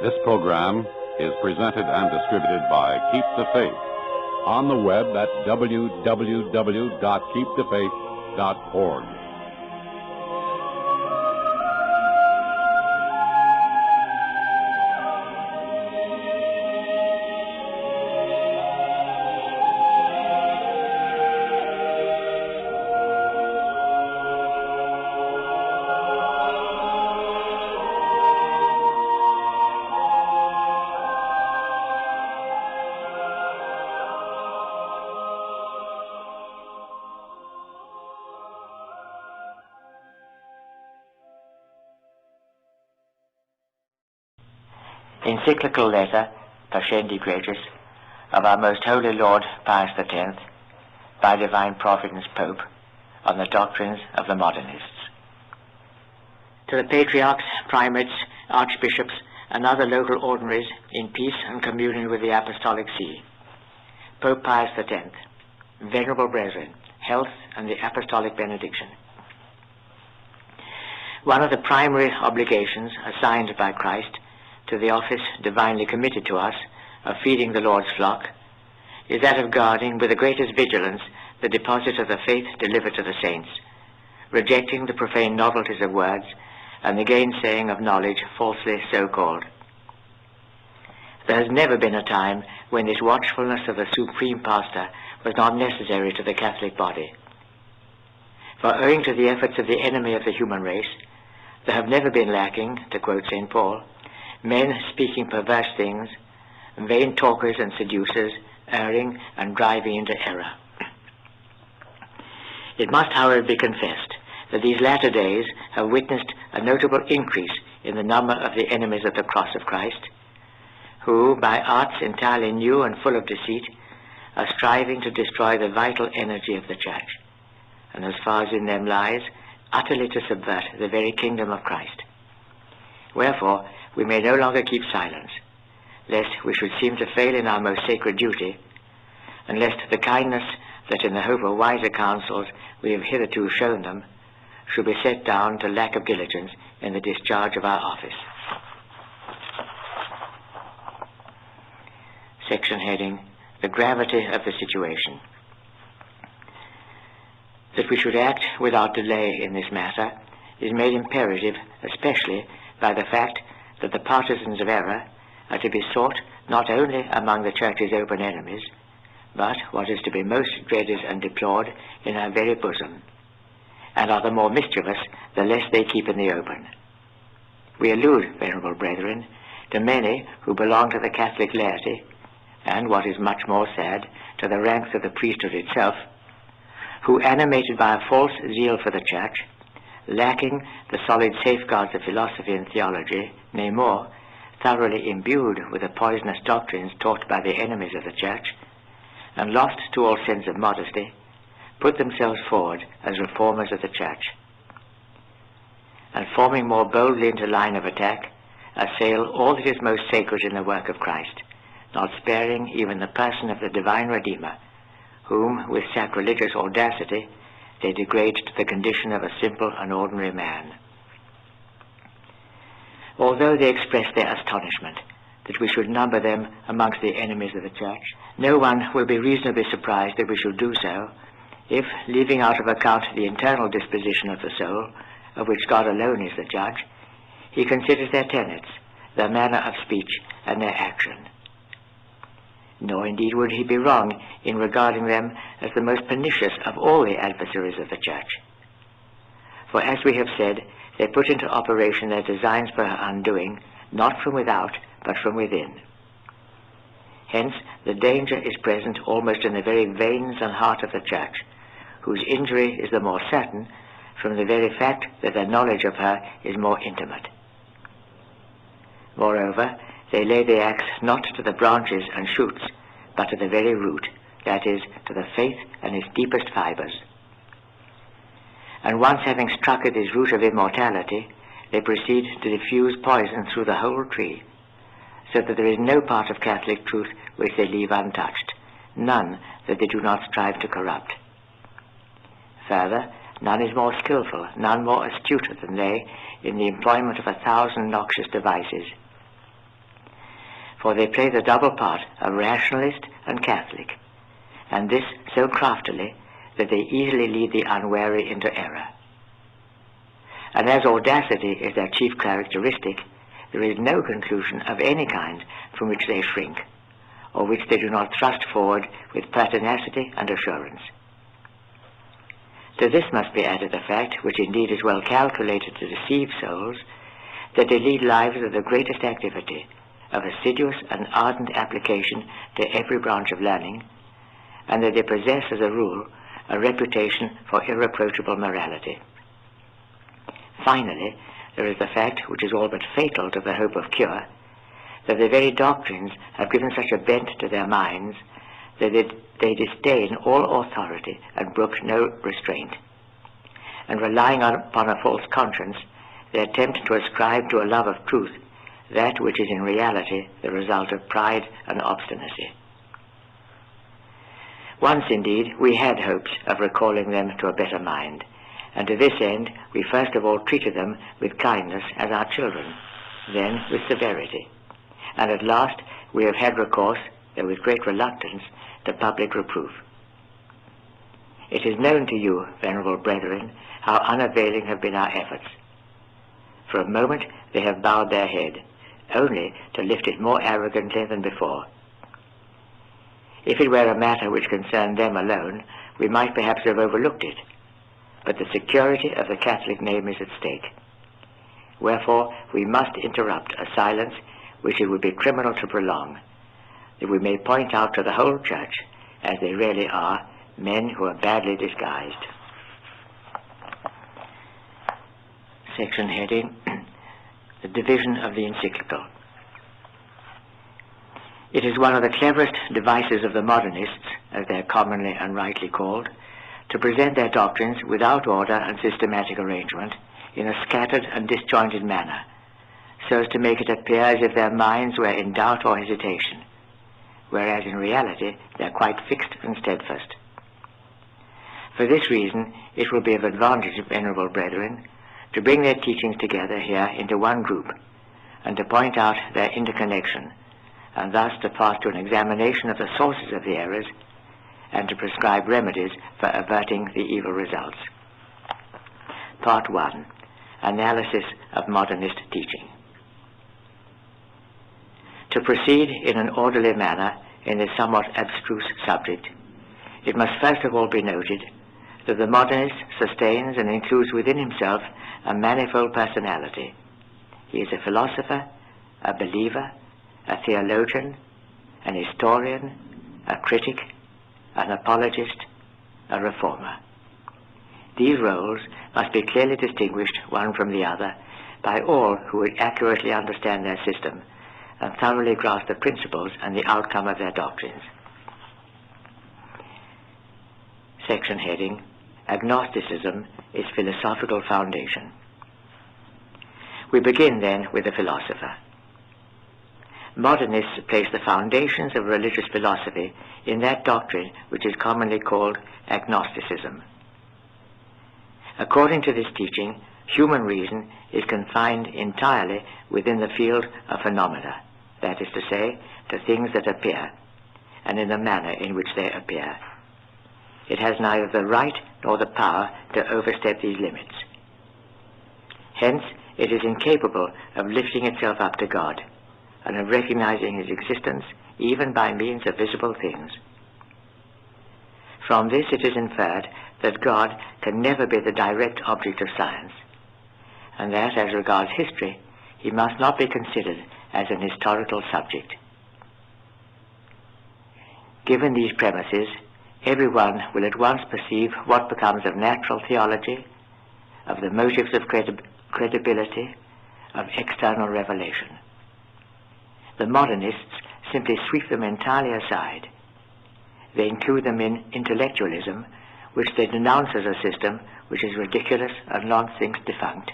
This program is presented and distributed by Keep the Faith on the web at www.keepthefaith.org. Encyclical letter, Pascendi Gregis, of our most holy Lord Pius X, by divine providence Pope, on the doctrines of the modernists. To the patriarchs, primates, archbishops, and other local ordinaries in peace and communion with the Apostolic See, Pope Pius X, venerable brethren, health and the Apostolic benediction. One of the primary obligations assigned by Christ to the office divinely committed to us of feeding the Lord's flock is that of guarding with the greatest vigilance the deposit of the faith delivered to the saints, rejecting the profane novelties of words and the gainsaying of knowledge falsely so called. There has never been a time when this watchfulness of the supreme pastor was not necessary to the Catholic body. For owing to the efforts of the enemy of the human race, there have never been lacking, to quote St. Paul, men speaking perverse things, vain talkers and seducers, erring and driving into error. It must, however, be confessed that these latter days have witnessed a notable increase in the number of the enemies of the cross of Christ, who, by arts entirely new and full of deceit, are striving to destroy the vital energy of the Church, and as far as in them lies, utterly to subvert the very kingdom of Christ. Wherefore, we may no longer keep silence, lest we should seem to fail in our most sacred duty, and lest the kindness that in the hope of wiser counsels we have hitherto shown them should be set down to lack of diligence in the discharge of our office. Section heading, The Gravity of the Situation. That we should act without delay in this matter is made imperative especially by the fact that the partisans of error are to be sought not only among the Church's open enemies, but, what is to be most dreaded and deplored, in her very bosom, and are the more mischievous the less they keep in the open. We allude, venerable brethren, to many who belong to the Catholic laity, and, what is much more sad, to the ranks of the priesthood itself, who, animated by a false zeal for the Church, lacking the solid safeguards of philosophy and theology, nay more, thoroughly imbued with the poisonous doctrines taught by the enemies of the Church, and lost to all sense of modesty, put themselves forward as reformers of the Church, and forming more boldly into line of attack, assail all that is most sacred in the work of Christ, not sparing even the person of the divine Redeemer, whom, with sacrilegious audacity, they degrade to the condition of a simple and ordinary man. Although they express their astonishment that we should number them amongst the enemies of the Church, no one will be reasonably surprised that we should do so, if, leaving out of account the internal disposition of the soul, of which God alone is the judge, he considers their tenets, their manner of speech, and their action. Nor indeed would he be wrong in regarding them as the most pernicious of all the adversaries of the Church. For as we have said, they put into operation their designs for her undoing, not from without, but from within. Hence, the danger is present almost in the very veins and heart of the Church, whose injury is the more certain from the very fact that their knowledge of her is more intimate. Moreover, they lay the axe not to the branches and shoots, but to the very root, that is, to the faith and its deepest fibers. And once having struck at this root of immortality, they proceed to diffuse poison through the whole tree, so that there is no part of Catholic truth which they leave untouched, none that they do not strive to corrupt. Further, none is more skillful, none more astute than they in the employment of 1,000 noxious devices. for they play the double part of rationalist and Catholic, and this so craftily that they easily lead the unwary into error. And as audacity is their chief characteristic, there is no conclusion of any kind from which they shrink, or which they do not thrust forward with pertinacity and assurance. To this must be added the fact, which indeed is well calculated to deceive souls, that they lead lives of the greatest activity, of assiduous and ardent application to every branch of learning, and that they possess, as a rule, a reputation for irreproachable morality. Finally, there is the fact, which is all but fatal to the hope of cure, that the very doctrines have given such a bent to their minds that they disdain all authority and brook no restraint. And relying upon a false conscience, they attempt to ascribe to a love of truth that which is in reality the result of pride and obstinacy. Once, indeed, we had hopes of recalling them to a better mind, and to this end we first of all treated them with kindness as our children, then with severity, and at last we have had recourse, though with great reluctance, to public reproof. It is known to you, venerable brethren, how unavailing have been our efforts. For a moment they have bowed their head, only to lift it more arrogantly than before. If it were a matter which concerned them alone, we might perhaps have overlooked it, but the security of the Catholic name is at stake. Wherefore we must interrupt a silence which it would be criminal to prolong, that we may point out to the whole Church, as they really are, men who are badly disguised. Section heading, The Division of the Encyclical. It is one of the cleverest devices of the modernists, as they are commonly and rightly called, to present their doctrines without order and systematic arrangement, in a scattered and disjointed manner, so as to make it appear as if their minds were in doubt or hesitation, whereas in reality they are quite fixed and steadfast. For this reason, it will be of advantage, venerable brethren, to bring their teachings together here into one group, and to point out their interconnection, and thus to pass to an examination of the sources of the errors, and to prescribe remedies for averting the evil results. Part 1. Analysis of modernist teaching. To proceed in an orderly manner in this somewhat abstruse subject, it must first of all be noted that the modernist sustains and includes within himself a manifold personality. He is a philosopher, a believer, a theologian, an historian, a critic, an apologist, a reformer. These roles must be clearly distinguished one from the other by all who would accurately understand their system and thoroughly grasp the principles and the outcome of their doctrines. Section heading, Agnosticism, its philosophical foundation. We begin then with the philosopher. Modernists place the foundations of religious philosophy in that doctrine which is commonly called agnosticism. According to this teaching, human reason is confined entirely within the field of phenomena, that is to say, to things that appear, and in the manner in which they appear. It has neither the right nor the power to overstep these limits. Hence, it is incapable of lifting itself up to God, and of recognizing his existence even by means of visible things. From this it is inferred that God can never be the direct object of science, and that as regards history, he must not be considered as an historical subject. Given these premises, everyone will at once perceive what becomes of natural theology, of the motives of credibility, of external revelation. The modernists simply sweep them entirely aside. They include them in intellectualism, which they denounce as a system which is ridiculous and long since defunct.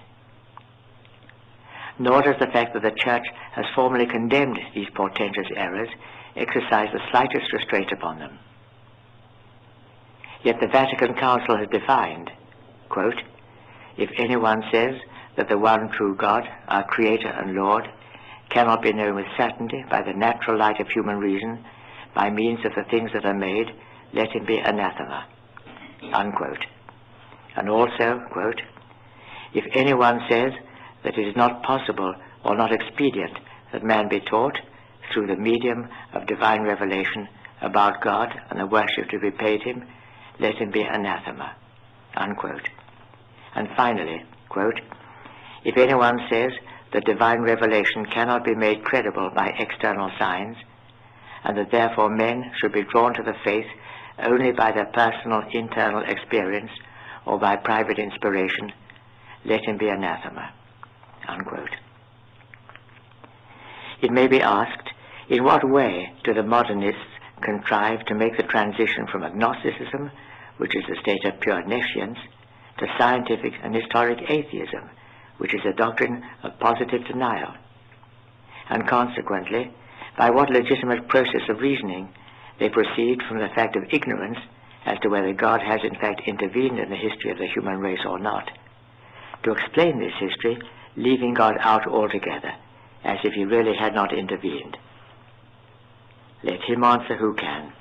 Nor does the fact that the Church has formally condemned these portentous errors exercise the slightest restraint upon them. Yet the Vatican Council has defined, quote, "If anyone says that the one true God, our Creator and Lord, cannot be known with certainty by the natural light of human reason, by means of the things that are made, let him be anathema." Unquote. And also, quote, "If anyone says that it is not possible or not expedient that man be taught through the medium of divine revelation about God and the worship to be paid him, let him be anathema." Unquote. And finally, quote, "If anyone says that divine revelation cannot be made credible by external signs, and that therefore men should be drawn to the faith only by their personal internal experience or by private inspiration, let him be anathema." Unquote. It may be asked, in what way do the modernists contrive to make the transition from agnosticism, which is a state of pure nescience, to scientific and historic atheism, which is a doctrine of positive denial? And consequently, by what legitimate process of reasoning they proceed from the fact of ignorance as to whether God has in fact intervened in the history of the human race or not, to explain this history, leaving God out altogether, as if he really had not intervened. Let him answer who can.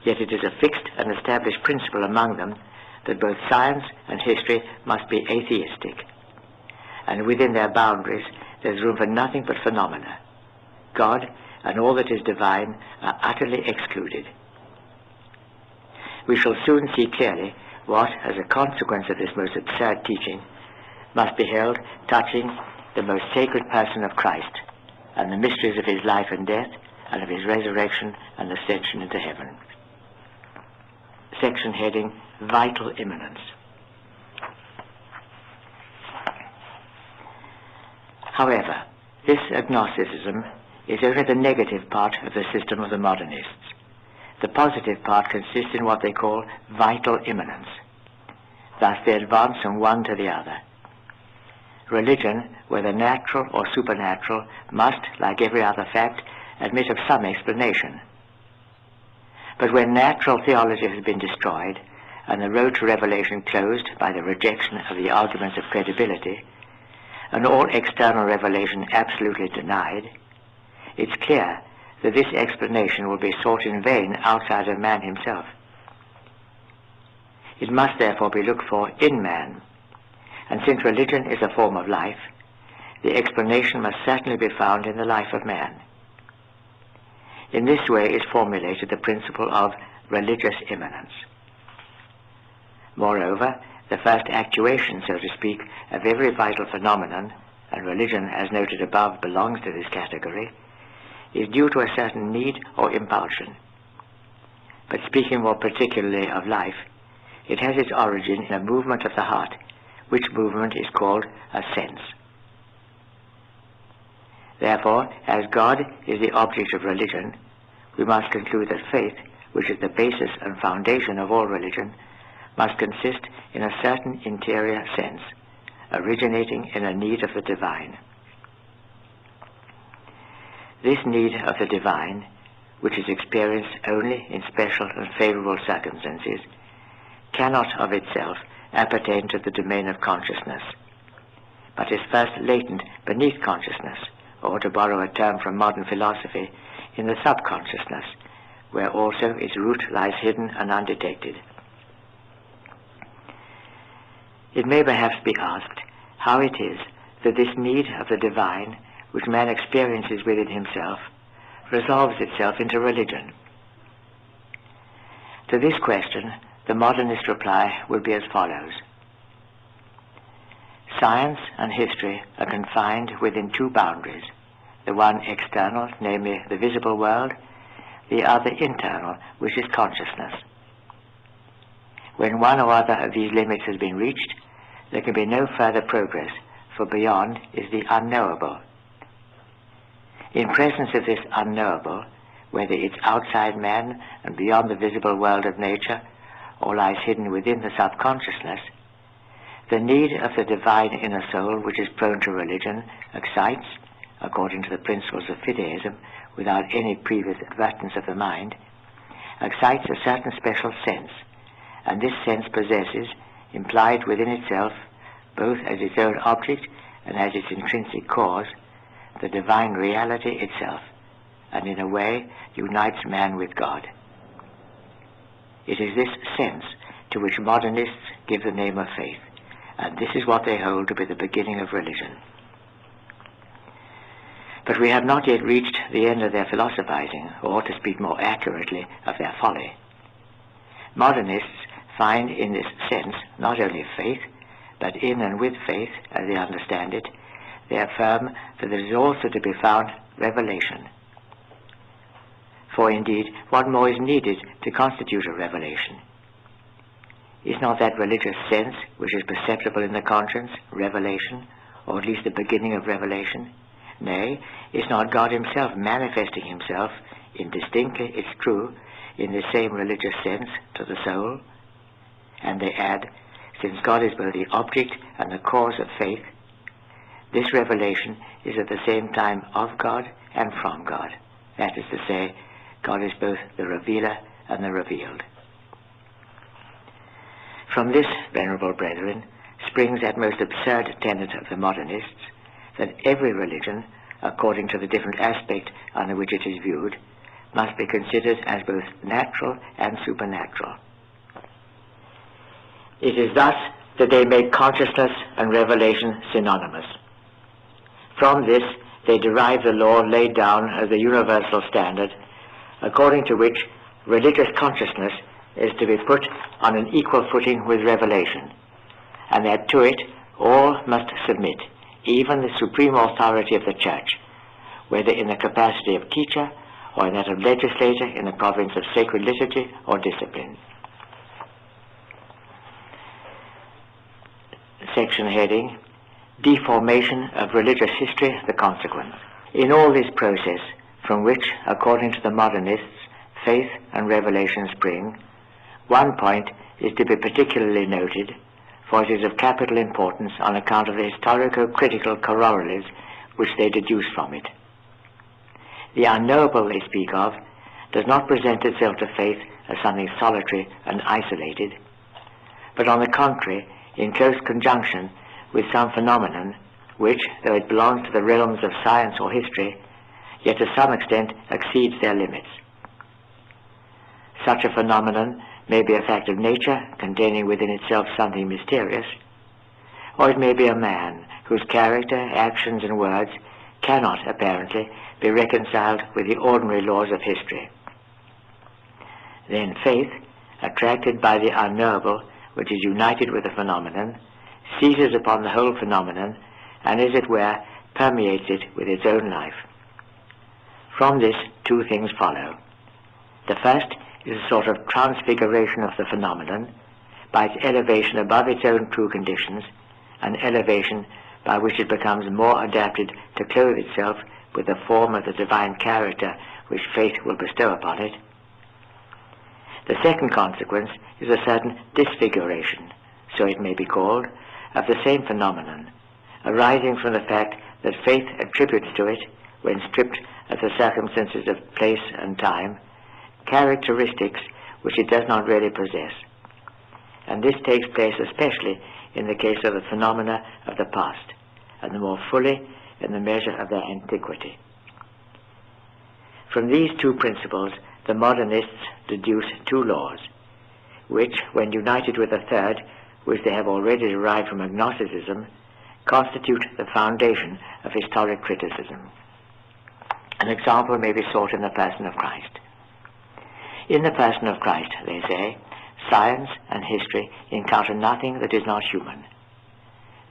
Yet it is a fixed and established principle among them that both science and history must be atheistic, and within their boundaries there is room for nothing but phenomena. God and all that is divine are utterly excluded. We shall soon see clearly what, as a consequence of this most absurd teaching, must be held touching the most sacred person of Christ, and the mysteries of his life and death, and of his resurrection and ascension into heaven. Section heading, Vital Immanence. However, this agnosticism is only the negative part of the system of the modernists. The positive part consists in what they call vital immanence. Thus they advance from one to the other. Religion, whether natural or supernatural, must, like every other fact, admit of some explanation. But when natural theology has been destroyed, and the road to revelation closed by the rejection of the arguments of credibility, and all external revelation absolutely denied, it's clear that this explanation will be sought in vain outside of man himself. It must therefore be looked for in man, and since religion is a form of life, the explanation must certainly be found in the life of man. In this way is formulated the principle of religious immanence. Moreover, the first actuation, so to speak, of every vital phenomenon, and religion, as noted above, belongs to this category, is due to a certain need or impulsion. But speaking more particularly of life, it has its origin in a movement of the heart, which movement is called a sense. Therefore, as God is the object of religion, we must conclude that faith, which is the basis and foundation of all religion, must consist in a certain interior sense, originating in a need of the divine. This need of the divine, which is experienced only in special and favorable circumstances, cannot of itself appertain to the domain of consciousness, but is first latent beneath consciousness, or, to borrow a term from modern philosophy, in the subconsciousness, where also its root lies hidden and undetected. It may perhaps be asked how it is that this need of the divine, which man experiences within himself, resolves itself into religion. To this question, the modernist reply would be as follows. Science and history are confined within two boundaries, the one external, namely the visible world, the other internal, which is consciousness. When one or other of these limits has been reached, there can be no further progress, for beyond is the unknowable. In presence of this unknowable, whether it's outside man and beyond the visible world of nature, or lies hidden within the subconsciousness, the need of the divine inner soul, which is prone to religion, excites, according to the principles of fideism, without any previous advertence of the mind, excites a certain special sense, and this sense possesses, implied within itself, both as its own object and as its intrinsic cause, the divine reality itself, and in a way unites man with God. It is this sense to which modernists give the name of faith, and this is what they hold to be the beginning of religion. But we have not yet reached the end of their philosophizing, or, to speak more accurately, of their folly. Modernists find in this sense not only faith, but in and with faith, as they understand it, they affirm that there is also to be found revelation. For indeed, what more is needed to constitute a revelation? Is not that religious sense, which is perceptible in the conscience, revelation, or at least the beginning of revelation? Nay, is not God himself manifesting himself, indistinctly, it's true, in the same religious sense to the soul? And they add, since God is both the object and the cause of faith, this revelation is at the same time of God and from God. That is to say, God is both the revealer and the revealed. From this, venerable brethren, springs that most absurd tenet of the modernists, that every religion, according to the different aspect under which it is viewed, must be considered as both natural and supernatural. It is thus that they make consciousness and revelation synonymous. From this, they derive the law laid down as the universal standard, according to which religious consciousness is to be put on an equal footing with revelation, and that to it all must submit, even the supreme authority of the Church, whether in the capacity of teacher or in that of legislator in the province of sacred liturgy or discipline. Section heading, Deformation of Religious History, the Consequence. In all this process, from which, according to the modernists, faith and revelation spring, one point is to be particularly noted, for it is of capital importance on account of the historico-critical corollaries which they deduce from it. The unknowable they speak of does not present itself to faith as something solitary and isolated, but on the contrary, in close conjunction with some phenomenon which, though it belongs to the realms of science or history, yet to some extent exceeds their limits. Such a phenomenon may be a fact of nature containing within itself something mysterious, or it may be a man whose character, actions, and words cannot, apparently, be reconciled with the ordinary laws of history. Then faith, attracted by the unknowable, which is united with the phenomenon, seizes upon the whole phenomenon, and, as it were, permeates it with its own life. From this, two things follow. The first is a sort of transfiguration of the phenomenon by its elevation above its own true conditions, an elevation by which it becomes more adapted to clothe itself with the form of the divine character which faith will bestow upon it. The second consequence is a certain disfiguration, so it may be called, of the same phenomenon, arising from the fact that faith attributes to it, when stripped of the circumstances of place and time, characteristics which it does not really possess. And this takes place especially in the case of the phenomena of the past, and the more fully in the measure of their antiquity. From these two principles, the modernists deduce two laws, which, when united with a third, which they have already derived from agnosticism, constitute the foundation of historic criticism. An example may be sought in the person of Christ. In the person of Christ, they say, science and history encounter nothing that is not human.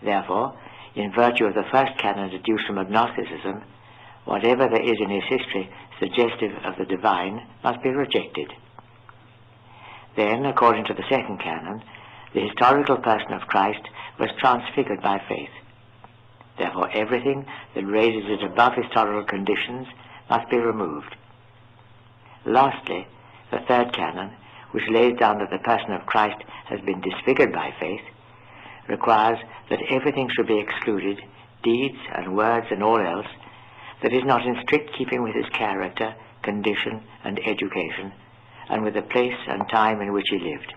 Therefore, in virtue of the first canon deduced from agnosticism, whatever there is in his history suggestive of the divine must be rejected. Then, according to the second canon, the historical person of Christ was transfigured by faith. Therefore, everything that raises it above historical conditions must be removed. Lastly, the third canon, which lays down that the person of Christ has been disfigured by faith, requires that everything should be excluded, deeds and words and all else, that is not in strict keeping with his character, condition, and education, and with the place and time in which he lived.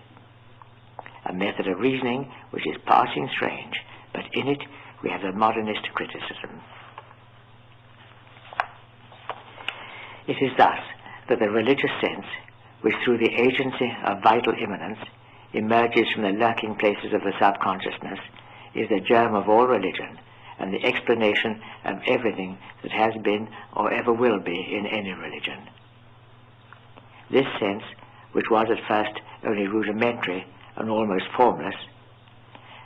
A method of reasoning which is passing strange, but in it we have the modernist criticism. It is thus that the religious sense, which through the agency of vital immanence emerges from the lurking places of the subconsciousness, is the germ of all religion and the explanation of everything that has been or ever will be in any religion. This sense, which was at first only rudimentary and almost formless,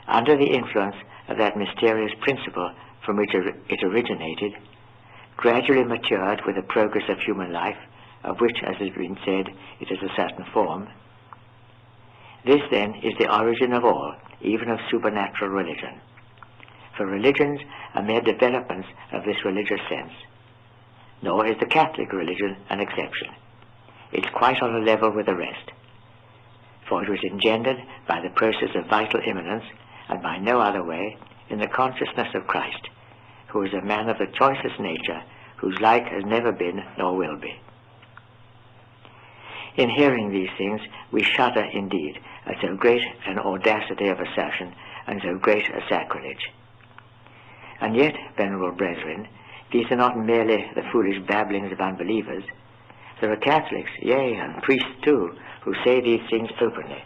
under the influence of that mysterious principle from which it originated, gradually matured with the progress of human life, of which, as has been said, it is a certain form. This, then, is the origin of all, even of supernatural religion. For religions are mere developments of this religious sense. Nor is the Catholic religion an exception. It's quite on a level with the rest. For it was engendered by the process of vital immanence, and by no other way, in the consciousness of Christ, who is a man of the choicest nature, whose like has never been nor will be. In hearing these things, we shudder indeed at so great an audacity of assertion and so great a sacrilege. And yet, venerable brethren, these are not merely the foolish babblings of unbelievers. There are Catholics, yea, and priests too, who say these things openly,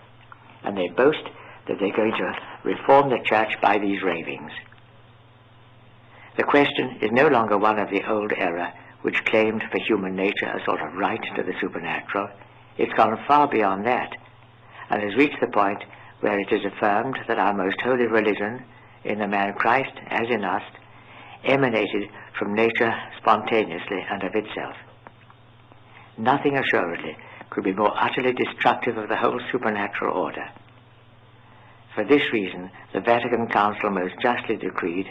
and they boast that they're going to reform the church by these ravings. The question is no longer one of the old era which claimed for human nature a sort of right to the supernatural. It's gone far beyond that, and has reached the point where it is affirmed that our most holy religion, in the man Christ as in us, emanated from nature spontaneously and of itself. Nothing assuredly could be more utterly destructive of the whole supernatural order. For this reason, the Vatican Council most justly decreed,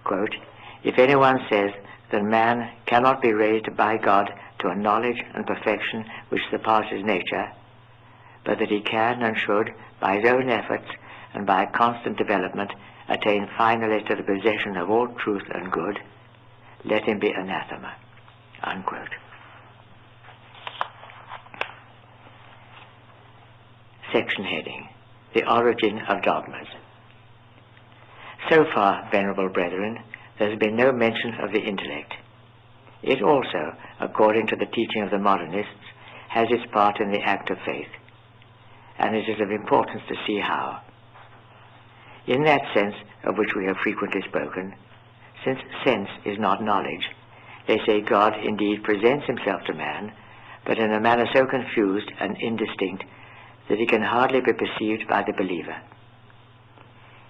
quote, "If anyone says that man cannot be raised by God to a knowledge and perfection which surpasses nature, but that he can and should, by his own efforts and by constant development, attain finally to the possession of all truth and good, let him be anathema." Unquote. Section heading: The Origin of Dogmas. So far, venerable brethren, there has been no mention of the intellect. It also, according to the teaching of the modernists, has its part in the act of faith, and it is of importance to see how. In that sense of which we have frequently spoken, since sense is not knowledge, they say God indeed presents himself to man, but in a manner so confused and indistinct that he can hardly be perceived by the believer.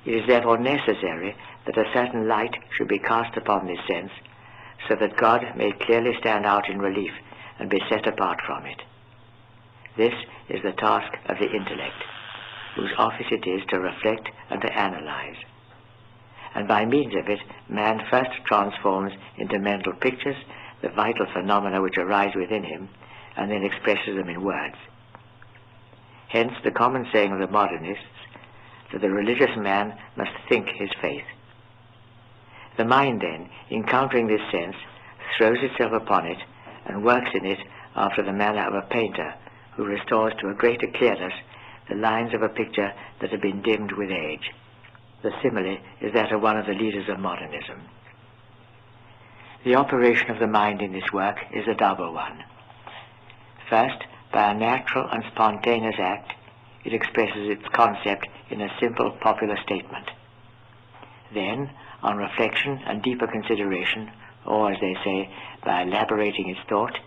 It is therefore necessary that a certain light should be cast upon this sense, so that God may clearly stand out in relief and be set apart from it. This is the task of the intellect, whose office it is to reflect and to analyze. And by means of it, man first transforms into mental pictures the vital phenomena which arise within him, and then expresses them in words. Hence the common saying of the modernists, that the religious man must think his faith. The mind then, encountering this sense, throws itself upon it and works in it after the manner of a painter who restores to a greater clearness the lines of a picture that had been dimmed with age. The simile is that of one of the leaders of modernism. The operation of the mind in this work is a double one. First, by a natural and spontaneous act, it expresses its concept in a simple popular statement. Then, on reflection and deeper consideration, or as they say, by elaborating its thought,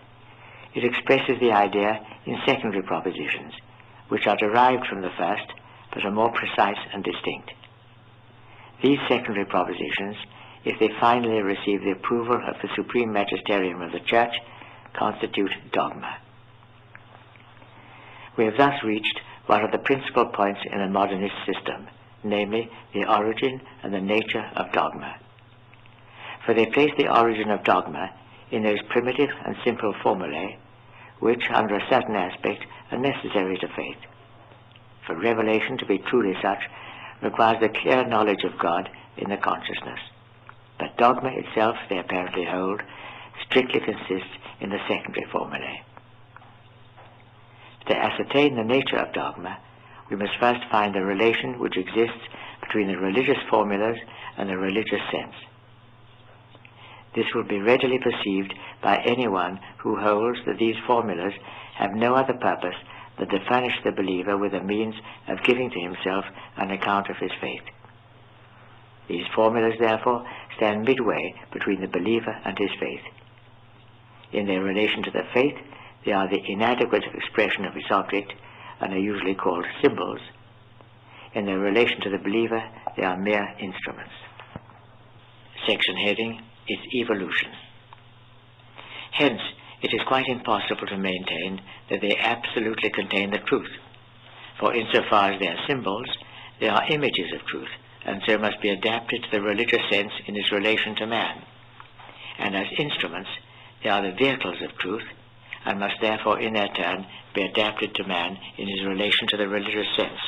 it expresses the idea in secondary propositions, which are derived from the first, but are more precise and distinct. These secondary propositions, if they finally receive the approval of the Supreme Magisterium of the Church, constitute dogma. We have thus reached one of the principal points in the modernist system, namely the origin and the nature of dogma. For they place the origin of dogma in those primitive and simple formulae which, under a certain aspect, are necessary to faith. For revelation to be truly such requires the clear knowledge of God in the consciousness. But dogma itself, they apparently hold, strictly consists in the secondary formulae. To ascertain the nature of dogma, we must first find the relation which exists between the religious formulas and the religious sense. This will be readily perceived by anyone who holds that these formulas have no other purpose than to furnish the believer with a means of giving to himself an account of his faith. These formulas, therefore, stand midway between the believer and his faith. In their relation to the faith, they are the inadequate expression of its object and are usually called symbols. In their relation to the believer, they are mere instruments. Section heading is evolution. Hence, it is quite impossible to maintain that they absolutely contain the truth, for insofar as they are symbols, they are images of truth, and so must be adapted to the religious sense in its relation to man. And as instruments, they are the vehicles of truth, and must therefore in their turn be adapted to man in his relation to the religious sense.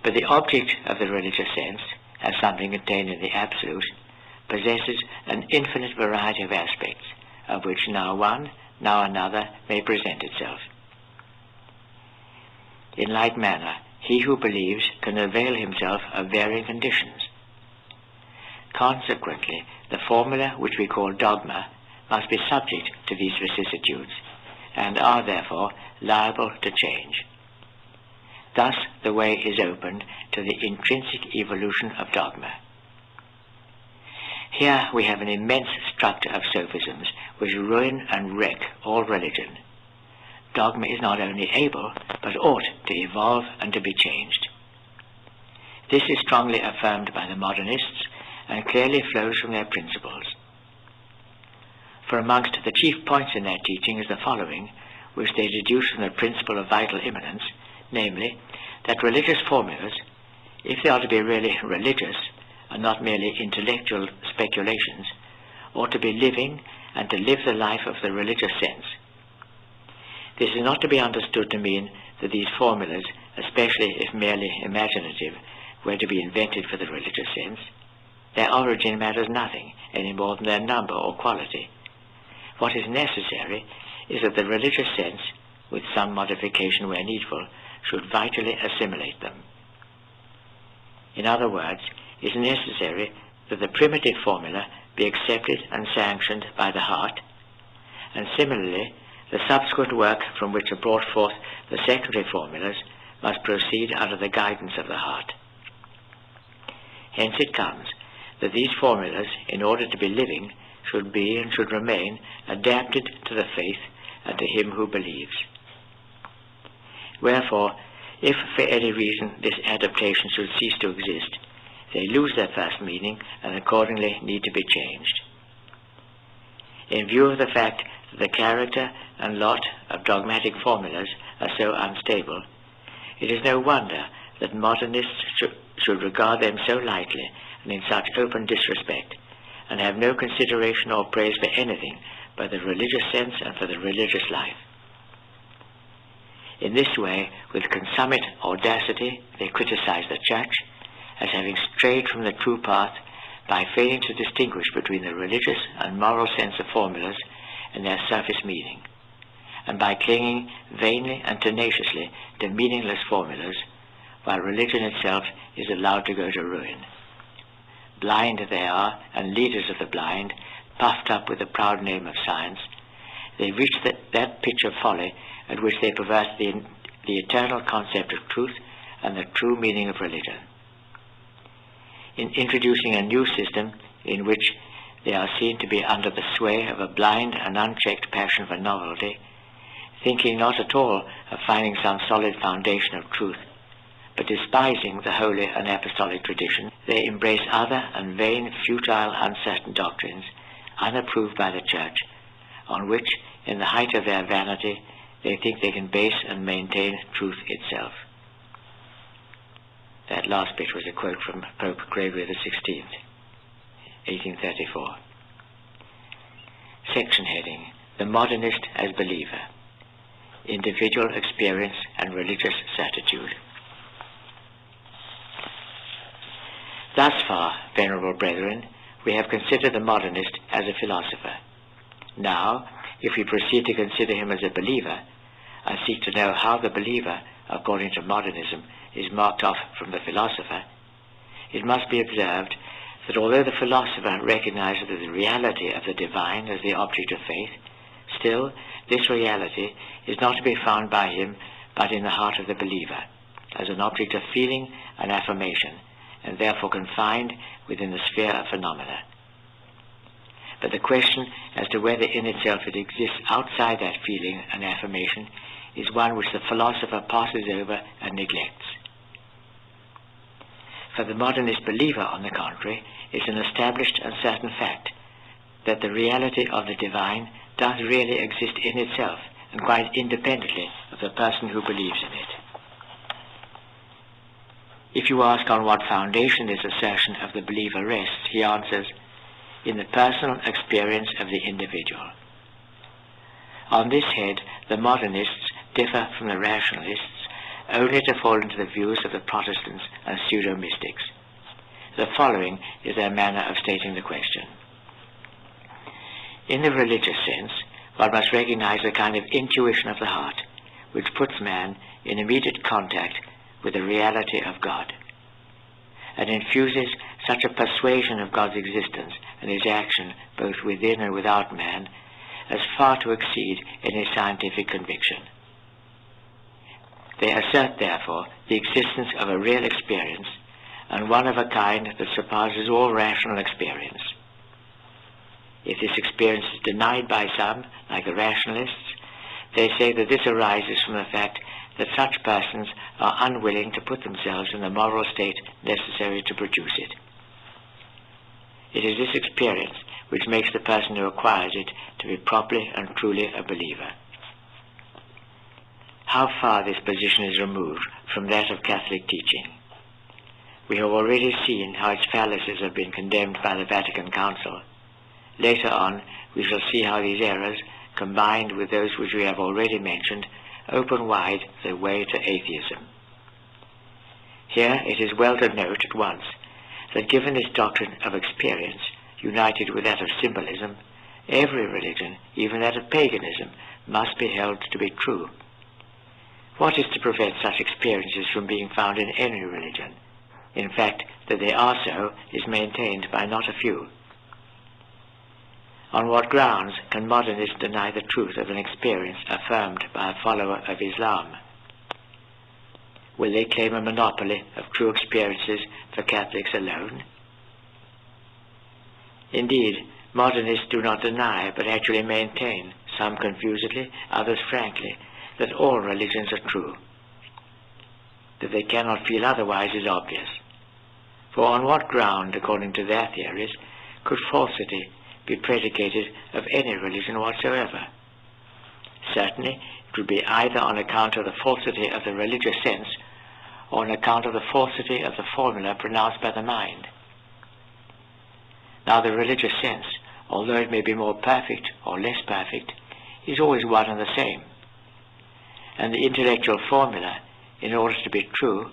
But the object of the religious sense, as something contained in the absolute, possesses an infinite variety of aspects, of which now one, now another may present itself. In like manner, he who believes can avail himself of varying conditions. Consequently, the formula which we call dogma must be subject to these vicissitudes, and are therefore liable to change. Thus the way is opened to the intrinsic evolution of dogma. Here we have an immense structure of sophisms which ruin and wreck all religion. Dogma is not only able, but ought to evolve and to be changed. This is strongly affirmed by the modernists and clearly flows from their principles. For amongst the chief points in their teaching is the following, which they deduce from the principle of vital immanence, namely, that religious formulas, if they are to be really religious, and not merely intellectual speculations, ought to be living and to live the life of the religious sense. This is not to be understood to mean that these formulas, especially if merely imaginative, were to be invented for the religious sense. Their origin matters nothing, any more than their number or quality. What is necessary is that the religious sense, with some modification where needful, should vitally assimilate them. In other words, it is necessary that the primitive formula be accepted and sanctioned by the heart, and similarly, the subsequent work from which are brought forth the secondary formulas must proceed under the guidance of the heart. Hence it comes that these formulas, in order to be living, should be and should remain adapted to the faith and to him who believes. Wherefore, if for any reason this adaptation should cease to exist, they lose their first meaning and accordingly need to be changed. In view of the fact that the character and lot of dogmatic formulas are so unstable, it is no wonder that modernists should regard them so lightly and in such open disrespect, and have no consideration or praise for anything but the religious sense and for the religious life. In this way, with consummate audacity, they criticize the Church as having strayed from the true path by failing to distinguish between the religious and moral sense of formulas and their surface meaning, and by clinging vainly and tenaciously to meaningless formulas, while religion itself is allowed to go to ruin. Blind they are, and leaders of the blind, puffed up with the proud name of science. They reach that pitch of folly at which they pervert the eternal concept of truth and the true meaning of religion. In introducing a new system in which they are seen to be under the sway of a blind and unchecked passion for novelty, thinking not at all of finding some solid foundation of truth, but despising the holy and apostolic tradition, they embrace other and vain, futile, uncertain doctrines, unapproved by the Church, on which, in the height of their vanity, they think they can base and maintain truth itself. That last bit was a quote from Pope Gregory XVI, 1834. Section heading, The Modernist as Believer, Individual Experience and Religious Certitude. Thus far, venerable brethren, we have considered the modernist as a philosopher. Now, if we proceed to consider him as a believer, and seek to know how the believer, according to modernism, is marked off from the philosopher, it must be observed that although the philosopher recognizes the reality of the divine as the object of faith, still this reality is not to be found by him but in the heart of the believer, as an object of feeling and affirmation, and therefore confined within the sphere of phenomena. But the question as to whether in itself it exists outside that feeling and affirmation is one which the philosopher passes over and neglects. For the modernist believer, on the contrary, is an established and certain fact that the reality of the divine does really exist in itself and quite independently of the person who believes in it. If you ask on what foundation this assertion of the believer rests, he answers, in the personal experience of the individual. On this head, the modernists differ from the rationalists only to fall into the views of the Protestants and pseudo-mystics. The following is their manner of stating the question. In the religious sense, one must recognize a kind of intuition of the heart, which puts man in immediate contact with the reality of God, and infuses such a persuasion of God's existence and his action both within and without man as far to exceed any scientific conviction. They assert, therefore, the existence of a real experience, and one of a kind that surpasses all rational experience. If this experience is denied by some, like the rationalists, they say that this arises from the fact that such persons are unwilling to put themselves in the moral state necessary to produce it. It is this experience which makes the person who acquires it to be properly and truly a believer. How far this position is removed from that of Catholic teaching. We have already seen how its fallacies have been condemned by the Vatican Council. Later on, we shall see how these errors, combined with those which we have already mentioned, open wide the way to atheism. Here it is well to note at once that given this doctrine of experience, united with that of symbolism, every religion, even that of paganism, must be held to be true. What is to prevent such experiences from being found in any religion? In fact, that they are so is maintained by not a few. On what grounds can modernists deny the truth of an experience affirmed by a follower of Islam? Will they claim a monopoly of true experiences for Catholics alone? Indeed, modernists do not deny, but actually maintain, some confusedly, others frankly, that all religions are true. That they cannot feel otherwise is obvious. For on what ground, according to their theories, could falsity be predicated of any religion whatsoever? Certainly, it would be either on account of the falsity of the religious sense or on account of the falsity of the formula pronounced by the mind. Now, the religious sense, although it may be more perfect or less perfect, is always one and the same. And the intellectual formula, in order to be true,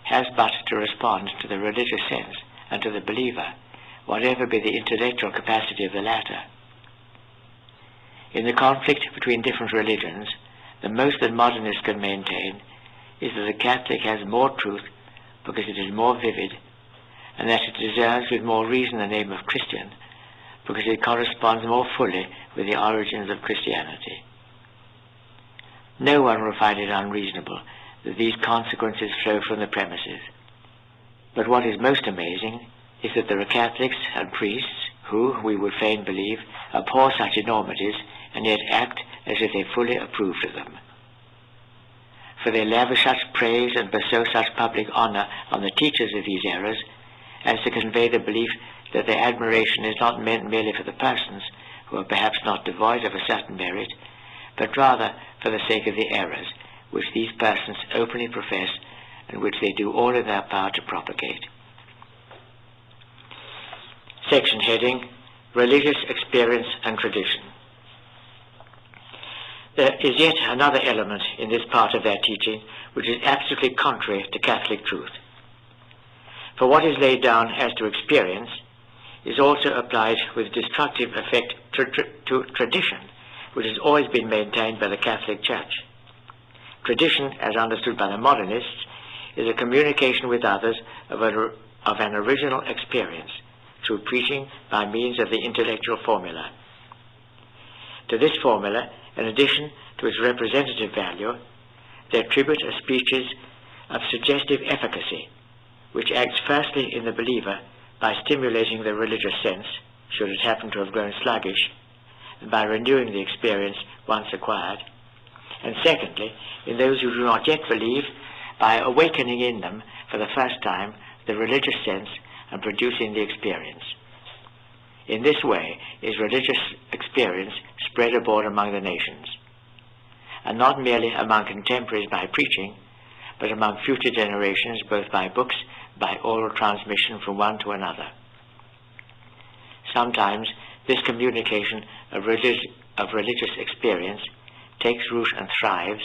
has but to respond to the religious sense and to the believer, whatever be the intellectual capacity of the latter. In the conflict between different religions, the most that modernists can maintain is that the Catholic has more truth because it is more vivid, and that it deserves with more reason the name of Christian because it corresponds more fully with the origins of Christianity. No one will find it unreasonable that these consequences flow from the premises. But what is most amazing is that there are Catholics and priests who, we would fain believe, abhor such enormities and yet act as if they fully approved of them. For they lavish such praise and bestow such public honor on the teachers of these errors as to convey the belief that their admiration is not meant merely for the persons, who are perhaps not devoid of a certain merit, but rather for the sake of the errors which these persons openly profess and which they do all in their power to propagate. Section heading, Religious Experience and Tradition. There is yet another element in this part of their teaching which is absolutely contrary to Catholic truth. For what is laid down as to experience is also applied with destructive effect to tradition, which has always been maintained by the Catholic Church. Tradition, as understood by the modernists, is a communication with others of an original experience, through preaching by means of the intellectual formula. To this formula, in addition to its representative value, they attribute a species of suggestive efficacy, which acts firstly in the believer by stimulating the religious sense, should it happen to have grown sluggish, and by renewing the experience once acquired, and secondly, in those who do not yet believe, by awakening in them for the first time the religious sense and producing the experience. In this way is religious experience spread abroad among the nations, and not merely among contemporaries by preaching, but among future generations both by books, by oral transmission from one to another. Sometimes this communication of religious experience takes root and thrives,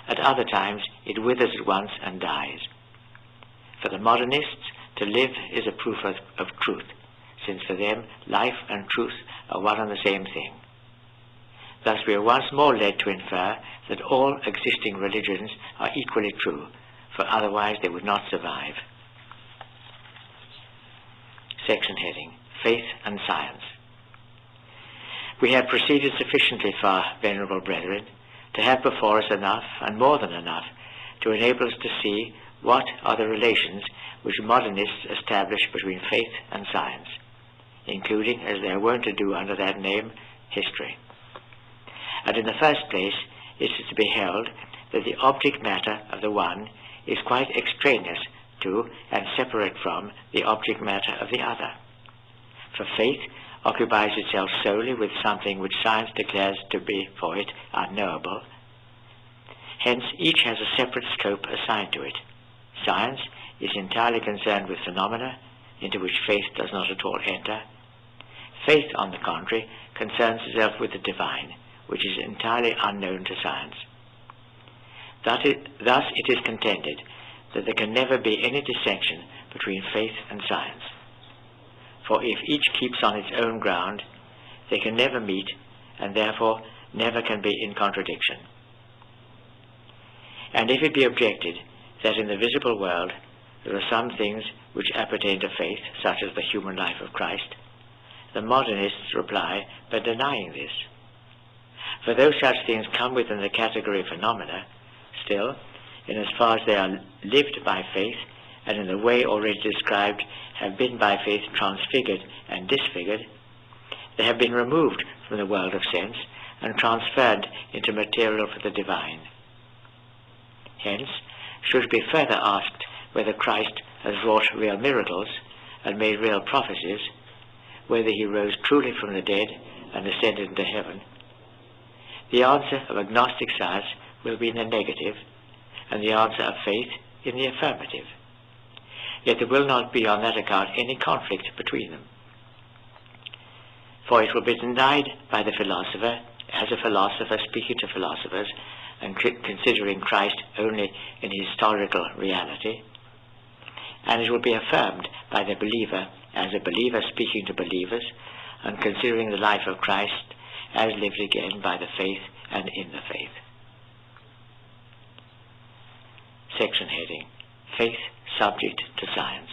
at other times it withers at once and dies. For the modernists, to live is a proof of truth, since for them life and truth are one and the same thing. Thus we are once more led to infer that all existing religions are equally true, for otherwise they would not survive. Section heading: Faith and Science. We have proceeded sufficiently far, venerable brethren, to have before us enough, and more than enough, to enable us to see what are the relations which modernists establish between faith and science, including, as they are wont to do under that name, history. And in the first place, it is to be held that the object matter of the one is quite extraneous to and separate from the object matter of the other. For faith occupies itself solely with something which science declares to be for it unknowable. Hence each has a separate scope assigned to it. Science is entirely concerned with phenomena into which faith does not at all enter. Faith, on the contrary, concerns itself with the divine, which is entirely unknown to science. Thus it is contended that there can never be any dissension between faith and science. For if each keeps on its own ground, they can never meet, and therefore never can be in contradiction. And if it be objected that in the visible world there are some things which appertain to faith, such as the human life of Christ, the modernists reply by denying this. For though such things come within the category of phenomena, still, in as far as they are lived by faith, and in the way already described have been by faith transfigured and disfigured, they have been removed from the world of sense and transferred into material for the divine. Hence, should it be further asked whether Christ has wrought real miracles and made real prophecies, whether he rose truly from the dead and ascended into heaven, the answer of agnostic science will be in the negative, and the answer of faith in the affirmative. Yet there will not be on that account any conflict between them. For it will be denied by the philosopher, as a philosopher speaking to philosophers, and considering Christ only in historical reality, and it will be affirmed by the believer as a believer speaking to believers, and considering the life of Christ as lived again by the faith and in the faith. Section heading: Faith subject to science.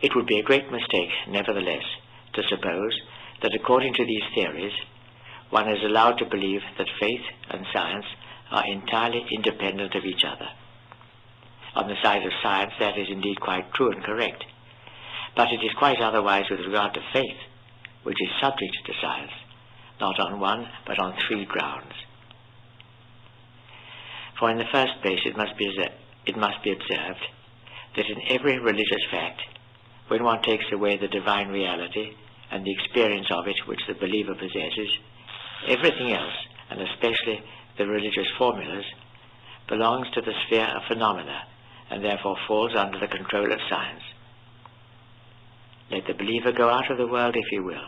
It would be a great mistake, nevertheless, to suppose that according to these theories, one is allowed to believe that faith and science are entirely independent of each other. On the side of science, that is indeed quite true and correct, but it is quite otherwise with regard to faith, which is subject to science, not on one, but on three grounds. For in the first place, it must be observed that in every religious fact, when one takes away the divine reality and the experience of it which the believer possesses, everything else, and especially the religious formulas, belongs to the sphere of phenomena, and therefore falls under the control of science. Let the believer go out of the world if he will,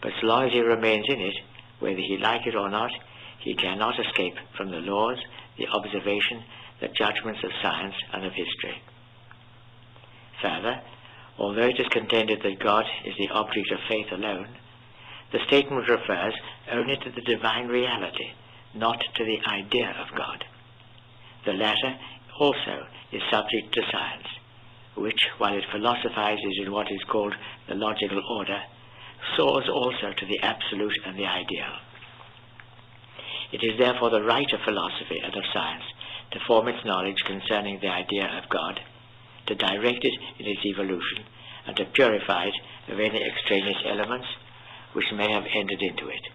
but so long as he remains in it, whether he like it or not, he cannot escape from the laws, the observation, the judgments of science and of history. Further, although it is contended that God is the object of faith alone, the statement refers only to the divine reality, not to the idea of God. The latter also is subject to science, which, while it philosophizes in what is called the logical order, soars also to the absolute and the ideal. It is therefore the right of philosophy and of science to form its knowledge concerning the idea of God, to direct it in its evolution, and to purify it of any extraneous elements which may have entered into it.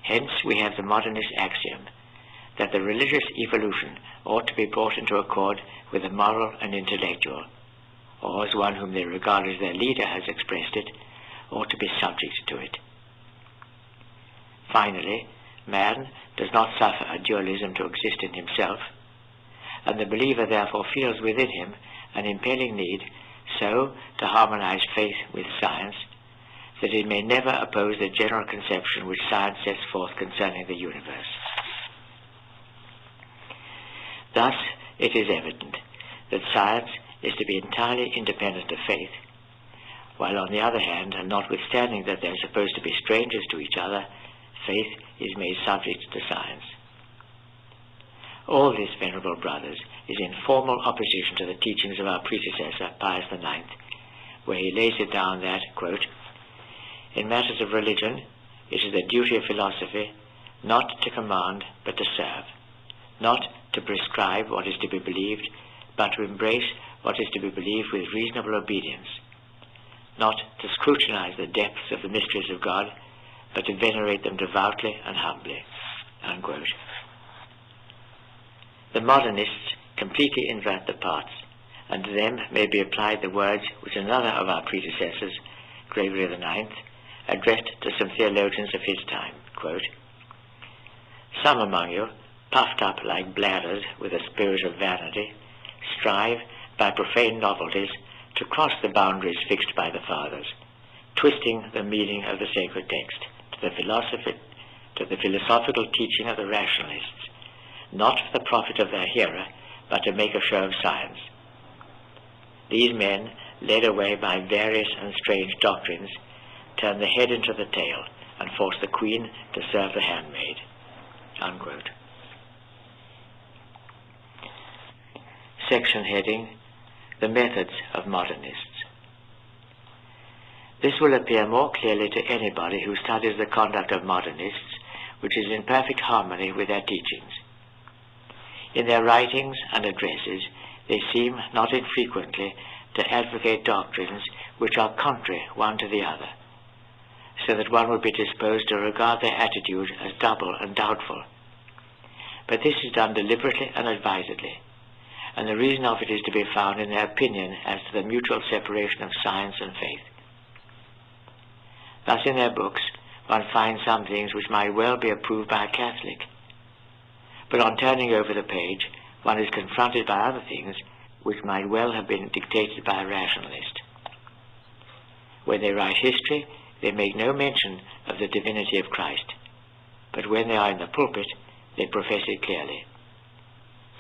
Hence we have the modernist axiom that the religious evolution ought to be brought into accord with the moral and intellectual, or, as one whom they regard as their leader has expressed it, ought to be subject to it. Finally, man does not suffer a dualism to exist in himself, and the believer therefore feels within him an impelling need so to harmonize faith with science that it may never oppose the general conception which science sets forth concerning the universe. Thus, it is evident that science is to be entirely independent of faith, while on the other hand, and notwithstanding that they are supposed to be strangers to each other, faith is made subject to science. All this, venerable brothers, is in formal opposition to the teachings of our predecessor, Pius IX, where he lays it down that, quote, "In matters of religion, it is the duty of philosophy not to command but to serve, not to prescribe what is to be believed, but to embrace what is to be believed with reasonable obedience, not to scrutinize the depths of the mysteries of God, but to venerate them devoutly and humbly." Unquote. The modernists completely invert the parts, and to them may be applied the words which another of our predecessors, Gregory IX, addressed to some theologians of his time, quote, "Some among you, puffed up like bladders with a spirit of vanity, strive by profane novelties to cross the boundaries fixed by the fathers, twisting the meaning of the sacred text to the philosophical teaching of the rationalists, not for the profit of their hearer, but to make a show of science. These men, led away by various and strange doctrines, turn the head into the tail and force the queen to serve the handmaid." Unquote. Section heading, The Methods of Modernists. This will appear more clearly to anybody who studies the conduct of modernists, which is in perfect harmony with their teachings. In their writings and addresses, they seem not infrequently to advocate doctrines which are contrary one to the other, so that one would be disposed to regard their attitude as double and doubtful. But this is done deliberately and advisedly, and the reason of it is to be found in their opinion as to the mutual separation of science and faith. Thus in their books one finds some things which might well be approved by a Catholic, but on turning over the page one is confronted by other things which might well have been dictated by a rationalist. When they write history, they make no mention of the divinity of Christ, but when they are in the pulpit, they profess it clearly.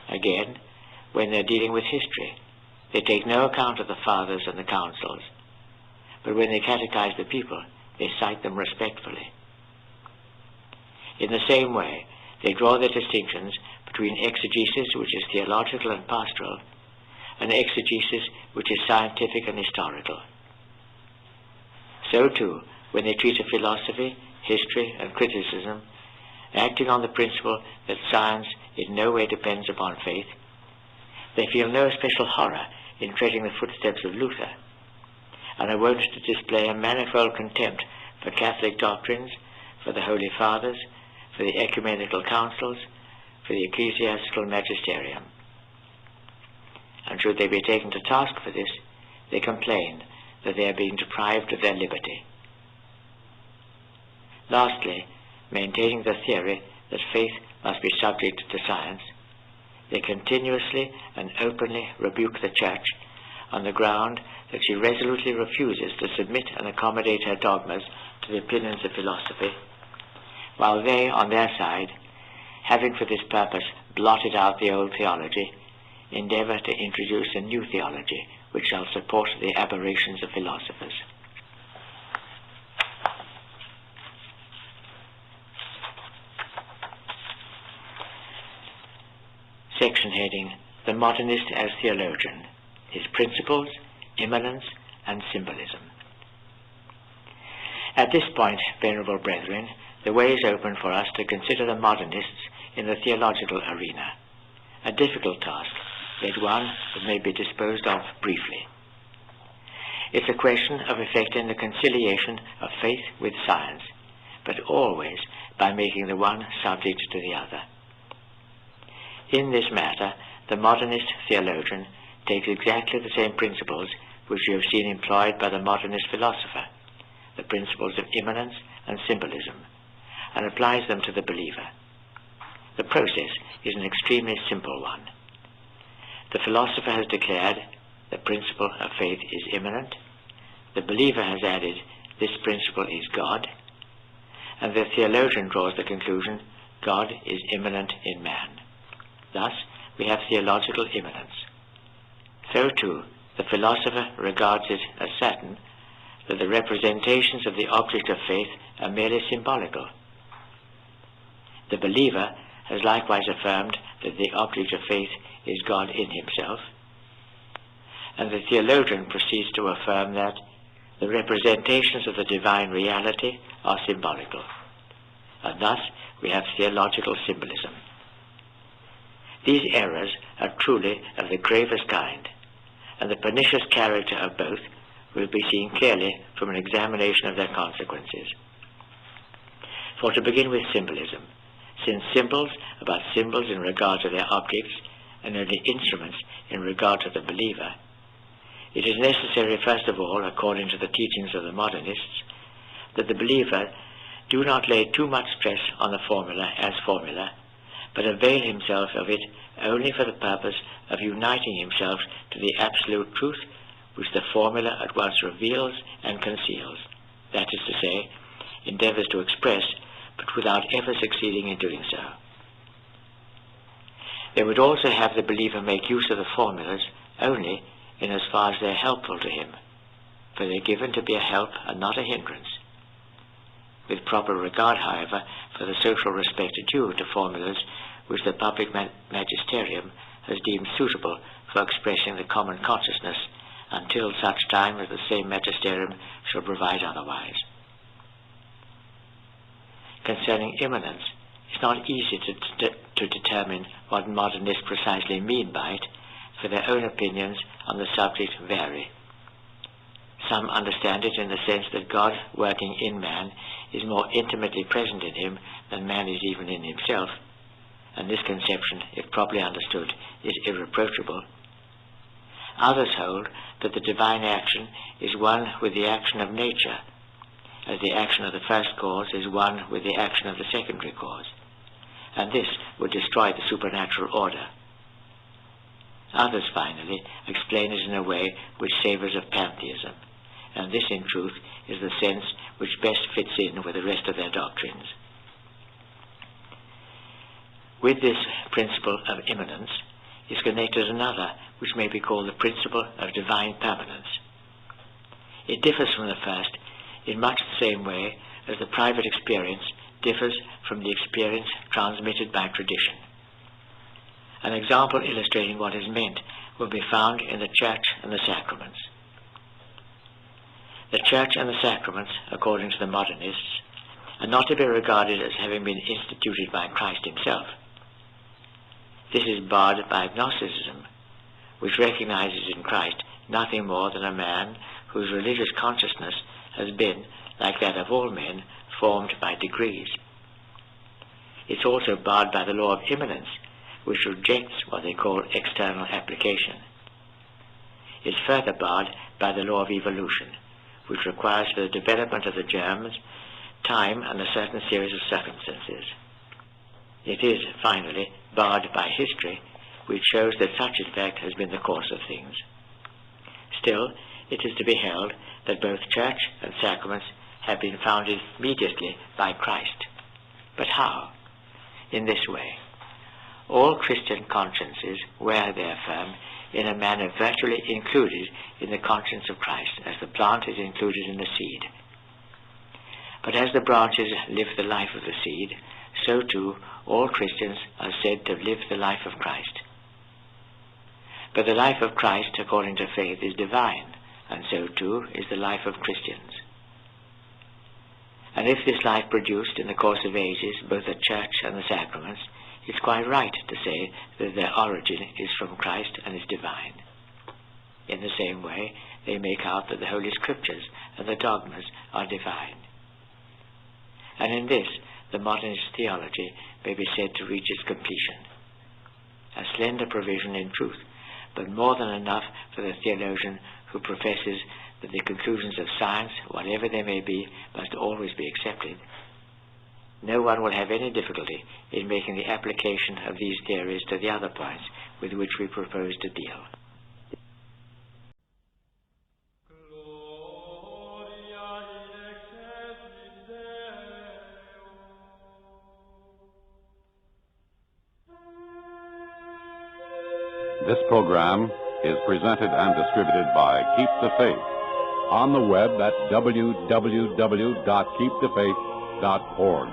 Again, when they are dealing with history, they take no account of the fathers and the councils, but when they catechize the people, they cite them respectfully. In the same way, they draw their distinctions between exegesis, which is theological and pastoral, and exegesis, which is scientific and historical. So too, when they treat of philosophy, history, and criticism, acting on the principle that science in no way depends upon faith, they feel no special horror in treading the footsteps of Luther, and are wont to display a manifold contempt for Catholic doctrines, for the Holy Fathers, for the ecumenical councils, for the ecclesiastical magisterium. And should they be taken to task for this, they complain that they are being deprived of their liberty. Lastly, maintaining the theory that faith must be subject to science, they continuously and openly rebuke the Church on the ground that she resolutely refuses to submit and accommodate her dogmas to the opinions of philosophy, while they, on their side, having for this purpose blotted out the old theology, endeavor to introduce a new theology which shall support the aberrations of philosophers. Section heading, The Modernist as Theologian. his principles, immanence, and symbolism. At this point, venerable brethren, the way is open for us to consider the modernists in the theological arena, a difficult task, yet one that may be disposed of briefly. It's a question of effecting the conciliation of faith with science, but always by making the one subject to the other. In this matter, the modernist theologian takes exactly the same principles which you have seen employed by the modernist philosopher, the principles of immanence and symbolism, and applies them to the believer. The process is an extremely simple one. The philosopher has declared the principle of faith is immanent, the believer has added this principle is God, and the theologian draws the conclusion God is immanent in man. Thus, we have theological immanence. So too, the philosopher regards it as certain that the representations of the object of faith are merely symbolical. The believer has likewise affirmed that the object of faith is God in himself, and the theologian proceeds to affirm that the representations of the divine reality are symbolical, and thus we have theological symbolism. These errors are truly of the gravest kind, and the pernicious character of both will be seen clearly from an examination of their consequences. For to begin with symbolism, since symbols about symbols in regard to their objects and only instruments in regard to the believer, it is necessary first of all, according to the teachings of the modernists, that the believer do not lay too much stress on the formula as formula, but avail himself of it only for the purpose of uniting himself to the absolute truth which the formula at once reveals and conceals, that is to say, endeavors to express, but without ever succeeding in doing so. They would also have the believer make use of the formulas only in as far as they are helpful to him, for they are given to be a help and not a hindrance. With proper regard, however, for the social respect due to formulas which the public magisterium has deemed suitable for expressing the common consciousness until such time as the same magisterium shall provide otherwise. Concerning immanence, it's not easy to determine what modernists precisely mean by it, for their own opinions on the subject vary. Some understand it in the sense that God working in man is more intimately present in him than man is even in himself, and this conception, if properly understood, is irreproachable. Others hold that the divine action is one with the action of nature, as the action of the first cause is one with the action of the secondary cause, and this would destroy the supernatural order. Others, finally, explain it in a way which savours of pantheism, and this, in truth, is the sense which best fits in with the rest of their doctrines. With this principle of immanence is connected another which may be called the principle of divine permanence. It differs from the first in much the same way as the private experience differs from the experience transmitted by tradition. An example illustrating what is meant will be found in the Church and the Sacraments. The Church and the Sacraments, according to the modernists, are not to be regarded as having been instituted by Christ himself. This is barred by agnosticism, which recognizes in Christ nothing more than a man whose religious consciousness has been, like that of all men, formed by degrees. It's also barred by the law of immanence, which rejects what they call external application. It's further barred by the law of evolution, which requires for the development of the germs time and a certain series of circumstances. It is, finally, barred by history, which shows that such in fact has been the course of things. Still, it is to be held that both Church and Sacraments have been founded immediately by Christ. But how? In this way. All Christian consciences were, they affirm, in a manner virtually included in the conscience of Christ, as the plant is included in the seed. But as the branches live the life of the seed, so too all Christians are said to live the life of Christ. But the life of Christ according to faith is divine, and so too is the life of Christians. And if this life produced in the course of ages both the Church and the sacraments, it's quite right to say that their origin is from Christ and is divine. In the same way, they make out that the Holy Scriptures and the dogmas are divine. And in this, the modernist theology may be said to reach its completion. A slender provision in truth, but more than enough for the theologian who professes that the conclusions of science, whatever they may be, must always be accepted. No one will have any difficulty in making the application of these theories to the other points with which we propose to deal. This program is presented and distributed by Keep the Faith on the web at www.keepthefaith.org.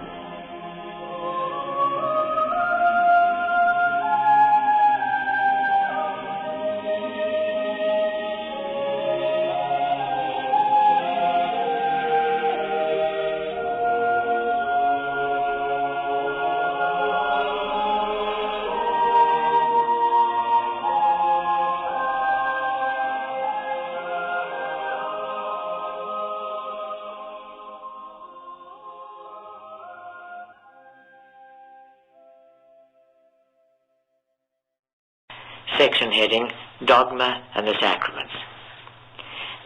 Section heading, Dogma and the Sacraments.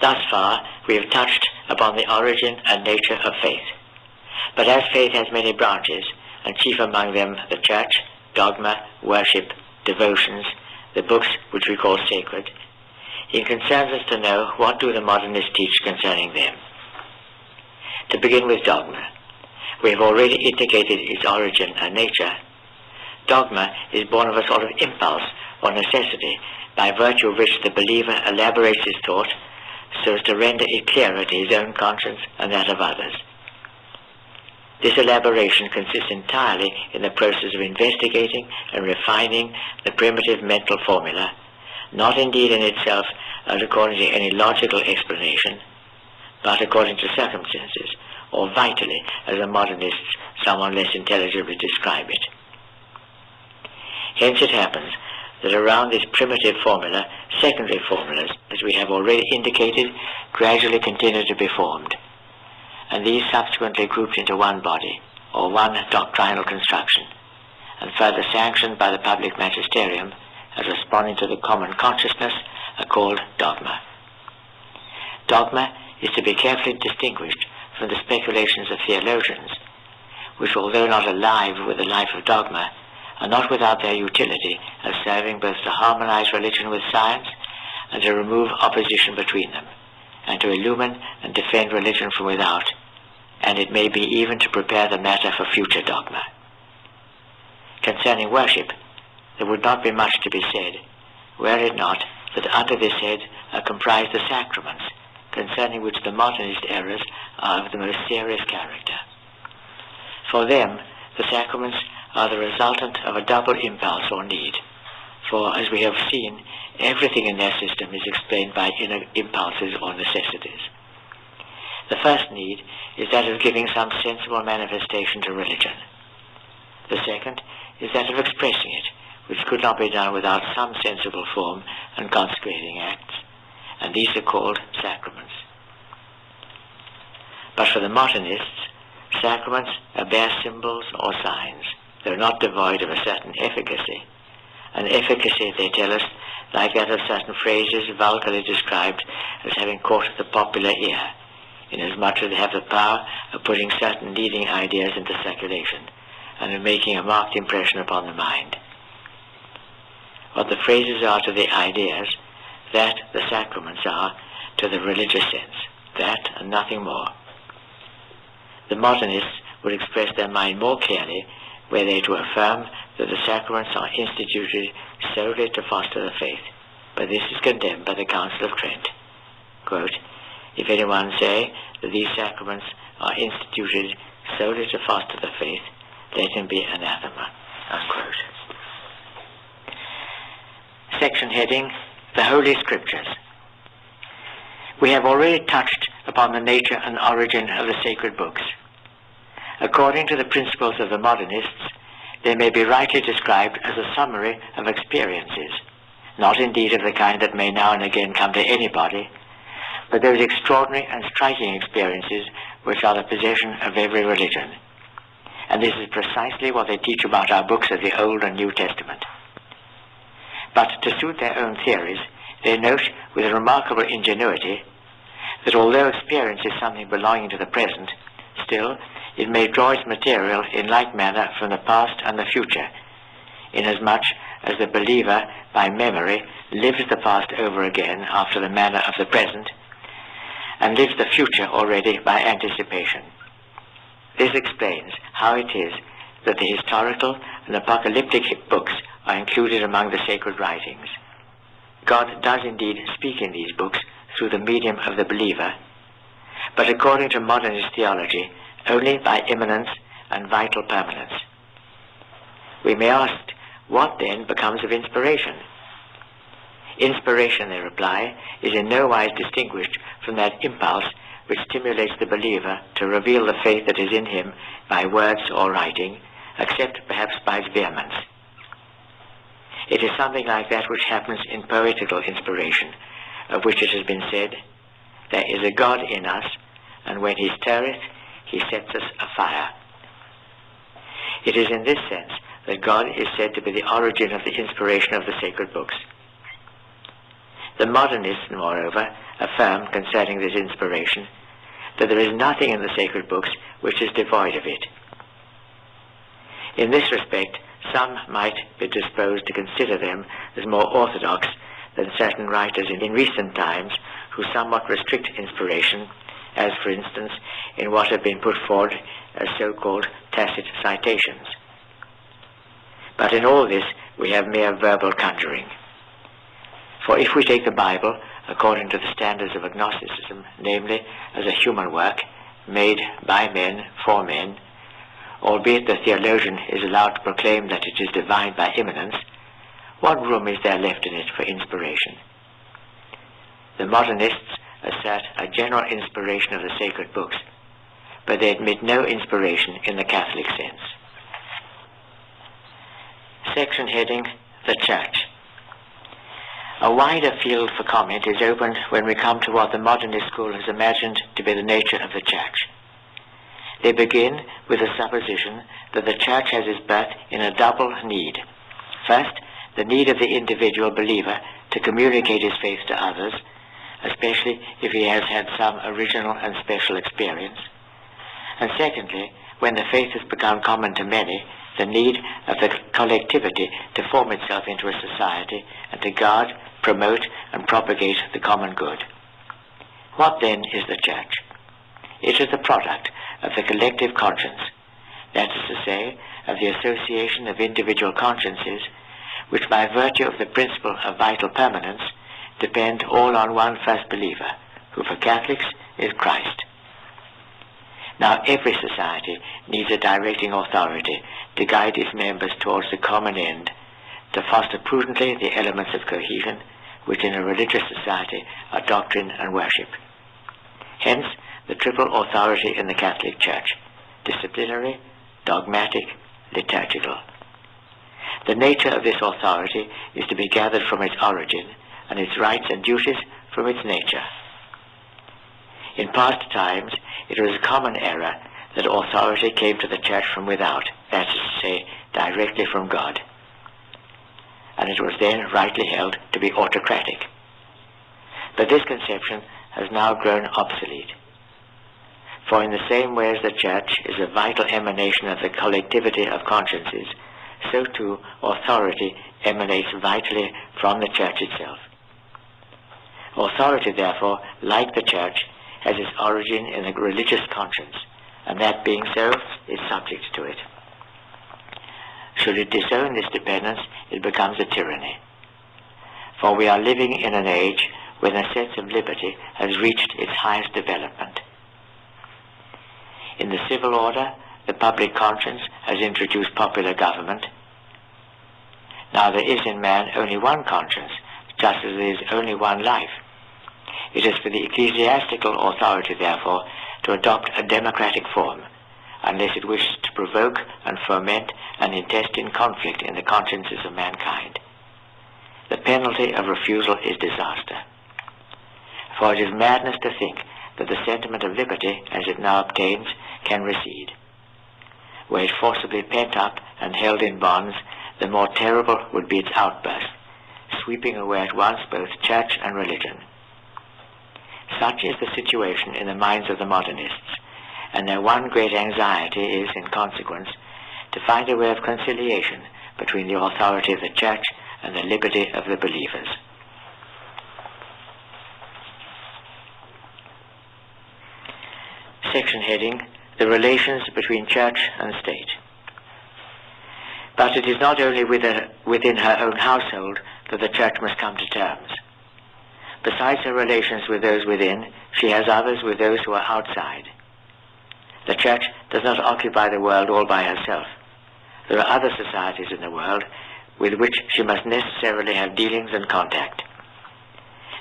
Thus far, we have touched upon the origin and nature of faith. But as faith has many branches, and chief among them the Church, dogma, worship, devotions, the books which we call sacred, it concerns us to know what do the modernists teach concerning them. To begin with dogma, we have already indicated its origin and nature. Dogma is born of a sort of impulse or necessity, by virtue of which the believer elaborates his thought so as to render it clearer to his own conscience and that of others. This elaboration consists entirely in the process of investigating and refining the primitive mental formula, not indeed in itself as according to any logical explanation, but according to circumstances, or vitally, as the modernists somewhat less intelligibly describe it. Hence it happens that around this primitive formula, secondary formulas, as we have already indicated, gradually continue to be formed, and these subsequently grouped into one body, or one doctrinal construction, and further sanctioned by the public magisterium as responding to the common consciousness, are called dogma. Dogma is to be carefully distinguished from the speculations of theologians, which, although not alive with the life of dogma, are not without their utility as serving both to harmonize religion with science and to remove opposition between them, and to illumine and defend religion from without, and it may be even to prepare the matter for future dogma. Concerning worship, there would not be much to be said, were it not that under this head are comprised the sacraments, concerning which the modernist errors are of the most serious character. For them, the sacraments are the resultant of a double impulse or need, for, as we have seen, everything in their system is explained by inner impulses or necessities. The first need is that of giving some sensible manifestation to religion. The second is that of expressing it, which could not be done without some sensible form and consecrating acts, and these are called sacraments. But for the modernists, sacraments are bare symbols or signs. They're not devoid of a certain efficacy. An efficacy, they tell us, like that of certain phrases vulgarly described as having caught the popular ear, inasmuch as they have the power of putting certain leading ideas into circulation, and of making a marked impression upon the mind. What the phrases are to the ideas, that the sacraments are to the religious sense, that and nothing more. The modernists would express their mind more clearly were they to affirm that the sacraments are instituted solely to foster the faith, but this is condemned by the Council of Trent. Quote, "If anyone say that these sacraments are instituted solely to foster the faith, let him be anathema." Unquote. Section Section heading, The Holy Scriptures. We have already touched upon the nature and origin of the sacred books. According to the principles of the modernists, they may be rightly described as a summary of experiences, not indeed of the kind that may now and again come to anybody, but those extraordinary and striking experiences which are the possession of every religion. And this is precisely what they teach about our books of the Old and New Testament. But to suit their own theories, they note with remarkable ingenuity that although experience is something belonging to the present, still it may draw its material in like manner from the past and the future, inasmuch as the believer, by memory, lives the past over again after the manner of the present, and lives the future already by anticipation. This explains how it is that the historical and apocalyptic books are included among the sacred writings. God does indeed speak in these books through the medium of the believer, but according to modernist theology, only by immanence and vital permanence. We may ask, what then becomes of inspiration? Inspiration, they reply, is in no wise distinguished from that impulse which stimulates the believer to reveal the faith that is in him by words or writing, except perhaps by its vehemence. It is something like that which happens in poetical inspiration, of which it has been said, "There is a God in us, and when he stirreth, he sets us afire." It is in this sense that God is said to be the origin of the inspiration of the sacred books. The modernists, moreover, affirm concerning this inspiration that there is nothing in the sacred books which is devoid of it. In this respect, some might be disposed to consider them as more orthodox than certain writers in recent times who somewhat restrict inspiration, as for instance in what have been put forward as so-called tacit citations. But in all this we have mere verbal conjuring. For if we take the Bible according to the standards of agnosticism, namely as a human work, made by men, for men, albeit the theologian is allowed to proclaim that it is divine by immanence, what room is there left in it for inspiration? The modernists assert a general inspiration of the sacred books, but they admit no inspiration in the Catholic sense. Section heading, The Church. A wider field for comment is opened when we come to what the modernist school has imagined to be the nature of the Church. They begin with the supposition that the Church has its birth in a double need. First, the need of the individual believer to communicate his faith to others, especially if he has had some original and special experience. And secondly, when the faith has become common to many, the need of the collectivity to form itself into a society and to guard, promote, and propagate the common good. What then is the Church? It is the product of the collective conscience, that is to say, of the association of individual consciences, which by virtue of the principle of vital permanence depend all on one first believer, who for Catholics is Christ. Now every society needs a directing authority to guide its members towards the common end, to foster prudently the elements of cohesion, which in a religious society are doctrine and worship. Hence, the triple authority in the Catholic Church: disciplinary, dogmatic, liturgical. The nature of this authority is to be gathered from its origin, and its rights and duties from its nature. In past times, it was a common error that authority came to the Church from without, that is to say, directly from God, and it was then rightly held to be autocratic. But this conception has now grown obsolete. For in the same way as the Church is a vital emanation of the collectivity of consciences, so too authority emanates vitally from the Church itself. Authority, therefore, like the Church, has its origin in the religious conscience, and that being so, is subject to it. Should it disown this dependence, it becomes a tyranny. For we are living in an age when the sense of liberty has reached its highest development. In the civil order, the public conscience has introduced popular government. Now there is in man only one conscience, just as there is only one life. It is for the ecclesiastical authority, therefore, to adopt a democratic form, unless it wishes to provoke and foment an intestine conflict in the consciences of mankind. The penalty of refusal is disaster. For it is madness to think that the sentiment of liberty, as it now obtains, can recede. Were it forcibly pent up and held in bonds, the more terrible would be its outburst, sweeping away at once both church and religion. Such is the situation in the minds of the modernists, and their one great anxiety is, in consequence, to find a way of conciliation between the authority of the church and the liberty of the believers. Section heading, The Relations between Church and State. But it is not only within her own household that the Church must come to terms. Besides her relations with those within, she has others with those who are outside. The Church does not occupy the world all by herself. There are other societies in the world with which she must necessarily have dealings and contact.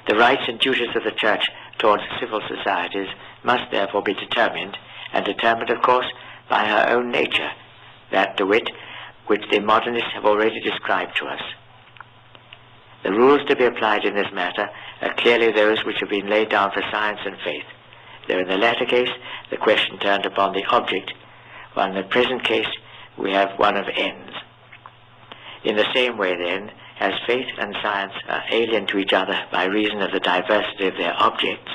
The rights and duties of the Church towards civil societies must therefore be determined, and determined, of course, by her own nature, that, to wit, which the modernists have already described to us. The rules to be applied in this matter are clearly those which have been laid down for science and faith, though in the latter case the question turned upon the object, while in the present case we have one of ends. In the same way, then, as faith and science are alien to each other by reason of the diversity of their objects,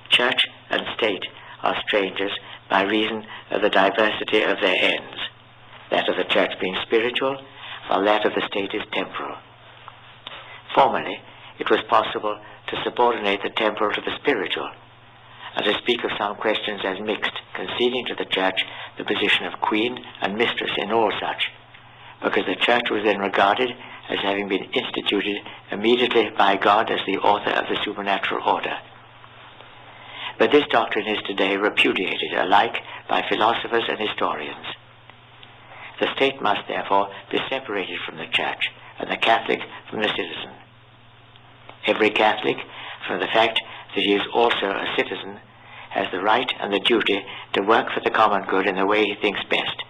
church and state are strangers by reason of the diversity of their ends, that of the church being spiritual, while that of the state is temporal. Formerly, it was possible to subordinate the temporal to the spiritual, and to speak of some questions as mixed, conceding to the church the position of queen and mistress in all such, because the church was then regarded as having been instituted immediately by God as the author of the supernatural order. But this doctrine is today repudiated alike by philosophers and historians. The state must therefore be separated from the church, and the Catholic from the citizen. Every Catholic, from the fact that he is also a citizen, has the right and the duty to work for the common good in the way he thinks best,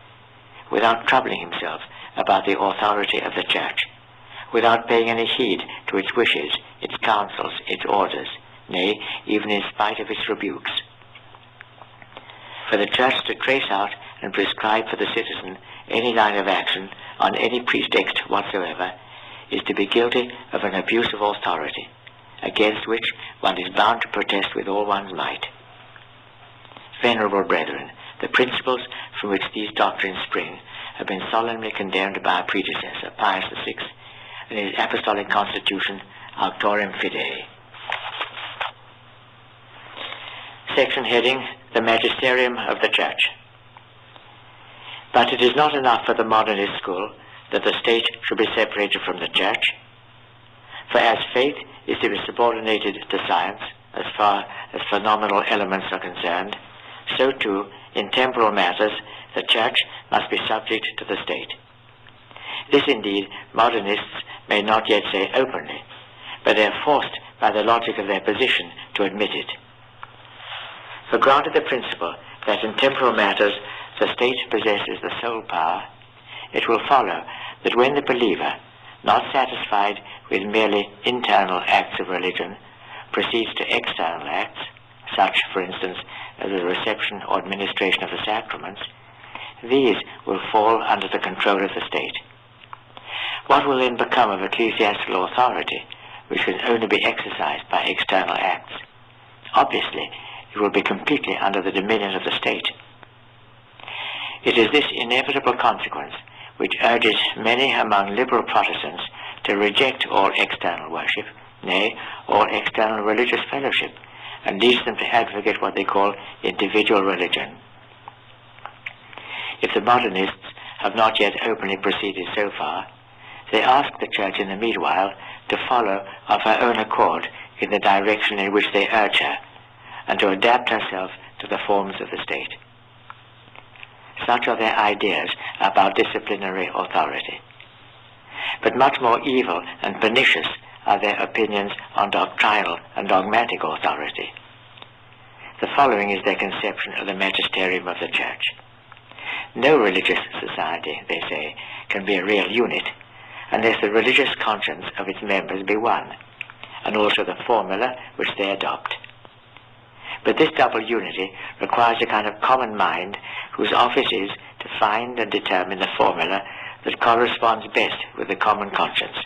without troubling himself about the authority of the church, without paying any heed to its wishes, its counsels, its orders, nay, even in spite of its rebukes. For the church to trace out and prescribe for the citizen any line of action on any pretext whatsoever is to be guilty of an abuse of authority, against which one is bound to protest with all one's might. Venerable brethren, the principles from which these doctrines spring have been solemnly condemned by our predecessor, Pius VI, in his Apostolic Constitution, Auctorem Fidei. Section heading, The Magisterium of the Church. But it is not enough for the modernist school that the state should be separated from the church. For as faith is to be subordinated to science as far as phenomenal elements are concerned, so too, in temporal matters, the church must be subject to the state. This indeed modernists may not yet say openly, but they are forced by the logic of their position to admit it. For granted the principle that in temporal matters the state possesses the sole power, it will follow that when the believer, not satisfied with merely internal acts of religion, proceeds to external acts, such, for instance, as the reception or administration of the sacraments, these will fall under the control of the state. What will then become of ecclesiastical authority, which can only be exercised by external acts? Obviously, it will be completely under the dominion of the state. It is this inevitable consequence which urges many among liberal Protestants to reject all external worship, nay, all external religious fellowship, and leads them to advocate what they call individual religion. If the modernists have not yet openly proceeded so far, they ask the Church in the meanwhile to follow of her own accord in the direction in which they urge her, and to adapt herself to the forms of the state. Such are their ideas about disciplinary authority. But much more evil and pernicious are their opinions on doctrinal and dogmatic authority. The following is their conception of the magisterium of the Church. No religious society, they say, can be a real unit unless the religious conscience of its members be one, and also the formula which they adopt. But this double unity requires a kind of common mind whose office is to find and determine the formula that corresponds best with the common conscience.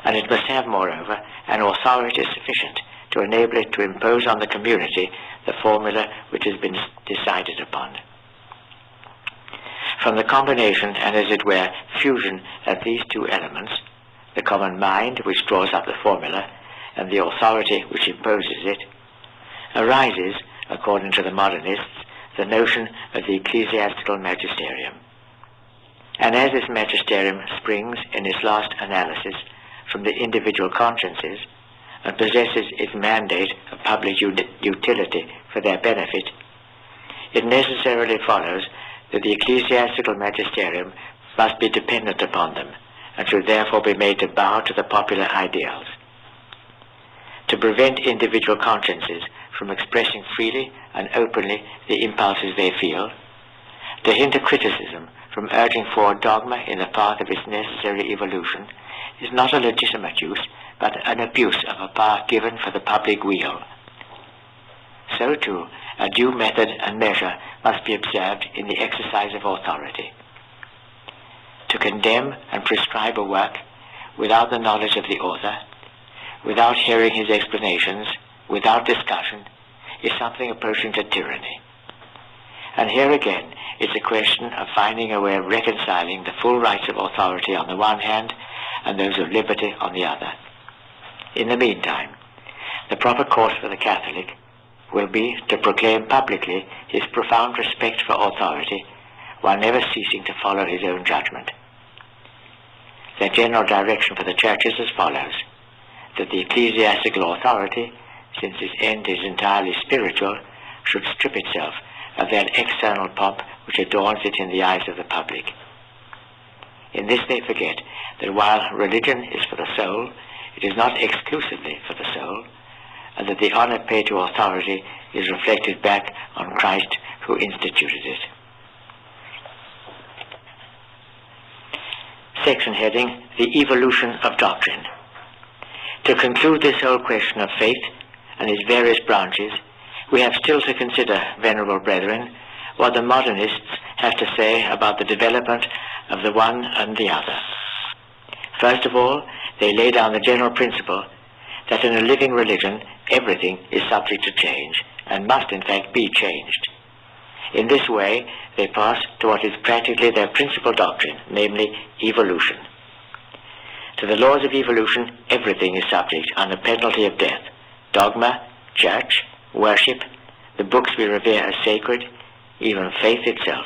And it must have, moreover, an authority sufficient to enable it to impose on the community the formula which has been decided upon. From the combination and, as it were, fusion of these two elements, the common mind which draws up the formula and the authority which imposes it, arises, according to the modernists, the notion of the ecclesiastical magisterium. And as this magisterium springs in its last analysis from the individual consciences and possesses its mandate of public utility for their benefit, it necessarily follows that the ecclesiastical magisterium must be dependent upon them and should therefore be made to bow to the popular ideals. To prevent individual consciences from expressing freely and openly the impulses they feel, to hinder criticism from urging forward dogma in the path of its necessary evolution, is not a legitimate use, but an abuse of a power given for the public weal. So too, a due method and measure must be observed in the exercise of authority. To condemn and prescribe a work without the knowledge of the author, without hearing his explanations, without discussion, is something approaching to tyranny. And here again, it's a question of finding a way of reconciling the full rights of authority on the one hand and those of liberty on the other. In the meantime, the proper course for the Catholic will be to proclaim publicly his profound respect for authority while never ceasing to follow his own judgment. Their general direction for the Church is as follows: that the ecclesiastical authority, since its end is entirely spiritual, should strip itself of that external pomp which adorns it in the eyes of the public. In this they forget that while religion is for the soul, it is not exclusively for the soul, and that the honor paid to authority is reflected back on Christ who instituted it. Section heading: The Evolution of Doctrine. To conclude this whole question of faith and its various branches, we have still to consider, venerable brethren, what the modernists have to say about the development of the one and the other. First of all, they lay down the general principle that in a living religion everything is subject to change, and must in fact be changed. In this way, they pass to what is practically their principal doctrine, namely evolution. To the laws of evolution, everything is subject under penalty of death: dogma, church, worship, the books we revere as sacred, even faith itself.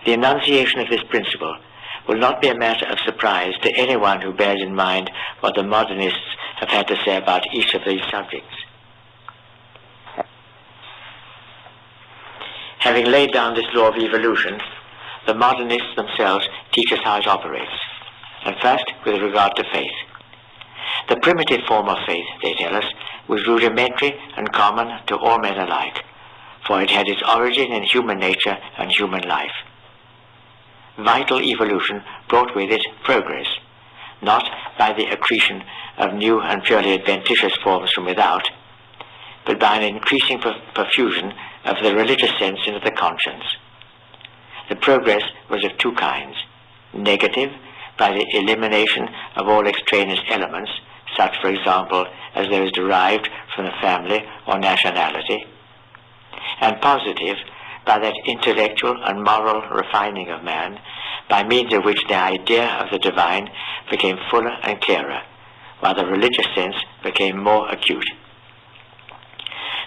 The enunciation of this principle will not be a matter of surprise to anyone who bears in mind what the modernists have had to say about each of these subjects. Having laid down this law of evolution, the modernists themselves teach us how it operates. And first, with regard to faith. The primitive form of faith, they tell us, was rudimentary and common to all men alike, for it had its origin in human nature and human life. Vital evolution brought with it progress, not by the accretion of new and purely adventitious forms from without, but by an increasing perfusion of the religious sense into the conscience. The progress was of two kinds: negative, by the elimination of all extraneous elements, such, for example, as those derived from the family or nationality, and positive, by that intellectual and moral refining of man, by means of which the idea of the divine became fuller and clearer, while the religious sense became more acute.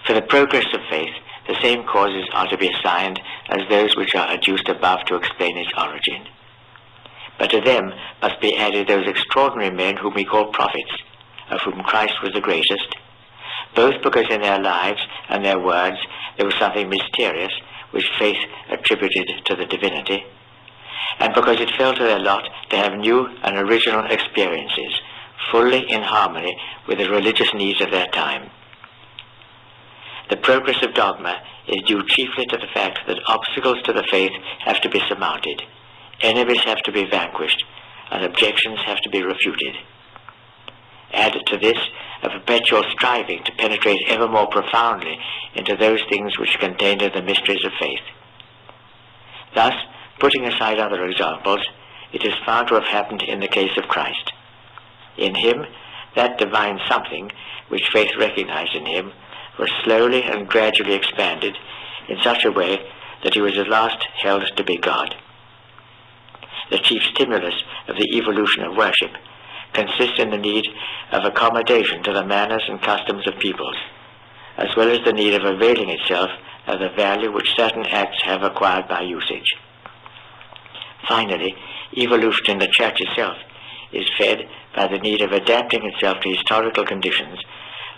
For the progress of faith, the same causes are to be assigned as those which are adduced above to explain its origin. But to them must be added those extraordinary men whom we call prophets, of whom Christ was the greatest, both because in their lives and their words there was something mysterious which faith attributed to the divinity, and because it fell to their lot to have new and original experiences, fully in harmony with the religious needs of their time. The progress of dogma is due chiefly to the fact that obstacles to the faith have to be surmounted, enemies have to be vanquished, and objections have to be refuted. Add to this a perpetual striving to penetrate ever more profoundly into those things which are contained in the mysteries of faith. Thus, putting aside other examples, it is found to have happened in the case of Christ. In him, that divine something which faith recognized in him was slowly and gradually expanded in such a way that he was at last held to be God. The chief stimulus of the evolution of worship consists in the need of accommodation to the manners and customs of peoples, as well as the need of availing itself of the value which certain acts have acquired by usage. Finally, evolution in the Church itself is fed by the need of adapting itself to historical conditions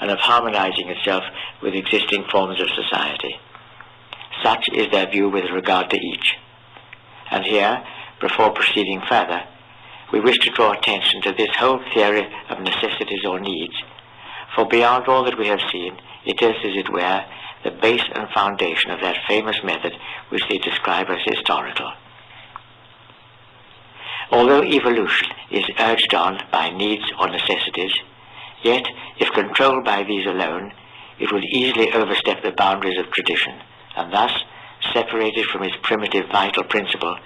and of harmonizing itself with existing forms of society. Such is their view with regard to each. And here, before proceeding further, we wish to draw attention to this whole theory of necessities or needs, for beyond all that we have seen, it is, as it were, the base and foundation of that famous method which they describe as historical. Although evolution is urged on by needs or necessities, yet, if controlled by these alone, it would easily overstep the boundaries of tradition, and thus, separated from its primitive vital principle,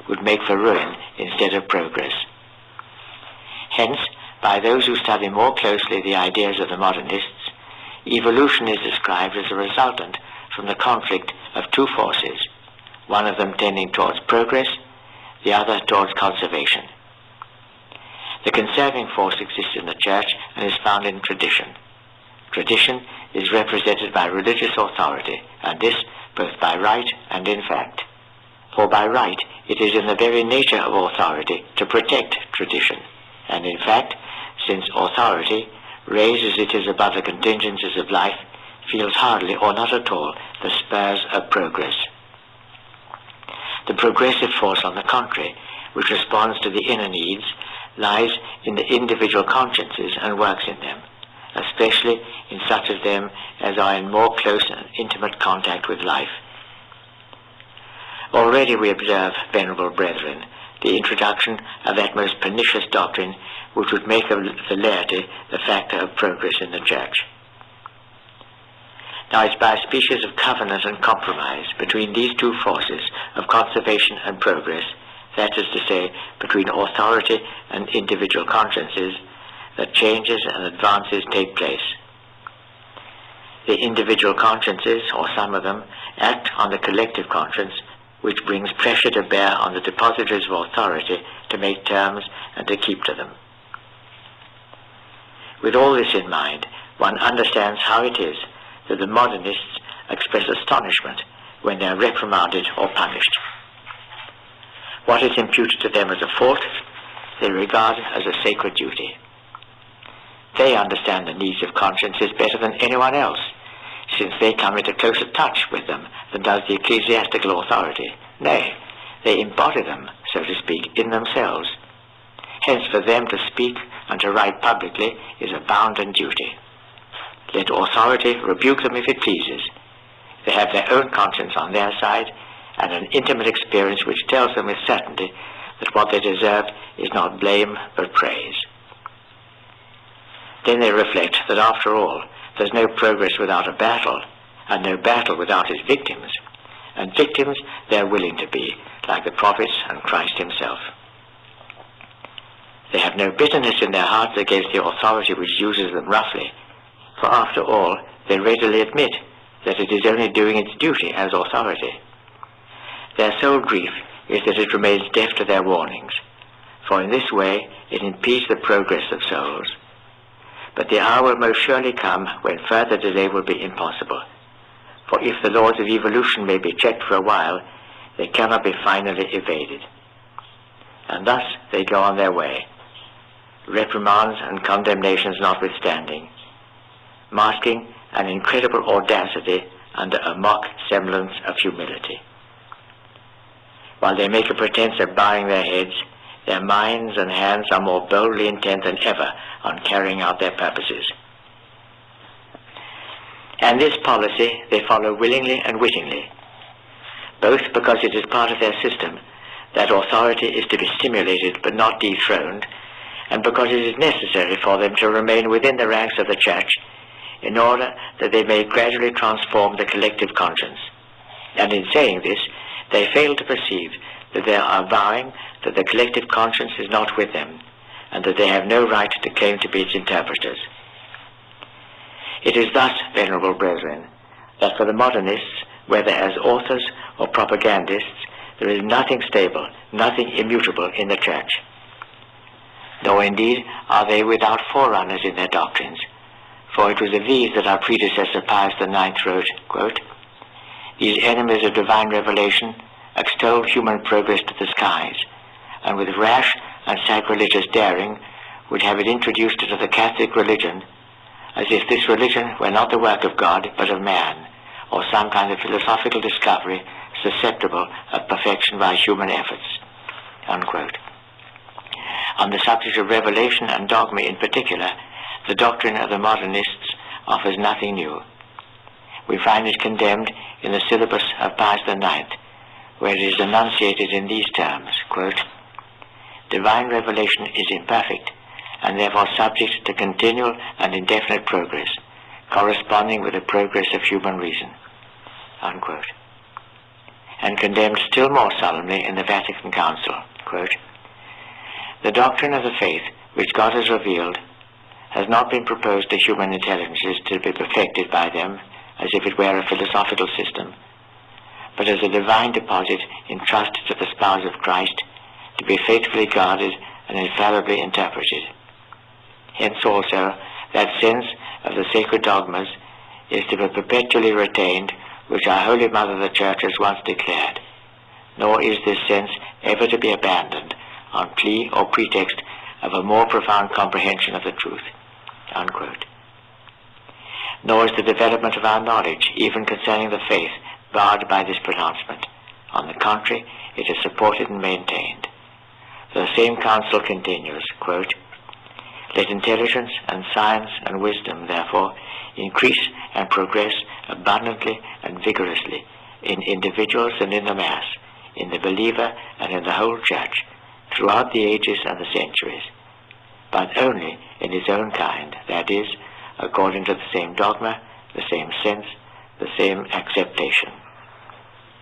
would make for ruin instead of progress. Hence, by those who study more closely the ideas of the modernists, evolution is described as a resultant from the conflict of two forces, one of them tending towards progress, the other towards conservation. The conserving force exists in the Church and is found in tradition. Tradition is represented by religious authority, and this both by right and in fact. For by right, it is in the very nature of authority to protect tradition, and in fact, since authority, raised as it is above the contingencies of life, feels hardly or not at all the spurs of progress. The progressive force, on the contrary, which responds to the inner needs, lies in the individual consciences and works in them, especially in such of them as are in more close and intimate contact with life. Already we observe, venerable brethren, the introduction of that most pernicious doctrine which would make of the laity the factor of progress in the Church. Now it's by a species of covenant and compromise between these two forces of conservation and progress, that is to say, between authority and individual consciences, that changes and advances take place. The individual consciences, or some of them, act on the collective conscience, which brings pressure to bear on the depositaries of authority to make terms and to keep to them. With all this in mind, one understands how it is that the modernists express astonishment when they are reprimanded or punished. What is imputed to them as a fault, they regard as a sacred duty. They understand the needs of consciences better than anyone else, since they come into closer touch with them than does the ecclesiastical authority. Nay, they embody them, so to speak, in themselves. Hence, for them to speak and to write publicly is a bounden duty. Let authority rebuke them if it pleases. They have their own conscience on their side, and an intimate experience which tells them with certainty that what they deserve is not blame but praise. Then they reflect that after all, there's no progress without a battle, and no battle without its victims. And victims they're willing to be, like the prophets and Christ himself. They have no bitterness in their hearts against the authority which uses them roughly, for after all, they readily admit that it is only doing its duty as authority. Their sole grief is that it remains deaf to their warnings, for in this way it impedes the progress of souls. But the hour will most surely come when further delay will be impossible, for if the laws of evolution may be checked for a while, they cannot be finally evaded. And thus they go on their way, reprimands and condemnations notwithstanding, masking an incredible audacity under a mock semblance of humility. while they make a pretense of bowing their heads, their minds and hands are more boldly intent than ever on carrying out their purposes. And this policy they follow willingly and wittingly, both because it is part of their system that authority is to be stimulated but not dethroned, and because it is necessary for them to remain within the ranks of the Church in order that they may gradually transform the collective conscience. And in saying this, they fail to perceive that they are vowing that the collective conscience is not with them, and that they have no right to claim to be its interpreters. It is thus, venerable brethren, that for the modernists, whether as authors or propagandists, there is nothing stable, nothing immutable in the Church. Nor indeed are they without forerunners in their doctrines, for it was of these that our predecessor Pius IX wrote, quote, "These enemies of divine revelation extol human progress to the skies, and with rash and sacrilegious daring would have it introduced into the Catholic religion, as if this religion were not the work of God but of man, or some kind of philosophical discovery susceptible of perfection by human efforts." Unquote. On the subject of revelation and dogma in particular, the doctrine of the modernists offers nothing new. We find it condemned in the syllabus of Pius IX, where it is enunciated in these terms, quote, "Divine revelation is imperfect, and therefore subject to continual and indefinite progress, corresponding with the progress of human reason," unquote. And condemned still more solemnly in the Vatican Council, quote, "The doctrine of the faith which God has revealed has not been proposed to human intelligences to be perfected by them as if it were a philosophical system, but as a divine deposit entrusted to the spouse of Christ to be faithfully guarded and infallibly interpreted. Hence also that sense of the sacred dogmas is to be perpetually retained which our Holy Mother the Church has once declared, nor is this sense ever to be abandoned on plea or pretext of a more profound comprehension of the truth," unquote. Nor is the development of our knowledge, even concerning the faith, barred by this pronouncement. On the contrary, it is supported and maintained. The same council continues, quote, "Let intelligence and science and wisdom, therefore, increase and progress abundantly and vigorously in individuals and in the mass, in the believer and in the whole Church, throughout the ages and the centuries, but only in its own kind, that is, according to the same dogma, the same sense, the same acceptation,"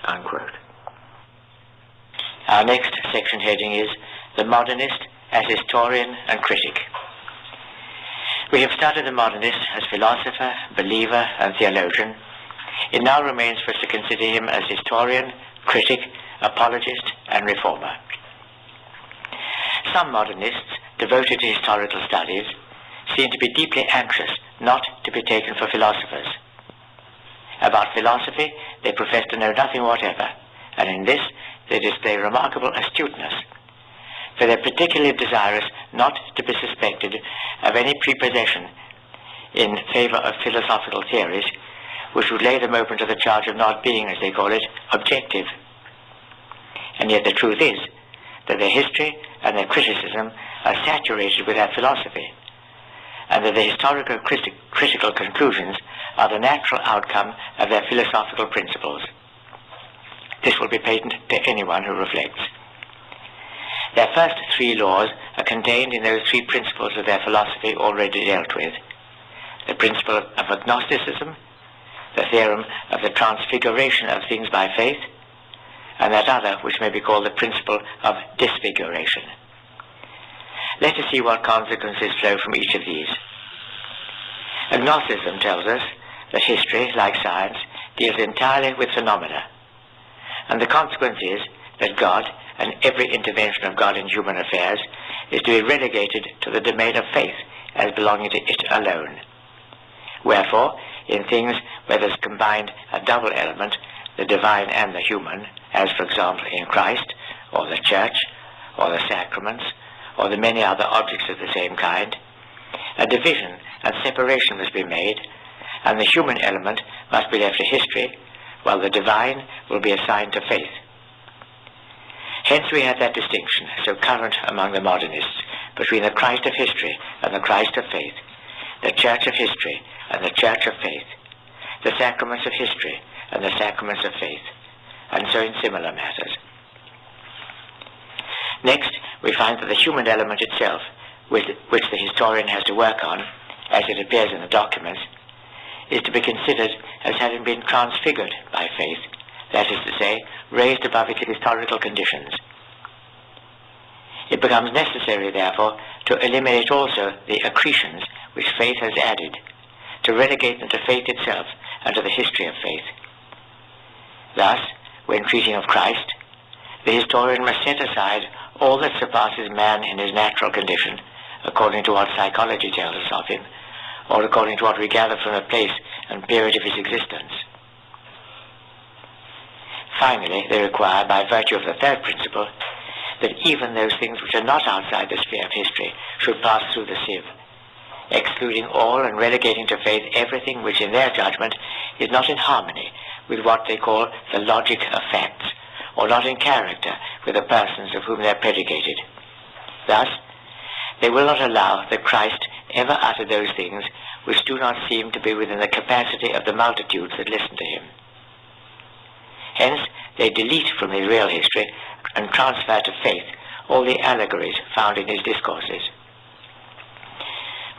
unquote. Our next section heading is "The Modernist as Historian and Critic." We have studied the modernist as philosopher, believer, and theologian. It now remains for us to consider him as historian, critic, apologist, and reformer. Some modernists, devoted to historical studies, seem to be deeply anxious not to be taken for philosophers. About philosophy, they profess to know nothing whatever, and in this they display remarkable astuteness, for they are particularly desirous not to be suspected of any prepossession in favor of philosophical theories which would lay them open to the charge of not being, as they call it, objective. And yet the truth is that their history and their criticism are saturated with that philosophy, and that the historical critical conclusions are the natural outcome of their philosophical principles. This will be patent to anyone who reflects. Their first three laws are contained in those three principles of their philosophy already dealt with: the principle of agnosticism, the theorem of the transfiguration of things by faith, and that other which may be called the principle of disfiguration. Let us see what consequences flow from each of these. Agnosticism tells us that history, like science, deals entirely with phenomena, and the consequence is that God and every intervention of God in human affairs is to be relegated to the domain of faith as belonging to it alone. Wherefore, in things where there's combined a double element, the divine and the human, as for example in Christ, or the Church, or the sacraments, or the many other objects of the same kind, a division and separation must be made, and the human element must be left to history, while the divine will be assigned to faith. Hence we have that distinction, so current among the modernists, between the Christ of history and the Christ of faith, the Church of history and the Church of faith, the sacraments of history and the sacraments of faith, and so in similar matters. Next, we find that the human element itself, which the historian has to work on, as it appears in the documents, is to be considered as having been transfigured by faith, that is to say, raised above its historical conditions. It becomes necessary, therefore, to eliminate also the accretions which faith has added, to relegate them to faith itself and to the history of faith. Thus, when treating of Christ, the historian must set aside all that surpasses man in his natural condition, according to what psychology tells us of him, or according to what we gather from the place and period of his existence. Finally, they require, by virtue of the third principle, that even those things which are not outside the sphere of history should pass through the sieve, excluding all and relegating to faith everything which in their judgment is not in harmony with what they call the logic of facts, or not in character with the persons of whom they are predicated. Thus, they will not allow that Christ ever utter those things which do not seem to be within the capacity of the multitudes that listen to him. Hence, they delete from his real history and transfer to faith all the allegories found in his discourses.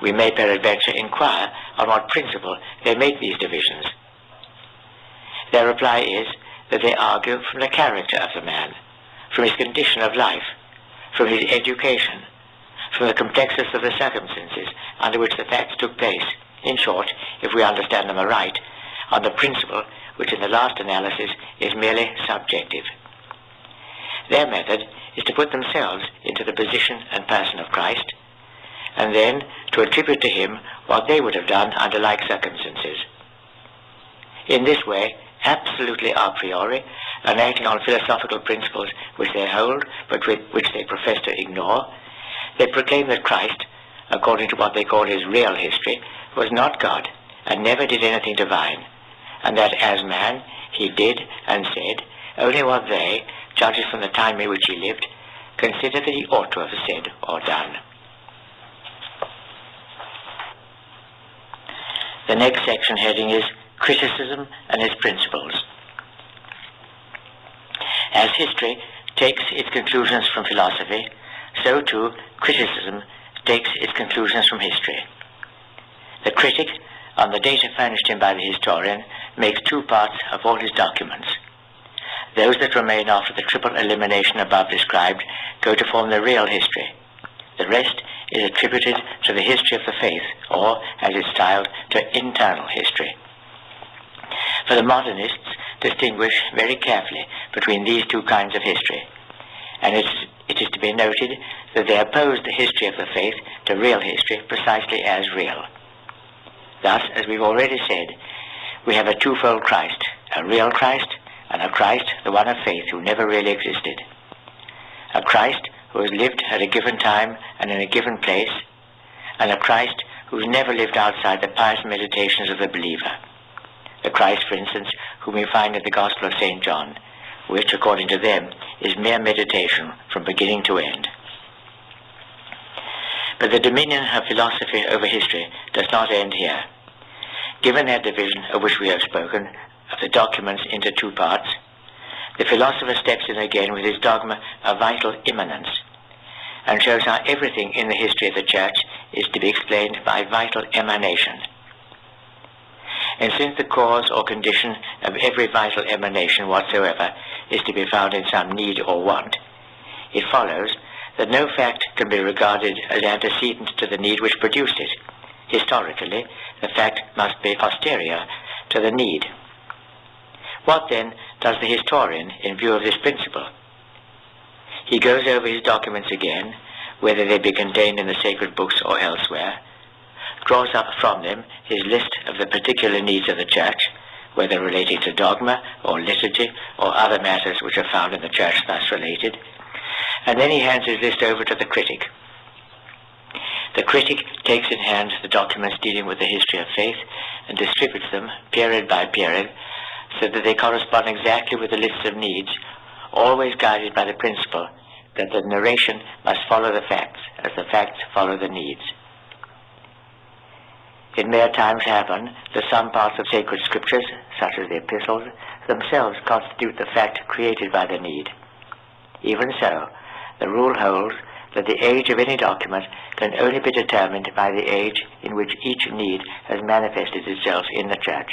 We may peradventure inquire on what principle they make these divisions. Their reply is that they argue from the character of the man, from his condition of life, from his education, from the complexity of the circumstances under which the facts took place, in short, if we understand them aright, on the principle which in the last analysis is merely subjective. Their method is to put themselves into the position and person of Christ, and then to attribute to him what they would have done under like circumstances. In this way, absolutely a priori, and acting on philosophical principles which they hold but which they profess to ignore, they proclaim that Christ, according to what they call his real history, was not God and never did anything divine, and that as man he did and said only what they, judges from the time in which he lived, considered that he ought to have said or done. The next section heading is Criticism and its Principles. As history takes its conclusions from philosophy, so too criticism takes its conclusions from history. The critic, on the data furnished him by the historian, makes two parts of all his documents. Those that remain after the triple elimination above described go to form the real history. The rest is attributed to the history of the faith, or, as it's styled, to internal history. For the modernists distinguish very carefully between these two kinds of history, and it is to be noted that they oppose the history of the faith to real history precisely as real. Thus, as we've already said, we have a twofold Christ, a real Christ and a Christ, the one of faith, who never really existed. A Christ who has lived at a given time and in a given place, and a Christ who's never lived outside the pious meditations of the believer. The Christ, for instance, whom we find in the Gospel of St. John, which, according to them, is mere meditation from beginning to end. But the dominion of philosophy over history does not end here. Given that division of which we have spoken, of the documents into two parts, the philosopher steps in again with his dogma of vital immanence, and shows how everything in the history of the Church is to be explained by vital emanation. And since the cause or condition of every vital emanation whatsoever is to be found in some need or want, it follows that no fact can be regarded as antecedent to the need which produced it. Historically, the fact must be posterior to the need. What then does the historian in view of this principle? He goes over his documents again, whether they be contained in the sacred books or elsewhere, draws up from them his list of the particular needs of the Church, whether relating to dogma or liturgy or other matters which are found in the Church thus related, and then he hands his list over to the critic. The critic takes in hand the documents dealing with the history of faith and distributes them period by period so that they correspond exactly with the lists of needs, always guided by the principle that the narration must follow the facts, as the facts follow the needs. It may at times happen that some parts of sacred scriptures, such as the epistles, themselves constitute the fact created by the need. Even so, the rule holds that the age of any document can only be determined by the age in which each need has manifested itself in the Church.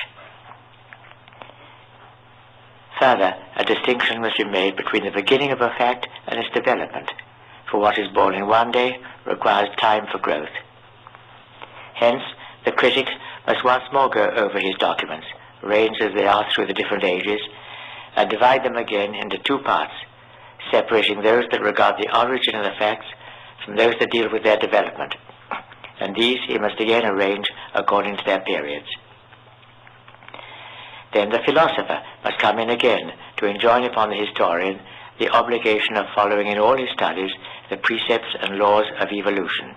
Further, a distinction must be made between the beginning of a fact and its development, for what is born in one day requires time for growth. Hence, the critic must once more go over his documents, arranged as they are through the different ages, and divide them again into two parts, separating those that regard the origin of the facts from those that deal with their development, and these he must again arrange according to their periods. Then the philosopher must come in again to enjoin upon the historian the obligation of following in all his studies the precepts and laws of evolution.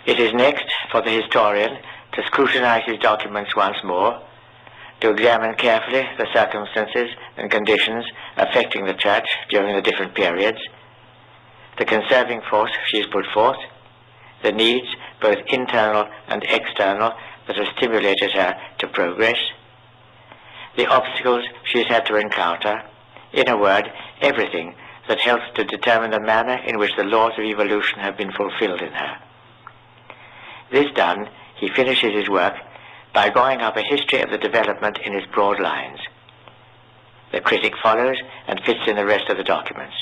It is next for the historian to scrutinize his documents once more, to examine carefully the circumstances and conditions affecting the Church during the different periods, the conserving force she has put forth, the needs, both internal and external, that have stimulated her to progress, the obstacles she has had to encounter, in a word, everything that helps to determine the manner in which the laws of evolution have been fulfilled in her. This done, he finishes his work by drawing up a history of the development in its broad lines. The critic follows and fits in the rest of the documents.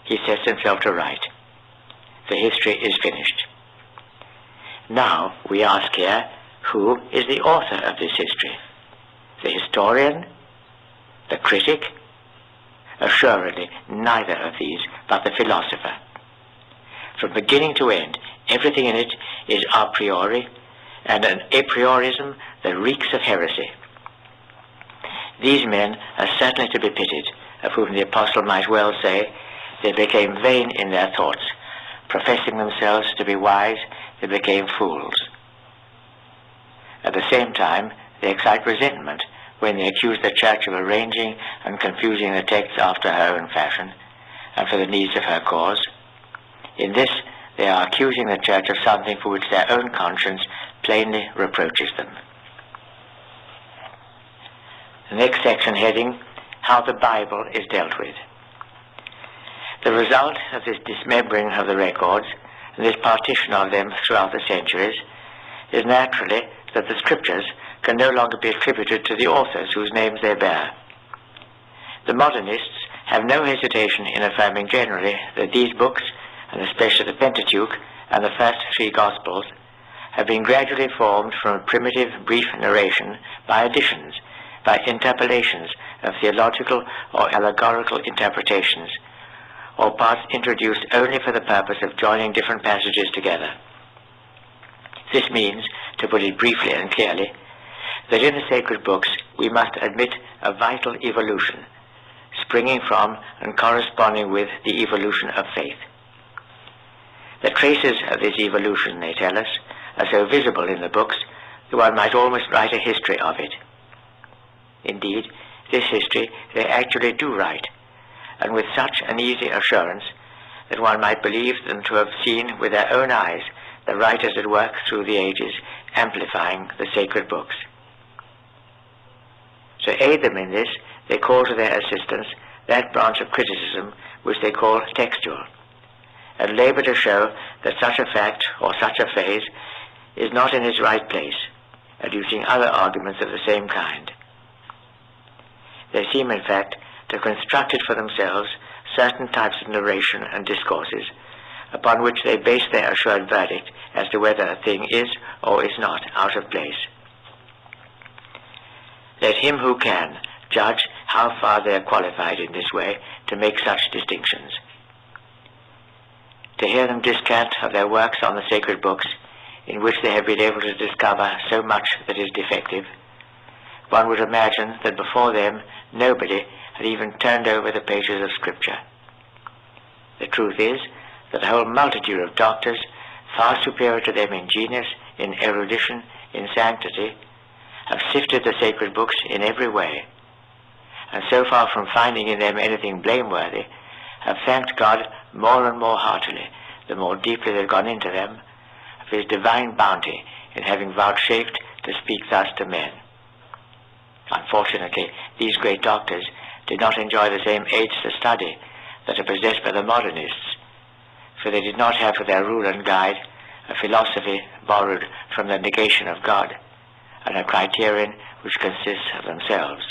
He sets himself to write. The history is finished. Now we ask here, who is the author of this history? The historian? The critic? Assuredly neither of these, but the philosopher. From beginning to end, everything in it is a priori, and an a priorism that reeks of heresy. These men are certainly to be pitied, of whom the apostle might well say, they became vain in their thoughts, professing themselves to be wise, they became fools. At the same time, they excite resentment when they accuse the Church of arranging and confusing the texts after her own fashion, and for the needs of her cause. In this, they are accusing the Church of something for which their own conscience plainly reproaches them. The next section heading, How the Bible is Dealt With. The result of this dismembering of the records, and this partition of them throughout the centuries, is naturally that the scriptures can no longer be attributed to the authors whose names they bear. The modernists have no hesitation in affirming generally that these books, and especially the Pentateuch and the first three Gospels, have been gradually formed from a primitive, brief narration by additions, by interpolations of theological or allegorical interpretations, or parts introduced only for the purpose of joining different passages together. This means, to put it briefly and clearly, that in the sacred books we must admit a vital evolution, springing from and corresponding with the evolution of faith. The traces of this evolution, they tell us, are so visible in the books that one might almost write a history of it. Indeed, this history they actually do write, and with such an easy assurance that one might believe them to have seen with their own eyes the writers at work through the ages, amplifying the sacred books. To aid them in this, they call to their assistance that branch of criticism which they call textual, and labor to show that such a fact or such a phase is not in its right place, adducing other arguments of the same kind. They seem, in fact, to have constructed for themselves certain types of narration and discourses, upon which they base their assured verdict as to whether a thing is or is not out of place. Let him who can judge how far they are qualified in this way to make such distinctions. To hear them descant of their works on the sacred books, in which they have been able to discover so much that is defective, one would imagine that before them nobody had even turned over the pages of Scripture. The truth is that a whole multitude of doctors, far superior to them in genius, in erudition, in sanctity, have sifted the sacred books in every way, and so far from finding in them anything blameworthy, have thanked God more and more heartily, the more deeply they've gone into them, of his divine bounty in having vouchsafed to speak thus to men. Unfortunately, these great doctors did not enjoy the same aids to study that are possessed by the modernists, for they did not have for their rule and guide a philosophy borrowed from the negation of God, and a criterion which consists of themselves.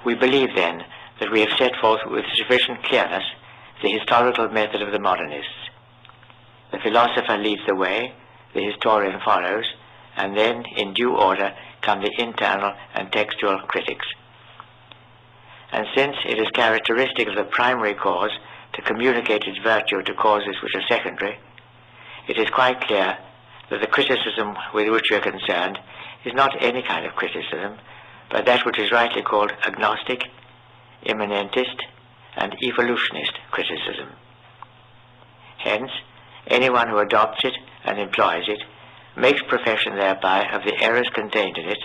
We believe, then, that we have set forth with sufficient clearness the historical method of the modernists. The philosopher leads the way, the historian follows, and then, in due order, come the internal and textual critics. And since it is characteristic of the primary cause to communicate its virtue to causes which are secondary, it is quite clear that the criticism with which we are concerned is not any kind of criticism, but that which is rightly called agnostic, immanentist, and evolutionist criticism. Hence, anyone who adopts it and employs it makes profession thereby of the errors contained in it,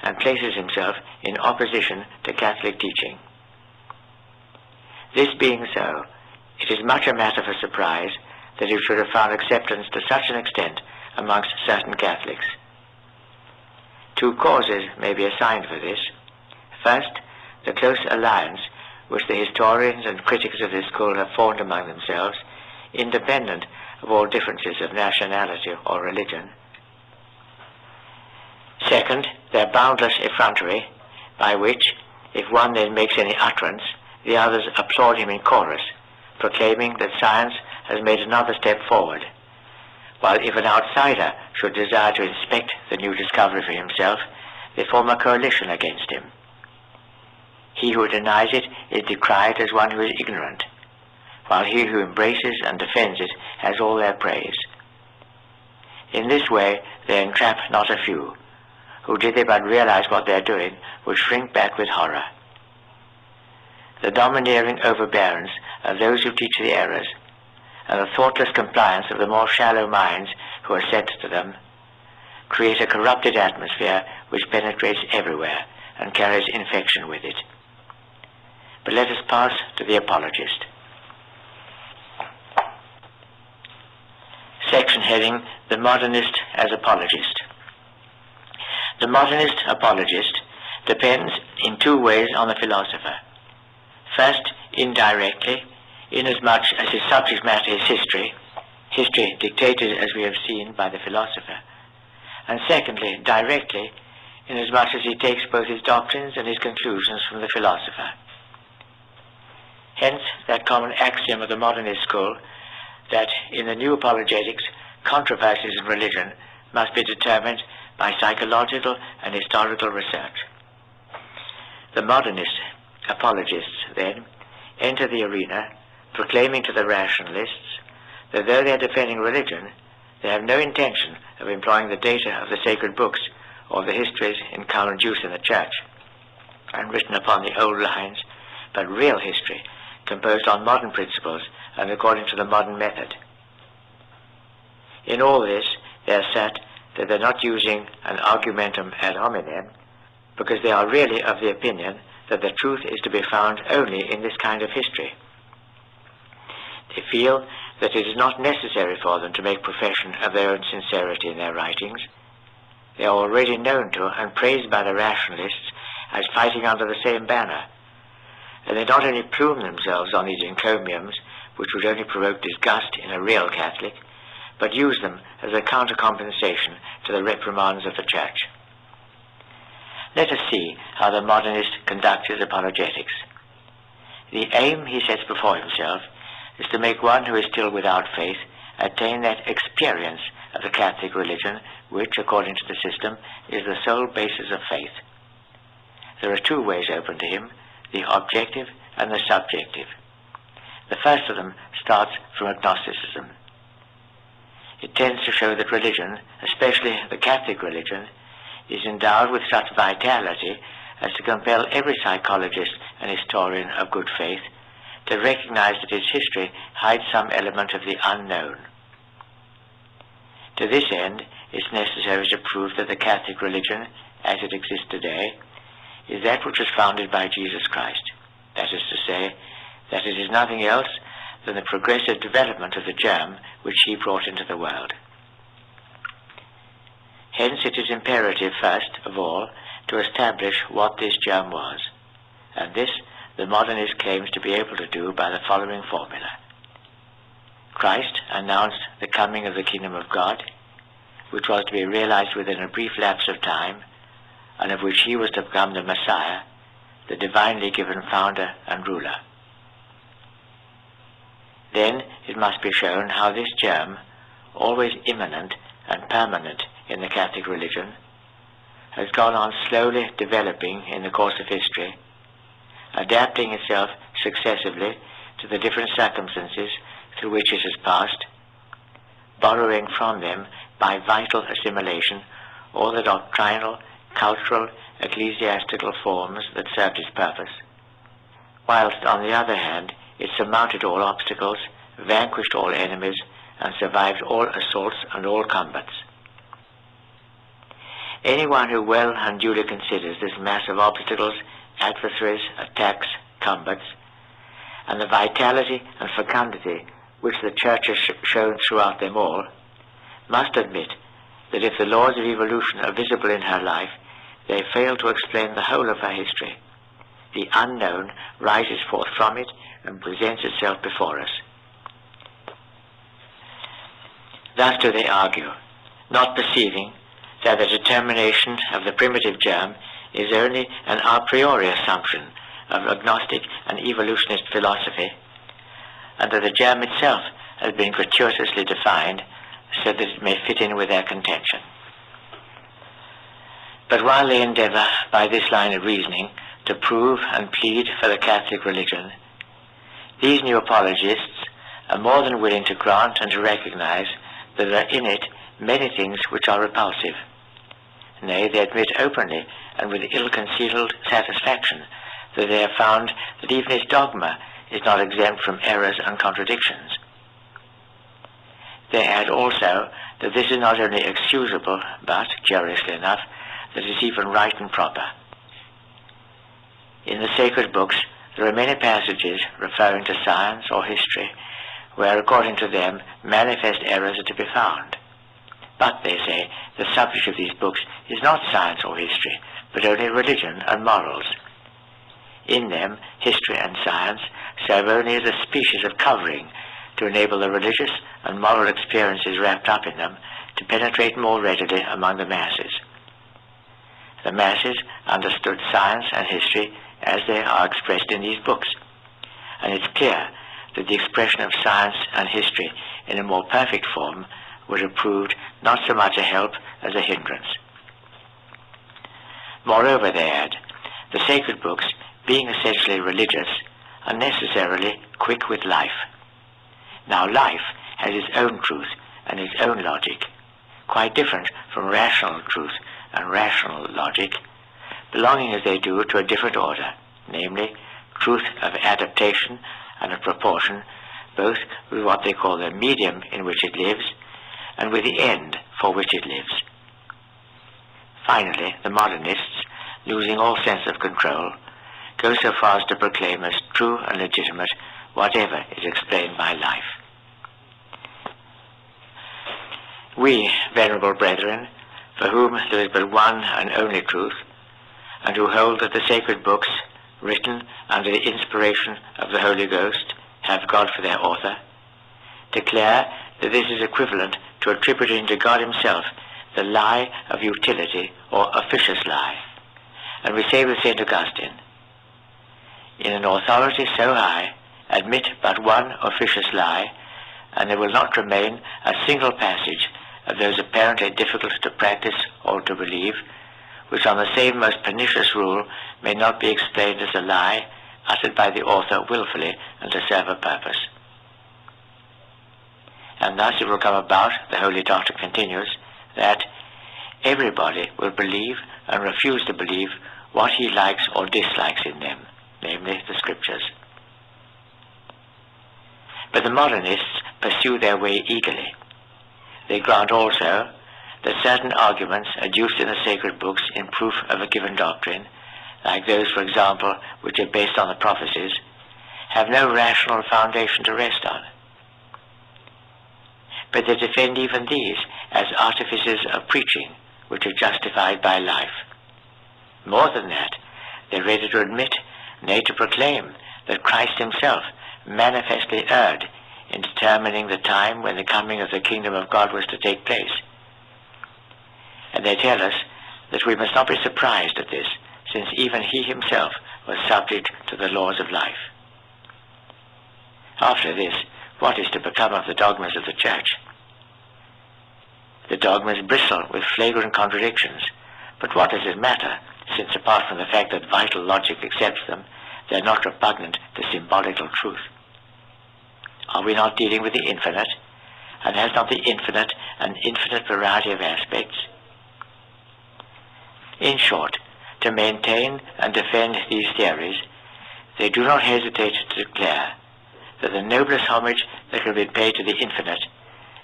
and places himself in opposition to Catholic teaching. This being so, it is much a matter for surprise that it should have found acceptance to such an extent amongst certain Catholics. Two causes may be assigned for this. First, the close alliance which the historians and critics of this school have formed among themselves, independent of all differences of nationality or religion. Second, their boundless effrontery, by which, if one then makes any utterance, the others applaud him in chorus, proclaiming that science has made another step forward, while if an outsider should desire to inspect the new discovery for himself, they form a coalition against him. He who denies it is decried as one who is ignorant, while he who embraces and defends it has all their praise. In this way they entrap not a few, who, did they but realize what they are doing, would shrink back with horror. The domineering overbearance of those who teach the errors, and the thoughtless compliance of the more shallow minds who are sent to them, create a corrupted atmosphere which penetrates everywhere and carries infection with it. But let us pass to the apologist. Section heading, The Modernist as Apologist. The modernist apologist depends in two ways on the philosopher. First, indirectly, inasmuch as his subject matter is history dictated, as we have seen, by the philosopher. And secondly, directly, inasmuch as he takes both his doctrines and his conclusions from the philosopher. Hence, that common axiom of the modernist school, that in the new apologetics, controversies in religion must be determined by psychological and historical research. The modernist apologists, then, enter the arena proclaiming to the rationalists that though they are defending religion, they have no intention of employing the data of the sacred books or the histories in current use in the church, and written upon the old lines, but real history composed on modern principles and according to the modern method. In all this, they assert that they're not using an argumentum ad hominem, because they are really of the opinion that the truth is to be found only in this kind of history. They feel that it is not necessary for them to make profession of their own sincerity in their writings. They are already known to and praised by the rationalists as fighting under the same banner, and they not only plume themselves on these encomiums, which would only provoke disgust in a real Catholic, but use them as a counter-compensation to the reprimands of the Church. Let us see how the modernist conducts his apologetics. The aim he sets before himself is to make one who is still without faith attain that experience of the Catholic religion which, according to the system, is the sole basis of faith. There are two ways open to him, the objective and the subjective. The first of them starts from agnosticism. It tends to show that religion, especially the Catholic religion, is endowed with such vitality as to compel every psychologist and historian of good faith to recognize that its history hides some element of the unknown. To this end, it's necessary to prove that the Catholic religion as it exists today, is that which was founded by Jesus Christ. That is to say, that it is nothing else than the progressive development of the germ which he brought into the world. Hence it is imperative, first of all, to establish what this germ was, and this the modernist claims to be able to do by the following formula. Christ announced the coming of the kingdom of God, which was to be realized within a brief lapse of time, and of which he was to become the Messiah, the divinely given founder and ruler. Then it must be shown how this germ, always immanent and permanent in the Catholic religion, has gone on slowly developing in the course of history, adapting itself successively to the different circumstances through which it has passed, borrowing from them by vital assimilation all the doctrinal, cultural, ecclesiastical forms that served its purpose, whilst on the other hand it surmounted all obstacles, vanquished all enemies, and survived all assaults and all combats. Anyone who well and duly considers this mass of obstacles, adversaries, attacks, combats, and the vitality and fecundity which the Church has shown throughout them all, must admit that if the laws of evolution are visible in her life, they fail to explain the whole of her history. The unknown rises forth from it and presents itself before us. Thus do they argue, not perceiving that the determination of the primitive germ is only an a priori assumption of agnostic and evolutionist philosophy, and that the germ itself has been gratuitously defined so that it may fit in with their contention. But while they endeavor by this line of reasoning to prove and plead for the Catholic religion, these new apologists are more than willing to grant and to recognize that there are in it many things which are repulsive. Nay, they admit openly and with ill-concealed satisfaction that they have found that even its dogma is not exempt from errors and contradictions. They add also that this is not only excusable, but, curiously enough, that it is even right and proper. In the sacred books, there are many passages referring to science or history, where, according to them, manifest errors are to be found. But, they say, the subject of these books is not science or history, but only religion and morals. In them, history and science serve only as a species of covering to enable the religious and moral experiences wrapped up in them to penetrate more readily among the masses. The masses understood science and history as they are expressed in these books, and it's clear that the expression of science and history in a more perfect form would have proved not so much a help as a hindrance. Moreover, they add, the sacred books, being essentially religious, are necessarily quick with life. Now life has its own truth and its own logic, quite different from rational truth and rational logic, belonging as they do to a different order, namely truth of adaptation and of proportion, both with what they call the medium in which it lives and with the end for which it lives. Finally, the modernists, losing all sense of control, go so far as to proclaim as true and legitimate whatever is explained by life. We, venerable brethren, for whom there is but one and only truth, and who hold that the sacred books, written under the inspiration of the Holy Ghost, have God for their author, declare that this is equivalent to attributing to God himself the lie of utility or officious lie. And we say with St. Augustine, in an authority so high, admit but one officious lie, and there will not remain a single passage of those apparently difficult to practice or to believe, which on the same most pernicious rule may not be explained as a lie uttered by the author willfully and to serve a purpose. And thus it will come about, the holy doctor continues, that everybody will believe and refuse to believe what he likes or dislikes in them, namely the scriptures. But the modernists pursue their way eagerly. They grant also that certain arguments adduced in the sacred books in proof of a given doctrine, like those, for example, which are based on the prophecies, have no rational foundation to rest on. But they defend even these as artifices of preaching, which are justified by life. More than that, they're ready to admit, nay, to proclaim, that Christ himself manifestly erred in determining the time when the coming of the kingdom of God was to take place. And they tell us that we must not be surprised at this, since even he himself was subject to the laws of life. After this, what is to become of the dogmas of the Church? The dogmas bristle with flagrant contradictions, but what does it matter, since apart from the fact that vital logic accepts them, they are not repugnant to symbolical truth? Are we not dealing with the infinite, and has not the infinite an infinite variety of aspects? In short, to maintain and defend these theories, they do not hesitate to declare that the noblest homage that can be paid to the infinite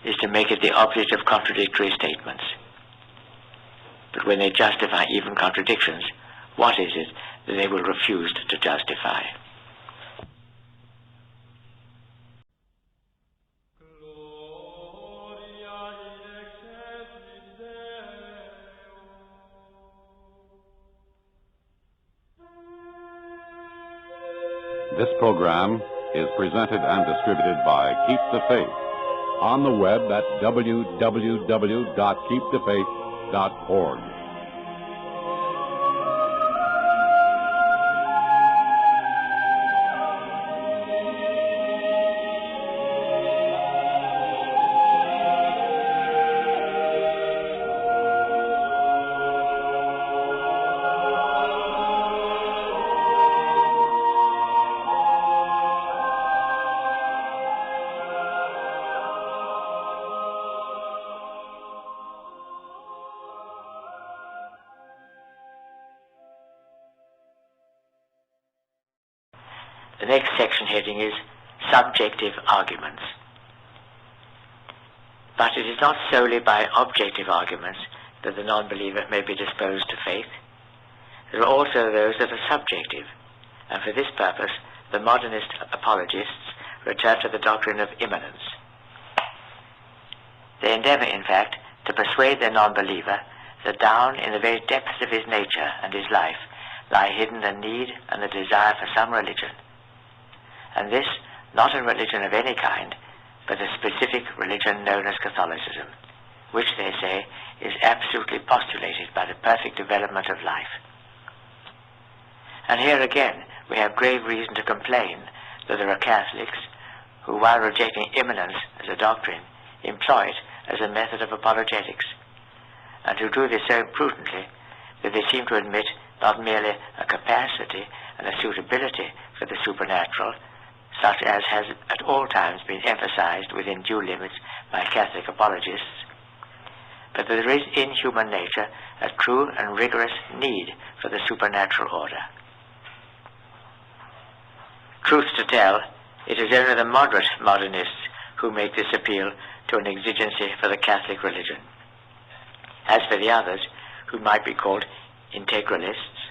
is to make it the object of contradictory statements. But when they justify even contradictions, what is it that they will refuse to justify? This program is presented and distributed by Keep the Faith on the web at www.keepthefaith.org. The next section heading is Subjective Arguments. But it is not solely by objective arguments that the non-believer may be disposed to faith. There are also those that are subjective, and for this purpose the modernist apologists return to the doctrine of immanence. They endeavor, in fact, to persuade their non-believer that down in the very depths of his nature and his life lie hidden the need and the desire for some religion, and this not a religion of any kind, but a specific religion known as Catholicism, which, they say, is absolutely postulated by the perfect development of life. And here again we have grave reason to complain that there are Catholics who, while rejecting immanence as a doctrine, employ it as a method of apologetics, and who do this so imprudently that they seem to admit not merely a capacity and a suitability for the supernatural, such as has at all times been emphasized within due limits by Catholic apologists, but that there is in human nature a true and rigorous need for the supernatural order. Truth to tell, it is only the moderate modernists who make this appeal to an exigency for the Catholic religion. As for the others, who might be called integralists,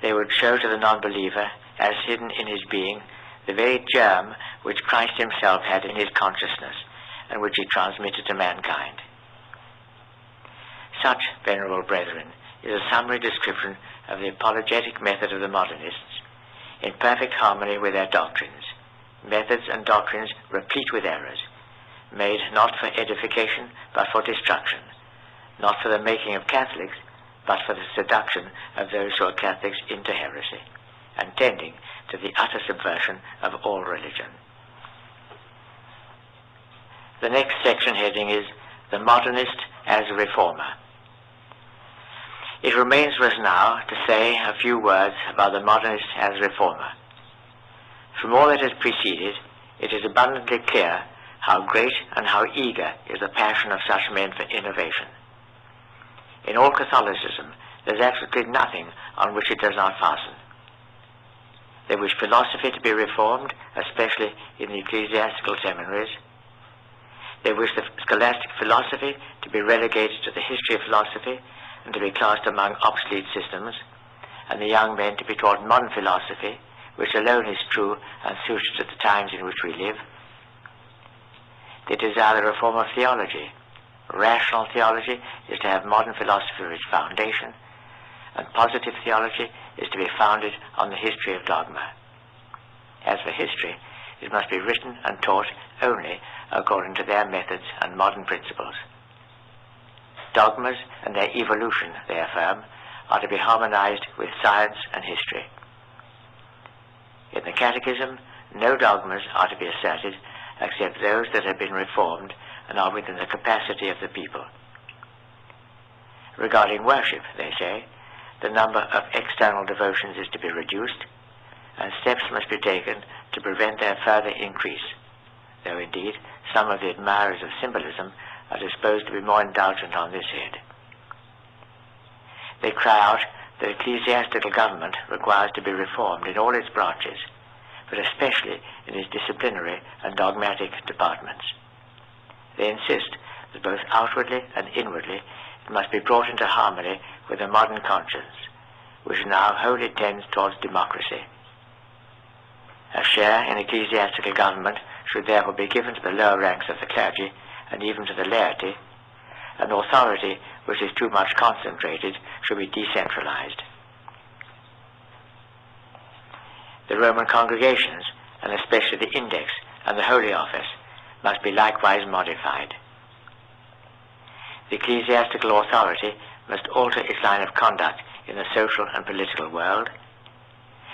they would show to the non-believer, as hidden in his being, the very germ which Christ himself had in his consciousness, and which he transmitted to mankind. Such, venerable brethren, is a summary description of the apologetic method of the modernists, in perfect harmony with their doctrines, methods and doctrines replete with errors, made not for edification but for destruction, not for the making of Catholics, but for the seduction of those who are Catholics into heresy, and tending to the utter subversion of all religion. The next section heading is The Modernist as a Reformer. It remains for us now to say a few words about the modernist as a reformer. From all that has preceded, it is abundantly clear how great and how eager is the passion of such men for innovation. In all Catholicism, there is absolutely nothing on which it does not fasten. They wish philosophy to be reformed, especially in the ecclesiastical seminaries. They wish the scholastic philosophy to be relegated to the history of philosophy and to be classed among obsolete systems, and the young men to be taught modern philosophy, which alone is true and suited to the times in which we live. They desire the reform of theology. Rational theology is to have modern philosophy for its foundation, and positive theology is to be founded on the history of dogma. As for history, it must be written and taught only according to their methods and modern principles. Dogmas and their evolution, they affirm, are to be harmonized with science and history. In the Catechism, no dogmas are to be asserted except those that have been reformed and are within the capacity of the people. Regarding worship, they say, the number of external devotions is to be reduced, and steps must be taken to prevent their further increase, though indeed some of the admirers of symbolism are disposed to be more indulgent on this head. They cry out that ecclesiastical government requires to be reformed in all its branches, but especially in its disciplinary and dogmatic departments. They insist that both outwardly and inwardly it must be brought into harmony with the modern conscience, which now wholly tends towards democracy. A share in ecclesiastical government should therefore be given to the lower ranks of the clergy and even to the laity, and authority which is too much concentrated should be decentralized. The Roman congregations, and especially the Index and the Holy Office, must be likewise modified. The ecclesiastical authority must alter its line of conduct in the social and political world.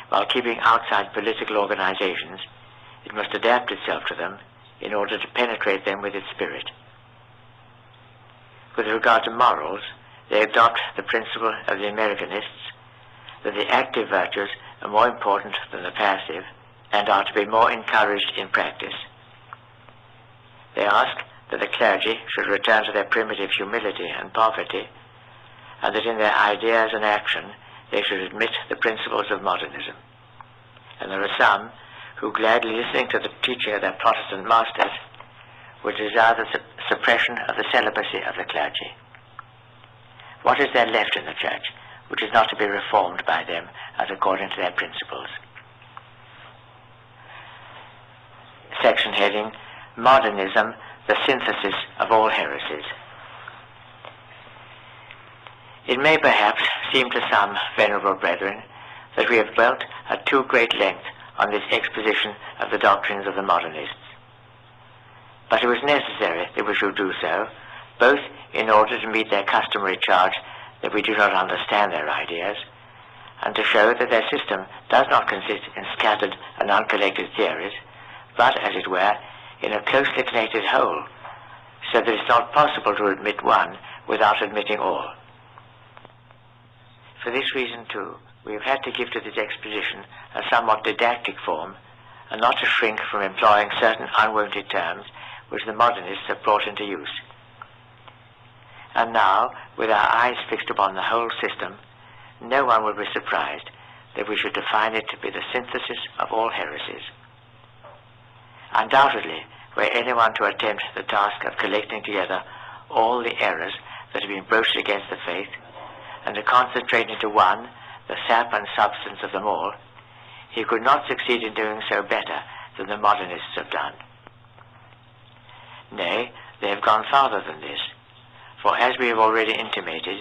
While keeping outside political organizations, it must adapt itself to them in order to penetrate them with its spirit. With regard to morals, they adopt the principle of the Americanists that the active virtues are more important than the passive and are to be more encouraged in practice. They ask that the clergy should return to their primitive humility and poverty, and that in their ideas and action they should admit the principles of modernism. And there are some who, gladly listening to the teaching of their Protestant masters, would desire the suppression of the celibacy of the clergy. What is there left in the Church which is not to be reformed by them as according to their principles? Section heading, Modernism, the synthesis of all heresies. It may perhaps seem to some, venerable brethren, that we have dwelt at too great length on this exposition of the doctrines of the modernists. But it was necessary that we should do so, both in order to meet their customary charge that we do not understand their ideas, and to show that their system does not consist in scattered and uncollected theories, but, as it were, in a closely connected whole, so that it is not possible to admit one without admitting all. For this reason, too, we have had to give to this exposition a somewhat didactic form, and not to shrink from employing certain unwonted terms which the modernists have brought into use. And now, with our eyes fixed upon the whole system, no one will be surprised that we should define it to be the synthesis of all heresies. Undoubtedly, were anyone to attempt the task of collecting together all the errors that have been broached against the faith, and to concentrate into one the sap and substance of them all, he could not succeed in doing so better than the modernists have done. Nay, they have gone farther than this, for as we have already intimated,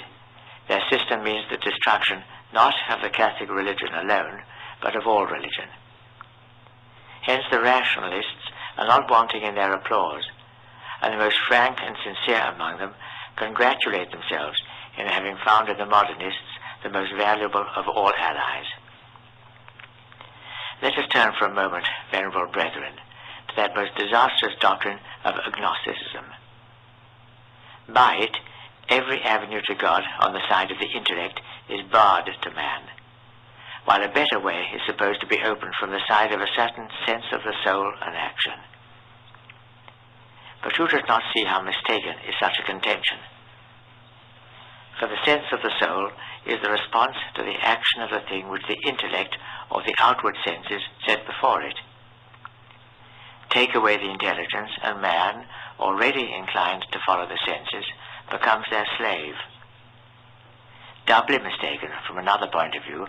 their system means the destruction not of the Catholic religion alone, but of all religion. Hence the rationalists are not wanting in their applause, and the most frank and sincere among them congratulate themselves in having found in the modernists the most valuable of all allies. Let us turn for a moment, venerable brethren, to that most disastrous doctrine of agnosticism. By it, every avenue to God on the side of the intellect is barred to man, while a better way is supposed to be opened from the side of a certain sense of the soul and action. But who does not see how mistaken is such a contention? For the sense of the soul is the response to the action of the thing which the intellect or the outward senses set before it. Take away the intelligence, and man, already inclined to follow the senses, becomes their slave. Doubly mistaken from another point of view,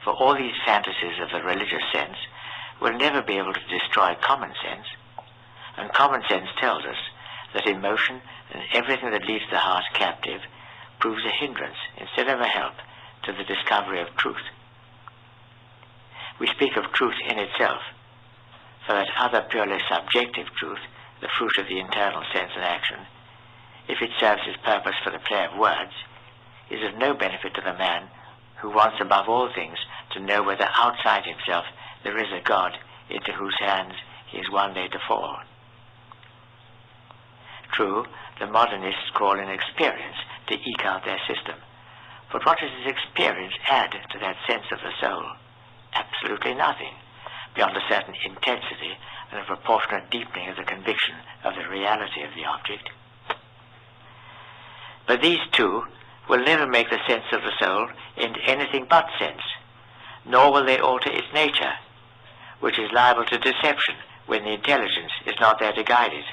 for all these fantasies of the religious sense will never be able to destroy common sense, and common sense tells us that emotion and everything that leads the heart captive proves a hindrance instead of a help to the discovery of truth. We speak of truth in itself, for that other purely subjective truth, the fruit of the internal sense and action, if it serves his purpose for the play of words, is of no benefit to the man who wants above all things to know whether outside himself there is a God into whose hands he is one day to fall. True, the modernists call in experience to eke out their system, but what does this experience add to that sense of the soul? Absolutely nothing, beyond a certain intensity and a proportionate deepening of the conviction of the reality of the object. But these two will never make the sense of the soul into anything but sense, nor will they alter its nature, which is liable to deception when the intelligence is not there to guide it.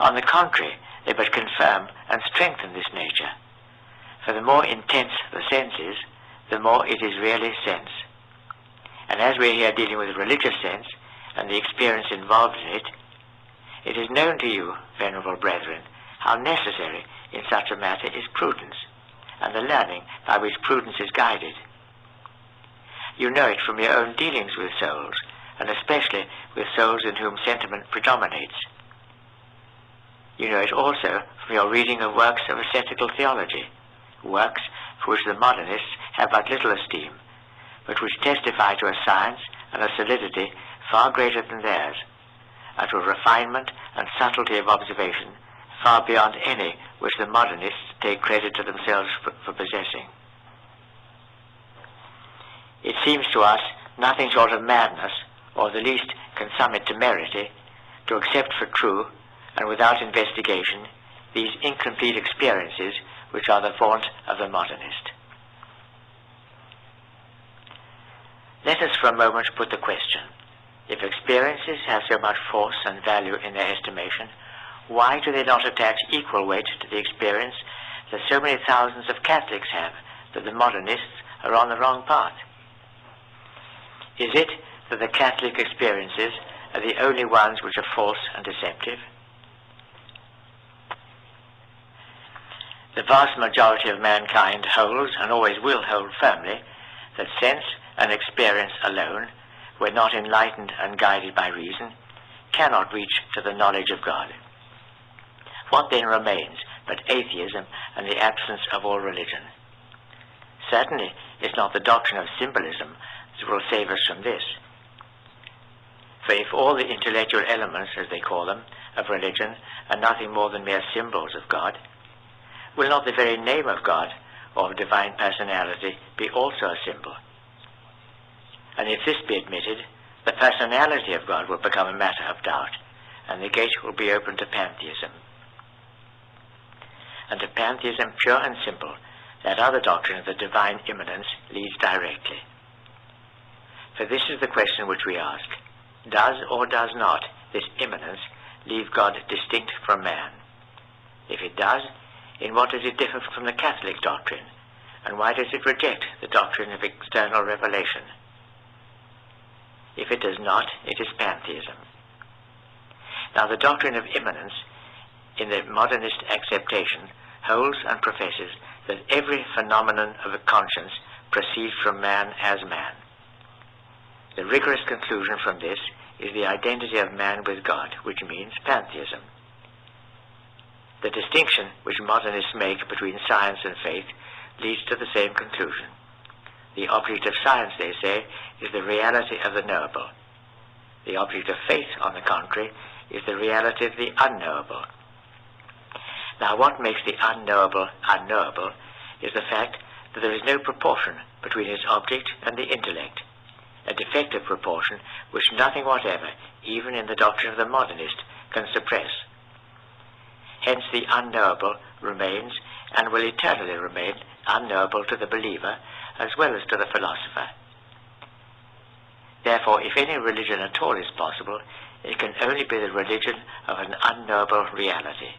On the contrary, they but confirm and strengthen this nature, for the more intense the sense is, the more it is really sense. And as we are here dealing with religious sense and the experience involved in it, it is known to you, venerable brethren, how necessary in such a matter is prudence, and the learning by which prudence is guided. You know it from your own dealings with souls, and especially with souls in whom sentiment predominates. You know it also from your reading of works of ascetical theology, works for which the modernists have but little esteem, but which testify to a science and a solidity far greater than theirs, and to a refinement and subtlety of observation far beyond any which the modernists take credit to themselves for possessing. It seems to us nothing short of madness, or the least consummate temerity, to accept for true, and without investigation, these incomplete experiences which are the vaunt of the modernist. Let us for a moment put the question: if experiences have so much force and value in their estimation, why do they not attach equal weight to the experience that so many thousands of Catholics have that the modernists are on the wrong path? Is it that the Catholic experiences are the only ones which are false and deceptive? The vast majority of mankind holds, and always will hold firmly, that sense and experience alone, when not enlightened and guided by reason, cannot reach to the knowledge of God. What then remains but atheism and the absence of all religion? Certainly it's not the doctrine of symbolism that will save us from this. For if all the intellectual elements, as they call them, of religion are nothing more than mere symbols of God, will not the very name of God or of divine personality be also a symbol? And if this be admitted, the personality of God will become a matter of doubt, and the gate will be open to pantheism. And to pantheism pure and simple, that other doctrine of the divine immanence leads directly. For this is the question which we ask: does or does not this immanence leave God distinct from man? If it does, in what does it differ from the Catholic doctrine, and why does it reject the doctrine of external revelation? If it does not, it is pantheism. Now the doctrine of immanence, in the modernist acceptation, holds and professes that every phenomenon of a conscience proceeds from man as man. The rigorous conclusion from this is the identity of man with God, which means pantheism. The distinction which modernists make between science and faith leads to the same conclusion. The object of science, they say, is the reality of the knowable. The object of faith, on the contrary, is the reality of the unknowable. Now, what makes the unknowable unknowable is the fact that there is no proportion between its object and the intellect, a defective proportion which nothing whatever, even in the doctrine of the modernist, can suppress. Hence the unknowable remains and will eternally remain unknowable to the believer as well as to the philosopher. Therefore, if any religion at all is possible, it can only be the religion of an unknowable reality.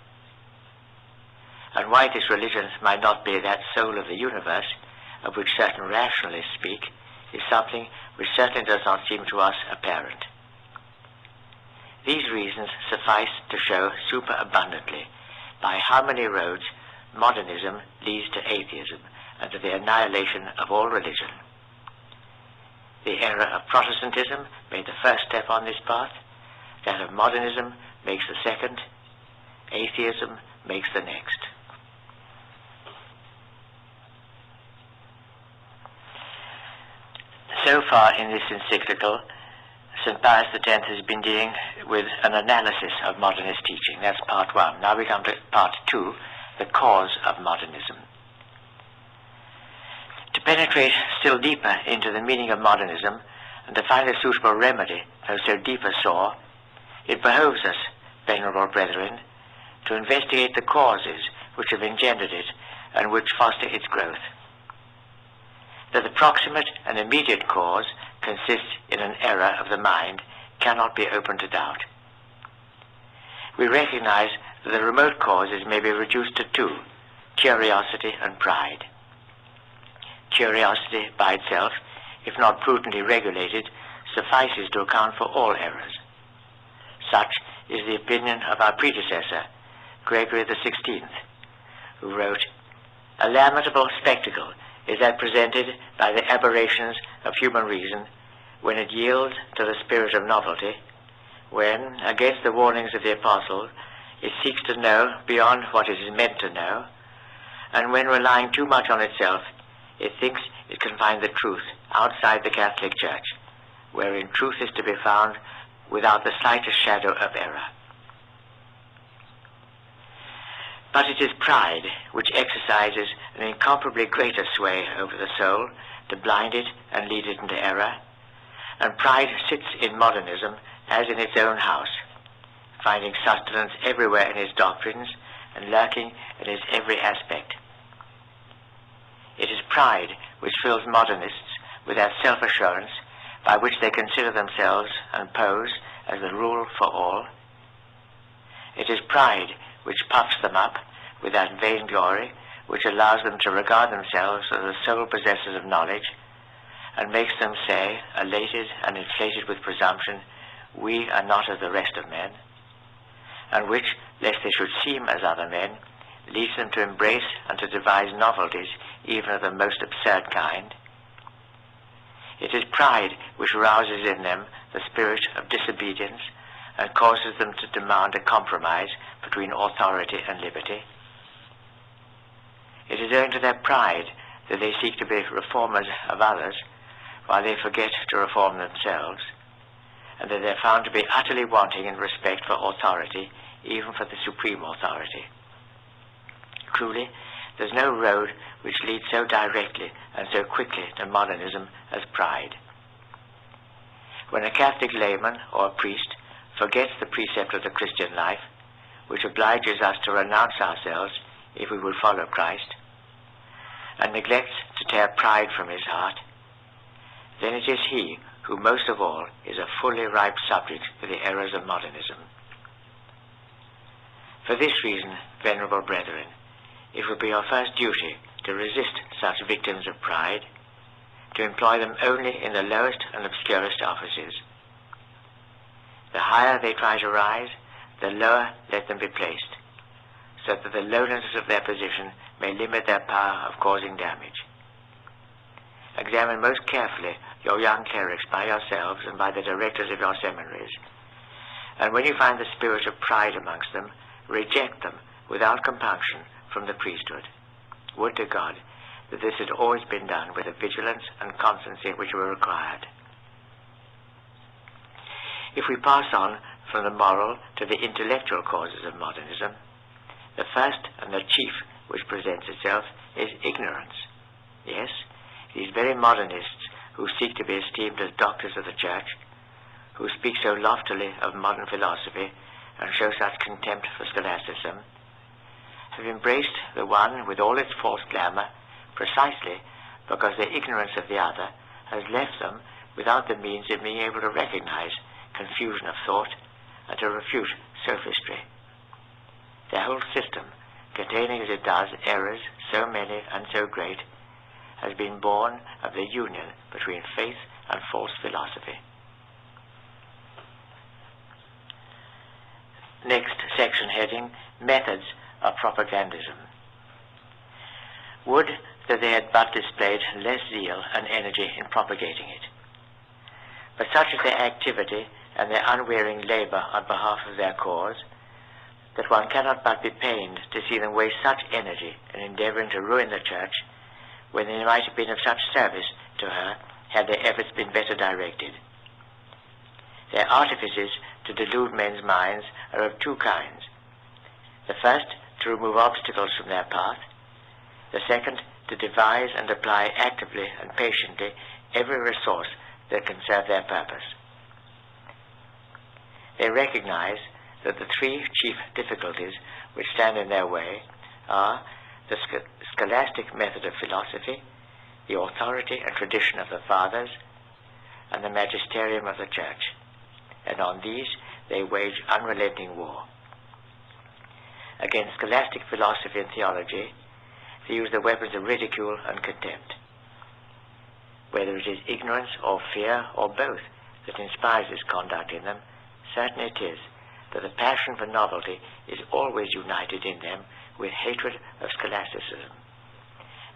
And why this religion might not be that soul of the universe, of which certain rationalists speak, is something which certainly does not seem to us apparent. These reasons suffice to show superabundantly by how many roads modernism leads to atheism and to the annihilation of all religion. The era of Protestantism made the first step on this path, that of modernism makes the second, atheism makes the next. So far in this encyclical, St. Pius X has been dealing with an analysis of modernist teaching. That's part one. Now we come to part two, the cause of modernism. To penetrate still deeper into the meaning of modernism and to find a suitable remedy for so deep a sore, it behoves us, venerable brethren, to investigate the causes which have engendered it and which foster its growth. That the proximate and immediate cause consists in an error of the mind cannot be open to doubt. We recognize that the remote causes may be reduced to two, curiosity and pride. Curiosity by itself, if not prudently regulated, suffices to account for all errors. Such is the opinion of our predecessor, Gregory XVI, who wrote, "A lamentable spectacle is that presented by the aberrations of human reason when it yields to the spirit of novelty, when, against the warnings of the apostles, it seeks to know beyond what it is meant to know, and when, relying too much on itself, it thinks it can find the truth outside the Catholic Church, wherein truth is to be found without the slightest shadow of error. But it is pride which exercises an incomparably greater sway over the soul to blind it and lead it into error, and pride sits in modernism as in its own house, finding sustenance everywhere in its doctrines and lurking in its every aspect. It is pride which fills modernists with that self-assurance by which they consider themselves and pose as the rule for all. It is pride which puffs them up with that vainglory which allows them to regard themselves as the sole possessors of knowledge, and makes them say, elated and inflated with presumption, "We are not as the rest of men," and which, lest they should seem as other men, leads them to embrace and to devise novelties even of the most absurd kind. It is pride which rouses in them the spirit of disobedience and causes them to demand a compromise between authority and liberty. It is owing to their pride that they seek to be reformers of others while they forget to reform themselves, and that they are found to be utterly wanting in respect for authority, even for the supreme authority. Truly, there's no road which leads so directly and so quickly to modernism as pride. When a Catholic layman or a priest forgets the precept of the Christian life, which obliges us to renounce ourselves if we will follow Christ, and neglects to tear pride from his heart, then it is he who most of all is a fully ripe subject for the errors of modernism. For this reason, venerable brethren, it will be our first duty to resist such victims of pride, to employ them only in the lowest and obscurest offices. The higher they try to rise, the lower let them be placed, so that the loneliness of their position may limit their power of causing damage. Examine most carefully your young clerics by yourselves and by the directors of your seminaries, and when you find the spirit of pride amongst them, reject them without compunction from the priesthood. Would to God that this had always been done with the vigilance and constancy which were required. If we pass on from the moral to the intellectual causes of modernism, the first and the chief which presents itself is ignorance. Yes, these very modernists who seek to be esteemed as doctors of the Church, who speak so loftily of modern philosophy and show such contempt for scholasticism, have embraced the one with all its false glamour precisely because their ignorance of the other has left them without the means of being able to recognize confusion of thought and to refute sophistry. Their whole system, containing as it does errors so many and so great, has been born of the union between faith and false philosophy. Next section heading, Methods of Propagandism. Would that they had but displayed less zeal and energy in propagating it. But such is their activity and their unwearying labor on behalf of their cause, that one cannot but be pained to see them waste such energy in endeavoring to ruin the Church, when they might have been of such service to her had their efforts been better directed. Their artifices to delude men's minds are of two kinds. The first, to remove obstacles from their path. The second, to devise and apply actively and patiently every resource that can serve their purpose. They recognize that the three chief difficulties which stand in their way are the scholastic method of philosophy, the authority and tradition of the Fathers, and the magisterium of the Church, and on these they wage unrelenting war. Against scholastic philosophy and theology, they use the weapons of ridicule and contempt. Whether it is ignorance or fear or both that inspires this conduct in them, certain it is that the passion for novelty is always united in them with hatred of scholasticism.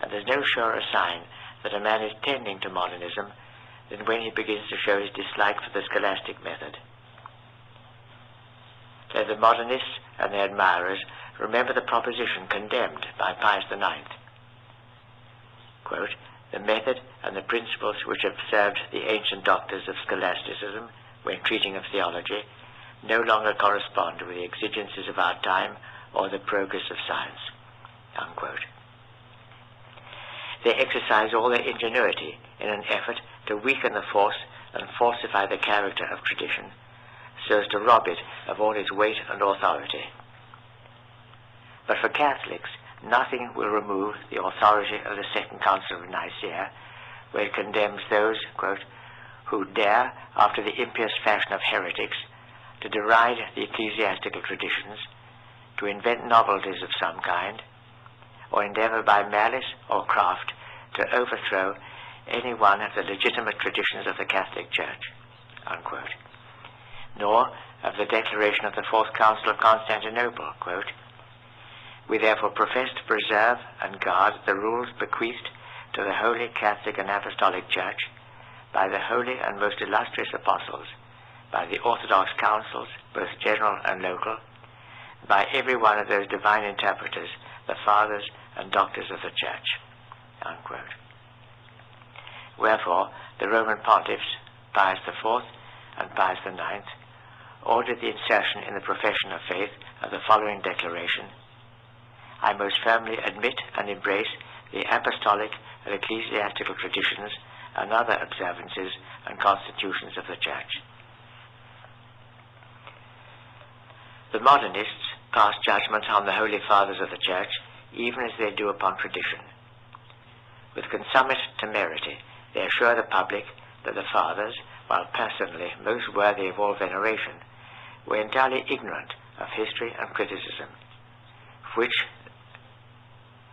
And there's no surer sign that a man is tending to modernism than when he begins to show his dislike for the scholastic method. Let the modernists and their admirers remember the proposition condemned by Pius IX. Quote, "The method and the principles which have served the ancient doctors of scholasticism when treating of theology no longer correspond with the exigencies of our time or the progress of science." Unquote. They exercise all their ingenuity in an effort to weaken the force and falsify the character of tradition, so as to rob it of all its weight and authority. But for Catholics, nothing will remove the authority of the Second Council of Nicaea, where it condemns those, quote, "who dare, after the impious fashion of heretics, to deride the ecclesiastical traditions, to invent novelties of some kind, or endeavor by malice or craft to overthrow any one of the legitimate traditions of the Catholic Church," unquote. Nor of the declaration of the Fourth Council of Constantinople, quote, "We therefore profess to preserve and guard the rules bequeathed to the Holy Catholic and Apostolic Church by the holy and most illustrious apostles, by the Orthodox councils, both general and local, by every one of those divine interpreters, the fathers and doctors of the Church," unquote. Wherefore, the Roman pontiffs, Pius IV and Pius IX, ordered the insertion in the profession of faith of the following declaration: "I most firmly admit and embrace the apostolic and ecclesiastical traditions and other observances and constitutions of the Church." The modernists pass judgment on the Holy Fathers of the Church, even as they do upon tradition. With consummate temerity, they assure the public that the Fathers, while personally most worthy of all veneration, were entirely ignorant of history and criticism,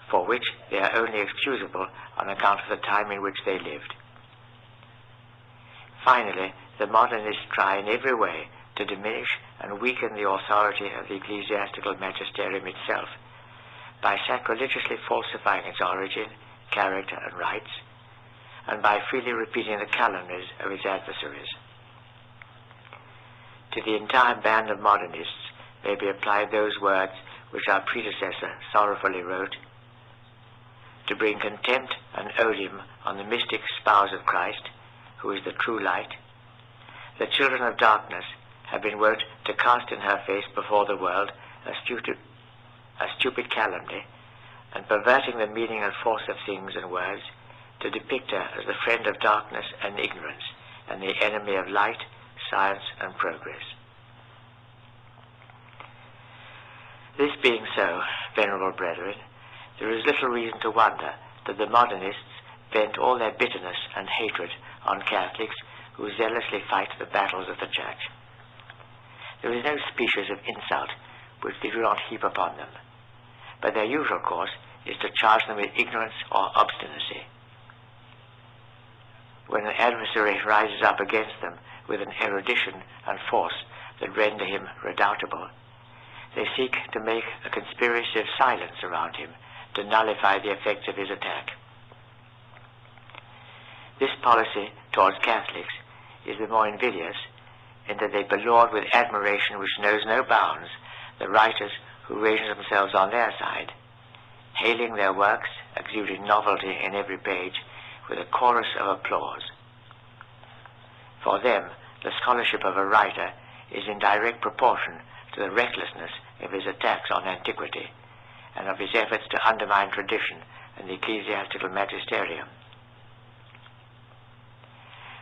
for which they are only excusable on account of the time in which they lived. Finally, the modernists try in every way to diminish and weaken the authority of the ecclesiastical magisterium itself by sacrilegiously falsifying its origin, character, and rights, and by freely repeating the calumnies of its adversaries. To the entire band of modernists may be applied those words which our predecessor sorrowfully wrote: "To bring contempt and odium on the mystic spouse of Christ, who is the true light, the children of darkness have been wont to cast in her face before the world a stupid calumny, and perverting the meaning and force of things and words, to depict her as the friend of darkness and ignorance, and the enemy of light, science, and progress." This being so, venerable brethren, there is little reason to wonder that the modernists vent all their bitterness and hatred on Catholics who zealously fight the battles of the Church. There is no species of insult which they do not heap upon them, but their usual course is to charge them with ignorance or obstinacy. When an adversary rises up against them with an erudition and force that render him redoubtable, they seek to make a conspiracy of silence around him to nullify the effects of his attack. This policy towards Catholics is the more invidious in that they belaud with admiration which knows no bounds the writers who range themselves on their side, hailing their works, exuding novelty in every page, with a chorus of applause. For them, the scholarship of a writer is in direct proportion to the recklessness of his attacks on antiquity and of his efforts to undermine tradition and the ecclesiastical magisterium.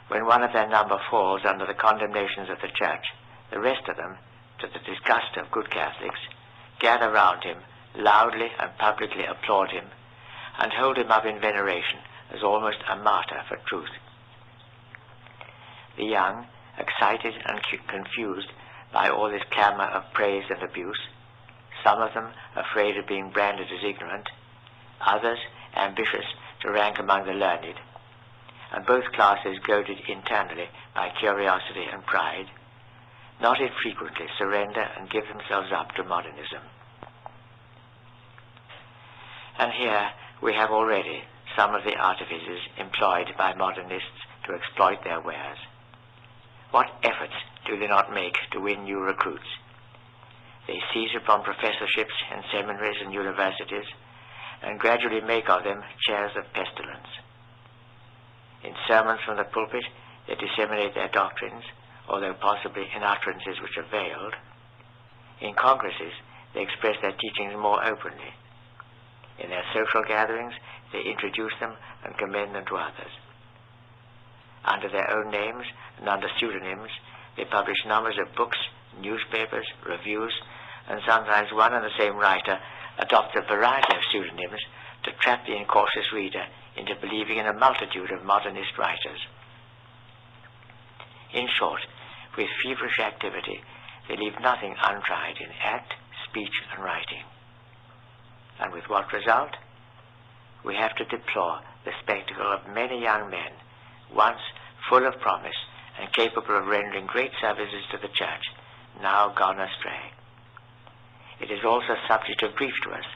When one of their number falls under the condemnations of the Church, the rest of them, to the disgust of good Catholics, gather round him, loudly and publicly applaud him, and hold him up in veneration as almost a martyr for truth. The young, excited and confused by all this clamour of praise and abuse, some of them afraid of being branded as ignorant, others ambitious to rank among the learned, and both classes goaded internally by curiosity and pride, not infrequently surrender and give themselves up to modernism. And here we have already some of the artifices employed by modernists to exploit their wares. What efforts do they not make to win new recruits? They seize upon professorships in seminaries and universities and gradually make of them chairs of pestilence. In sermons from the pulpit, they disseminate their doctrines, although possibly in utterances which are veiled. In congresses, they express their teachings more openly. In their social gatherings, they introduce them and commend them to others. Under their own names and under pseudonyms, they publish numbers of books, newspapers, reviews, and sometimes one and the same writer adopts a variety of pseudonyms to trap the incautious reader into believing in a multitude of modernist writers. In short, with feverish activity, they leave nothing untried in act, speech, and writing. And with what result? We have to deplore the spectacle of many young men, once full of promise and capable of rendering great services to the Church, now gone astray. It is also a subject of grief to us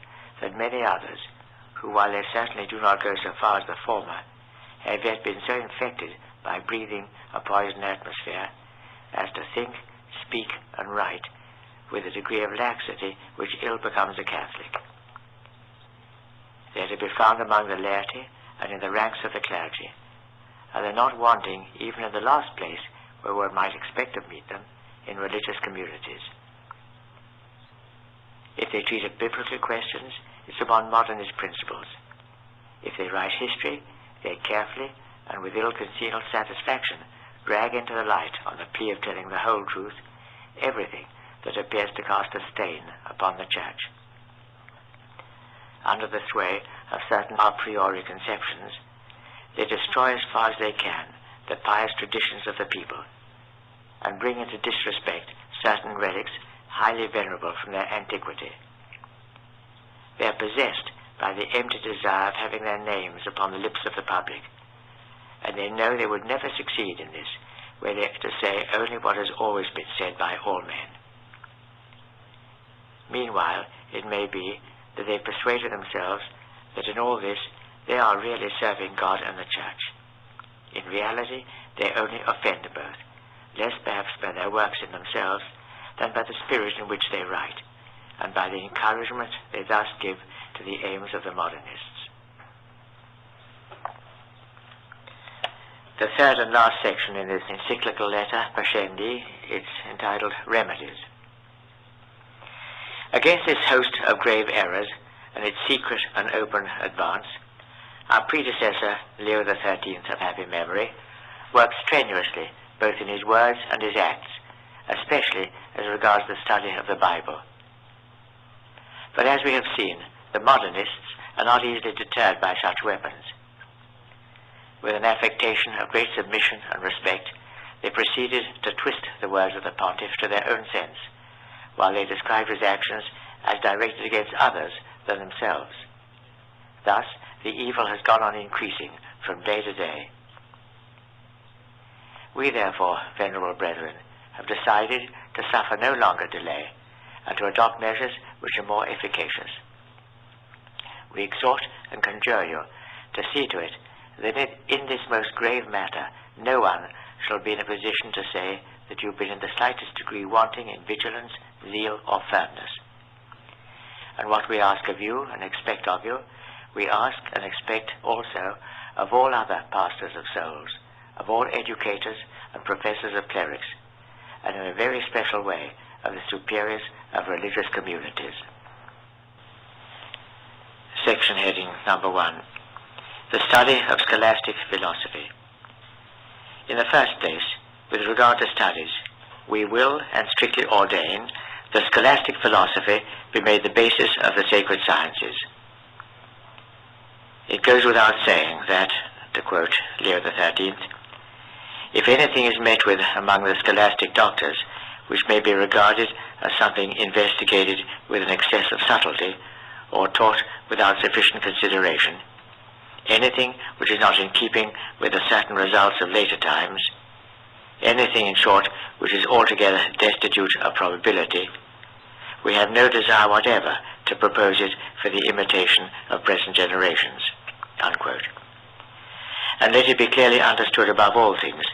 that many others, who while they certainly do not go so far as the former, have yet been so infected by breathing a poisoned atmosphere as to think, speak, and write with a degree of laxity which ill becomes a Catholic. They are to be found among the laity and in the ranks of the clergy, and they're not wanting, even in the last place where one might expect to meet them, in religious communities. If they treat of biblical questions, it's upon modernist principles. If they write history, they carefully and with ill-concealed satisfaction drag into the light, on the plea of telling the whole truth, everything that appears to cast a stain upon the Church. Under the sway of certain a priori conceptions, they destroy as far as they can the pious traditions of the people, and bring into disrespect certain relics highly venerable from their antiquity. They are possessed by the empty desire of having their names upon the lips of the public, and they know they would never succeed in this were they to say only what has always been said by all men. Meanwhile, it may be that they persuaded themselves that in all this they are really serving God and the Church. In reality, they only offend both, less perhaps by their works in themselves than by the spirit in which they write, and by the encouragement they thus give to the aims of the modernists. The third and last section in this encyclical letter, Pascendi, is entitled Remedies. Against this host of grave errors and its secret and open advance, our predecessor, Leo XIII of happy memory, worked strenuously both in his words and his acts, especially as regards the study of the Bible. But as we have seen, the modernists are not easily deterred by such weapons. With an affectation of great submission and respect, they proceeded to twist the words of the pontiff to their own sense, while they described his actions as directed against others than themselves. Thus, the evil has gone on increasing from day to day. We therefore, venerable brethren, have decided to suffer no longer delay, and to adopt measures which are more efficacious. We exhort and conjure you to see to it that in this most grave matter no one shall be in a position to say that you have been in the slightest degree wanting in vigilance, zeal, or firmness. And what we ask of you and expect of you, we ask and expect also of all other pastors of souls, of all educators and professors of clerics, and in a very special way of the superiors of religious communities. Section heading number 1. The study of scholastic philosophy. In the first place, with regard to studies, we will and strictly ordain that scholastic philosophy be made the basis of the sacred sciences. It goes without saying that, to quote Leo XIII, if anything is met with among the scholastic doctors which may be regarded as something investigated with an excess of subtlety, or taught without sufficient consideration, anything which is not in keeping with the certain results of later times, anything, in short, which is altogether destitute of probability, we have no desire whatever to propose it for the imitation of present generations." Unquote. And let it be clearly understood above all things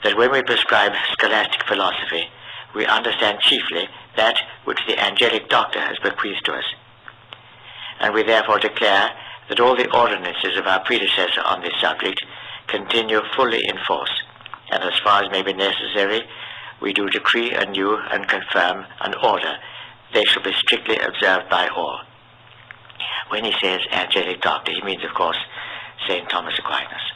that when we prescribe scholastic philosophy, we understand chiefly that which the angelic doctor has bequeathed to us, and we therefore declare that all the ordinances of our predecessor on this subject continue fully in force, and as far as may be necessary, we do decree anew and confirm and order they shall be strictly observed by all. When he says angelic doctor, he means, of course, St. Thomas Aquinas.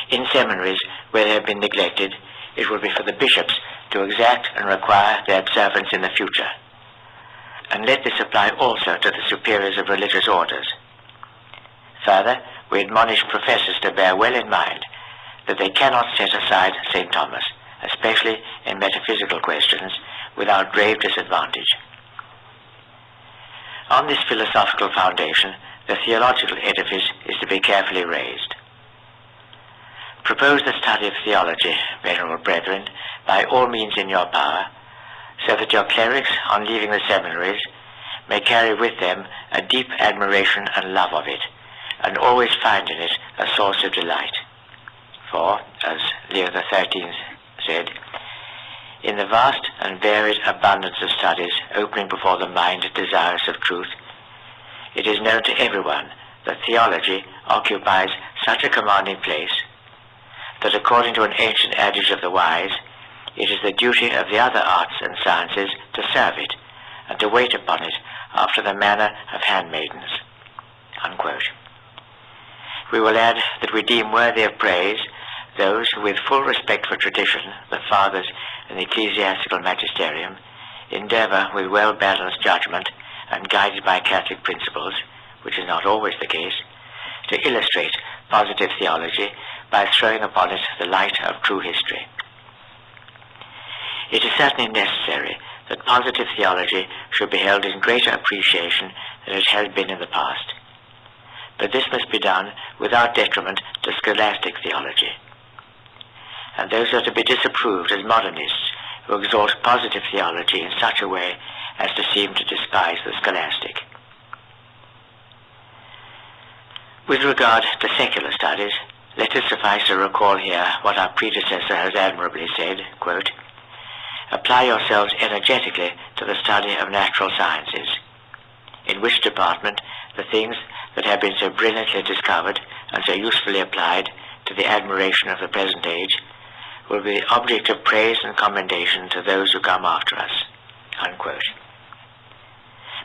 In seminaries where they have been neglected, it will be for the bishops to exact and require their observance in the future. And let this apply also to the superiors of religious orders. Further, we admonish professors to bear well in mind that they cannot set aside St. Thomas, especially in metaphysical questions, without grave disadvantage. On this philosophical foundation, the theological edifice is to be carefully raised. Propose the study of theology, venerable brethren, by all means in your power, so that your clerics, on leaving the seminaries, may carry with them a deep admiration and love of it, and always find in it a source of delight. For, as Leo XIII said, in the vast and varied abundance of studies opening before the mind desirous of truth, it is known to everyone that theology occupies such a commanding place that, according to an ancient adage of the wise, it is the duty of the other arts and sciences to serve it and to wait upon it after the manner of handmaidens. Unquote. We will add that we deem worthy of praise those who, with full respect for tradition, the fathers and the ecclesiastical magisterium, endeavor with well-balanced judgment and guided by Catholic principles, which is not always the case, to illustrate positive theology by throwing upon it the light of true history. It is certainly necessary that positive theology should be held in greater appreciation than it has been in the past. But this must be done without detriment to scholastic theology. And those are to be disapproved as modernists who exalt positive theology in such a way as to seem to despise the scholastic. With regard to secular studies, let it suffice to recall here what our predecessor has admirably said, quote, "Apply yourselves energetically to the study of natural sciences, in which department the things that have been so brilliantly discovered and so usefully applied to the admiration of the present age will be the object of praise and commendation to those who come after us." Unquote.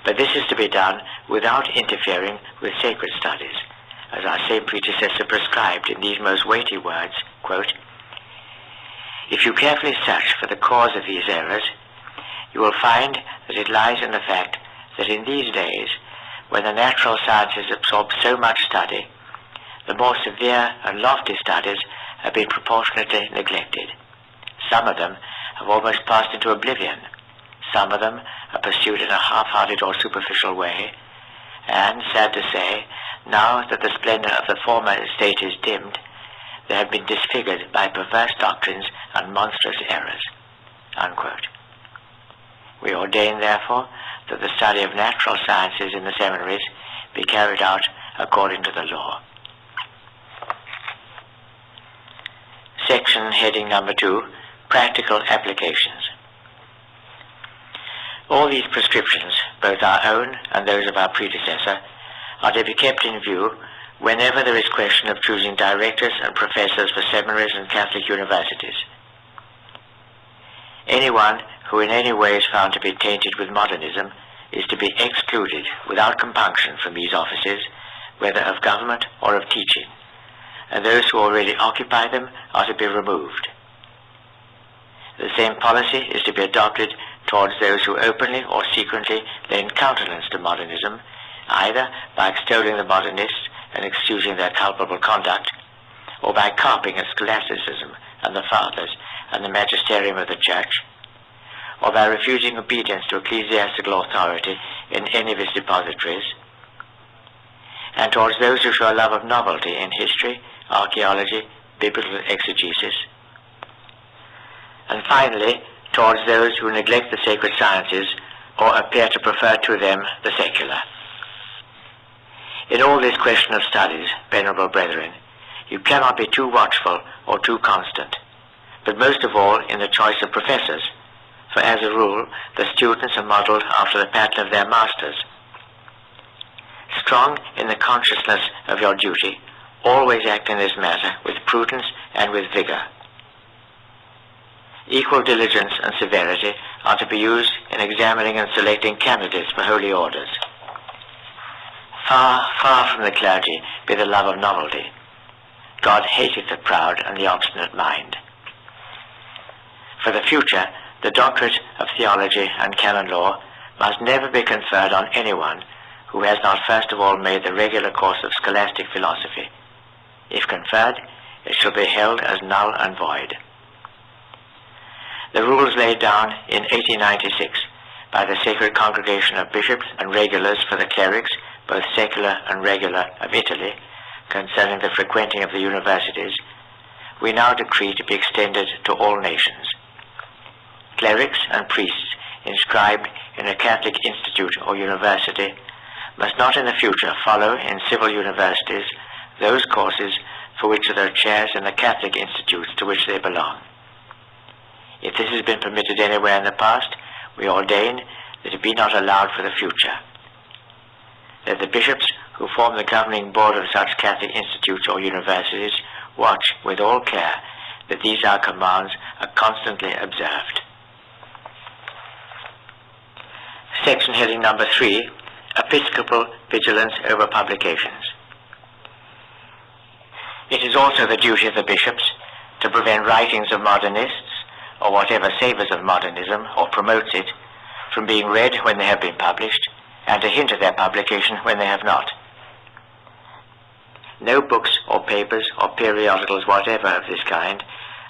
But this is to be done without interfering with sacred studies, as our same predecessor prescribed in these most weighty words, quote, "If you carefully search for the cause of these errors, you will find that it lies in the fact that in these days, when the natural sciences absorb so much study, the more severe and lofty studies have been proportionately neglected. Some of them have almost passed into oblivion. Some of them are pursued in a half-hearted or superficial way, and, sad to say, now that the splendor of the former state is dimmed, they have been disfigured by perverse doctrines and monstrous errors." Unquote. We ordain, therefore, that the study of natural sciences in the seminaries be carried out according to the law. Section heading number 2, Practical Applications. All these prescriptions, both our own and those of our predecessor, are to be kept in view whenever there is question of choosing directors and professors for seminaries and Catholic universities. Anyone who in any way is found to be tainted with modernism is to be excluded without compunction from these offices, whether of government or of teaching, and those who already occupy them are to be removed. The same policy is to be adopted towards those who openly or secretly lend countenance to modernism, either by extolling the modernists and excusing their culpable conduct, or by carping at scholasticism and the fathers and the magisterium of the Church, or by refusing obedience to ecclesiastical authority in any of its depositories, and towards those who show a love of novelty in history, archaeology, biblical exegesis, and finally, towards those who neglect the sacred sciences or appear to prefer to them the secular. In all this question of studies, venerable brethren, you cannot be too watchful or too constant, but most of all in the choice of professors, for as a rule, the students are modelled after the pattern of their masters. Strong in the consciousness of your duty, always act in this matter with prudence and with vigour. Equal diligence and severity are to be used in examining and selecting candidates for holy orders. Far, far from the clergy be the love of novelty. God hateth the proud and the obstinate mind. For the future, the doctorate of theology and canon law must never be conferred on anyone who has not first of all made the regular course of scholastic philosophy. If conferred, it shall be held as null and void. The rules laid down in 1896 by the Sacred Congregation of Bishops and Regulars for the clerics, both secular and regular, of Italy, concerning the frequenting of the universities, we now decree to be extended to all nations. Clerics and priests inscribed in a Catholic institute or university must not in the future follow in civil universities those courses for which there are chairs in the Catholic institutes to which they belong. If this has been permitted anywhere in the past, we ordain that it be not allowed for the future. That the bishops who form the governing board of such Catholic institutes or universities watch with all care that these our commands are constantly observed. Section heading number 3, Episcopal Vigilance over Publications. It is also the duty of the bishops to prevent writings of modernists, or whatever savours of modernism or promotes it, from being read when they have been published, and to hint at their publication when they have not. No books or papers or periodicals whatever of this kind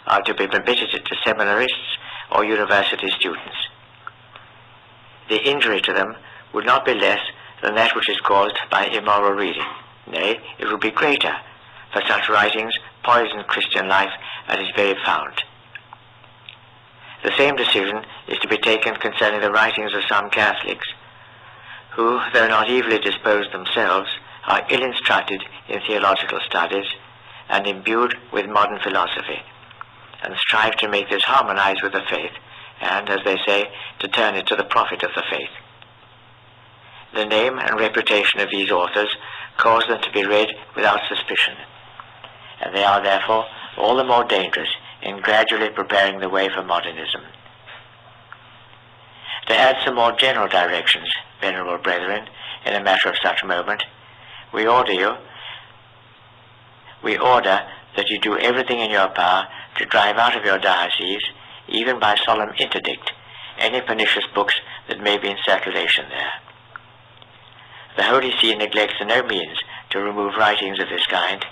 are to be permitted to seminarists or university students. The injury to them would not be less than that which is caused by immoral reading. Nay, it would be greater, for such writings poison Christian life at its very fount. The same decision is to be taken concerning the writings of some Catholics, who, though not evilly disposed themselves, are ill-instructed in theological studies and imbued with modern philosophy, and strive to make this harmonize with the faith, and, as they say, to turn it to the profit of the faith. The name and reputation of these authors cause them to be read without suspicion, and they are therefore all the more dangerous in gradually preparing the way for modernism. To add some more general directions, venerable brethren, in a matter of such moment, we order that you do everything in your power to drive out of your diocese, even by solemn interdict, any pernicious books that may be in circulation there. The Holy See neglects in no means to remove writings of this kind,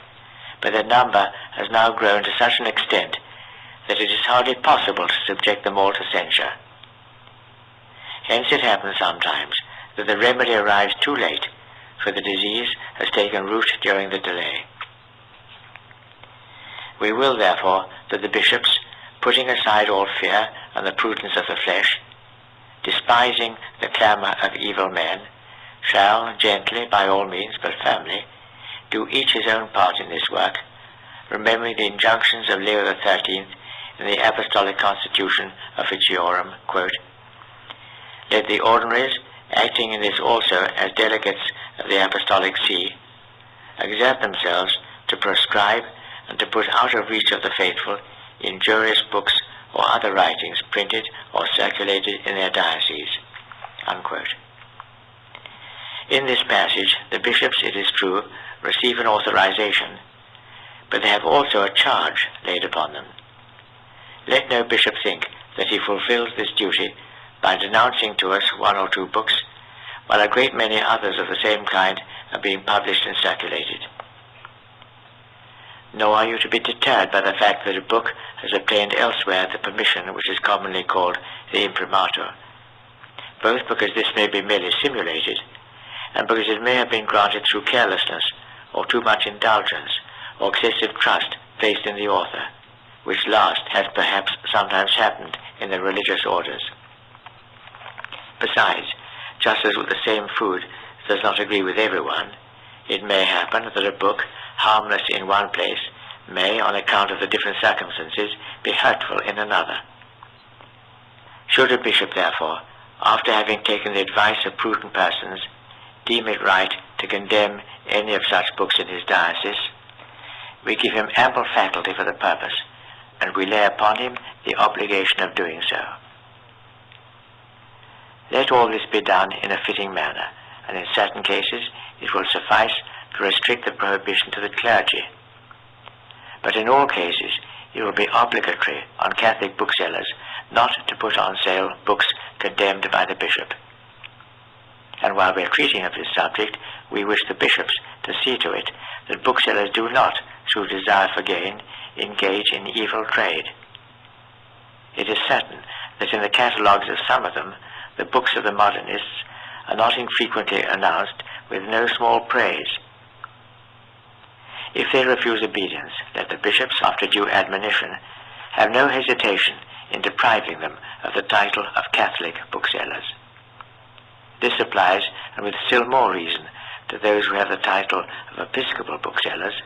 but their number has now grown to such an extent that it is hardly possible to subject them all to censure. Hence it happens sometimes that the remedy arrives too late, for the disease has taken root during the delay. We will, therefore, that the bishops, putting aside all fear and the prudence of the flesh, despising the clamour of evil men, shall gently, by all means, but firmly, do each his own part in this work, remembering the injunctions of Leo XIII in the Apostolic Constitution Officiorum, quote, "Let the ordinaries, acting in this also as delegates of the Apostolic See, exert themselves to proscribe and to put out of reach of the faithful injurious books or other writings printed or circulated in their dioceses," unquote. In this passage, the bishops, it is true, receive an authorization, but they have also a charge laid upon them. Let no bishop think that he fulfills this duty by denouncing to us one or two books, while a great many others of the same kind are being published and circulated. Nor are you to be deterred by the fact that a book has obtained elsewhere the permission which is commonly called the imprimatur, both because this may be merely simulated, and because it may have been granted through carelessness, or too much indulgence, or excessive trust placed in the author, which last has perhaps sometimes happened in the religious orders. Besides, just as with the same food does not agree with everyone, it may happen that a book, harmless in one place, may, on account of the different circumstances, be hurtful in another. Should a bishop, therefore, after having taken the advice of prudent persons, deem it right to condemn any of such books in his diocese, we give him ample faculty for the purpose, and we lay upon him the obligation of doing so. Let all this be done in a fitting manner, and in certain cases it will suffice to restrict the prohibition to the clergy. But in all cases it will be obligatory on Catholic booksellers not to put on sale books condemned by the bishop. And while we are treating of this subject, we wish the bishops to see to it that booksellers do not, through desire for gain, engage in evil trade. It is certain that in the catalogues of some of them, the books of the modernists are not infrequently announced with no small praise. If they refuse obedience, let the bishops, after due admonition, have no hesitation in depriving them of the title of Catholic booksellers. This applies, and with still more reason, to those who have the title of Episcopal booksellers.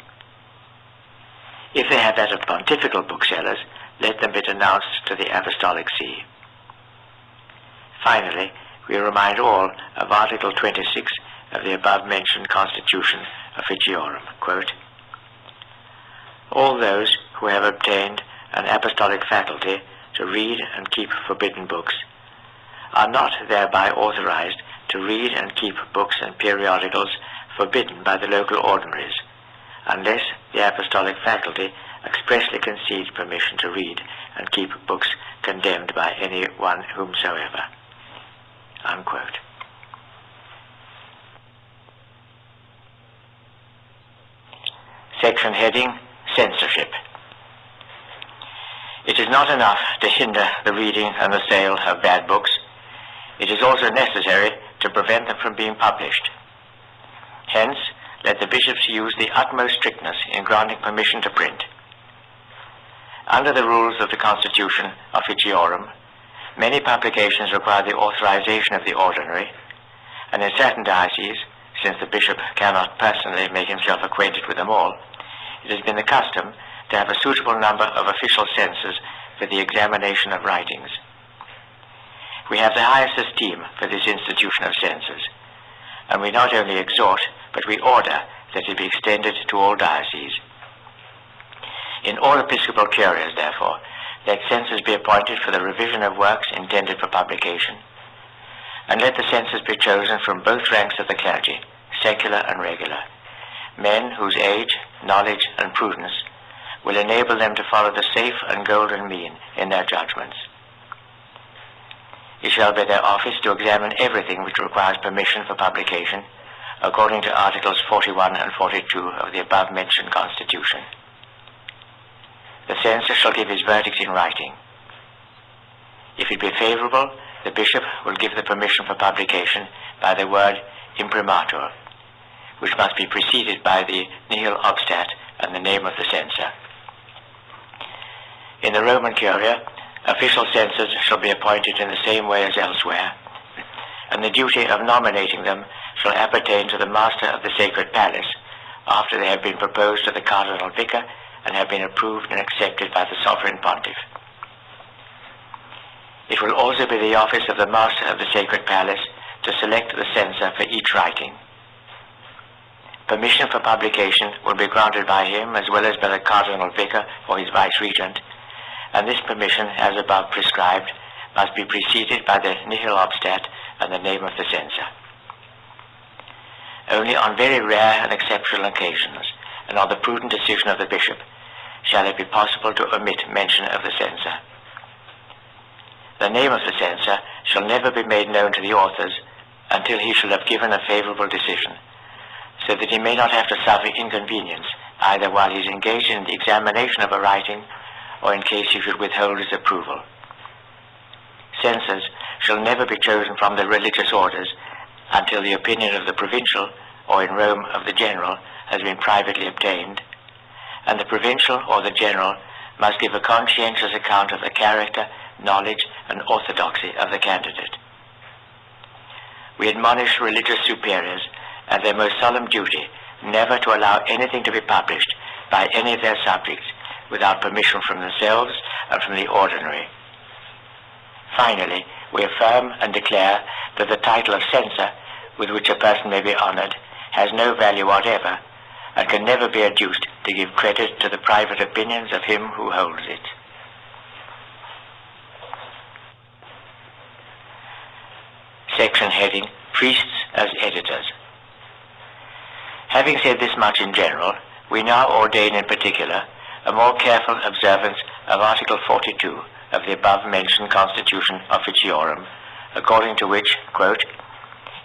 If they have that of Pontifical booksellers, let them be denounced to the Apostolic See. Finally, we remind all of Article 26 of the above-mentioned Constitution Officiorum, quote, "All those who have obtained an apostolic faculty to read and keep forbidden books are not thereby authorized to read and keep books and periodicals forbidden by the local ordinaries, unless the apostolic faculty expressly concedes permission to read and keep books condemned by any one whomsoever," unquote. Section heading, Censorship. It is not enough to hinder the reading and the sale of bad books. It is also necessary to prevent them from being published. Hence, let the bishops use the utmost strictness in granting permission to print. Under the rules of the Constitution Officiorum, many publications require the authorization of the ordinary, and in certain dioceses, since the bishop cannot personally make himself acquainted with them all, it has been the custom to have a suitable number of official censors for the examination of writings. We have the highest esteem for this institution of censors, and we not only exhort, but we order that it be extended to all dioceses. In all episcopal curias, therefore, let censors be appointed for the revision of works intended for publication, and let the censors be chosen from both ranks of the clergy, secular and regular, men whose age, knowledge, and prudence will enable them to follow the safe and golden mean in their judgments. It shall be their office to examine everything which requires permission for publication, according to Articles 41 and 42 of the above-mentioned Constitution. The censor shall give his verdict in writing. If it be favourable, the bishop will give the permission for publication by the word imprimatur, which must be preceded by the nihil obstat and the name of the censor. In the Roman Curia, official censors shall be appointed in the same way as elsewhere, and the duty of nominating them shall appertain to the master of the sacred palace after they have been proposed to the cardinal vicar and have been approved and accepted by the sovereign pontiff. It will also be the office of the master of the sacred palace to select the censor for each writing. Permission for publication will be granted by him as well as by the cardinal vicar or his vice-regent, and this permission, as above prescribed, must be preceded by the nihil obstat and the name of the censor. Only on very rare and exceptional occasions, and on the prudent decision of the bishop, shall it be possible to omit mention of the censor. The name of the censor shall never be made known to the authors until he shall have given a favourable decision, so that he may not have to suffer inconvenience either while he is engaged in the examination of a writing or in case he should withhold his approval. Censors shall never be chosen from the religious orders until the opinion of the provincial, or in Rome of the general, has been privately obtained, and the provincial or the general must give a conscientious account of the character, knowledge, and orthodoxy of the candidate. We admonish religious superiors and their most solemn duty never to allow anything to be published by any of their subjects without permission from themselves and from the ordinary. Finally, we affirm and declare that the title of censor, with which a person may be honoured, has no value whatever, and can never be adduced to give credit to the private opinions of him who holds it. Section heading, Priests as Editors. Having said this much in general, we now ordain in particular a more careful observance of Article 42 of the above-mentioned Constitution Officiorum, according to which, quote,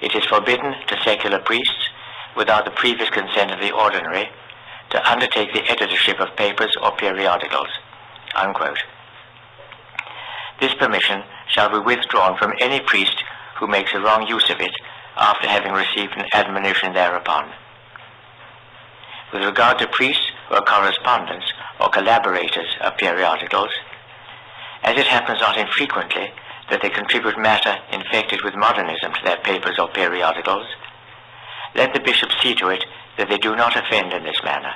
it is forbidden to secular priests, without the previous consent of the ordinary, to undertake the editorship of papers or periodicals, unquote. This permission shall be withdrawn from any priest who makes a wrong use of it after having received an admonition thereupon. With regard to priests who are correspondents or collaborators of periodicals, as it happens not infrequently that they contribute matter infected with modernism to their papers or periodicals, let the bishop see to it that they do not offend in this manner,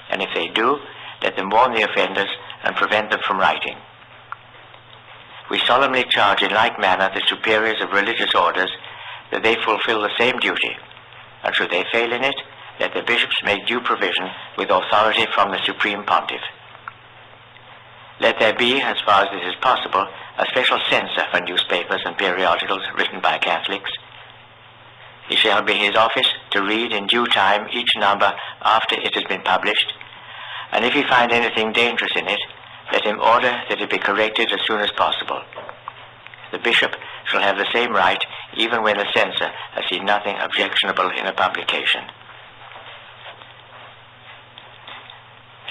and if they do, let them warn the offenders and prevent them from writing. We solemnly charge in like manner the superiors of religious orders that they fulfill the same duty, and should they fail in it, let the bishops make due provision with authority from the Supreme Pontiff. Let there be, as far as this is possible, a special censor for newspapers and periodicals written by Catholics. It shall be his office to read in due time each number after it has been published, and if he find anything dangerous in it, let him order that it be corrected as soon as possible. The bishop shall have the same right even when the censor has seen nothing objectionable in a publication.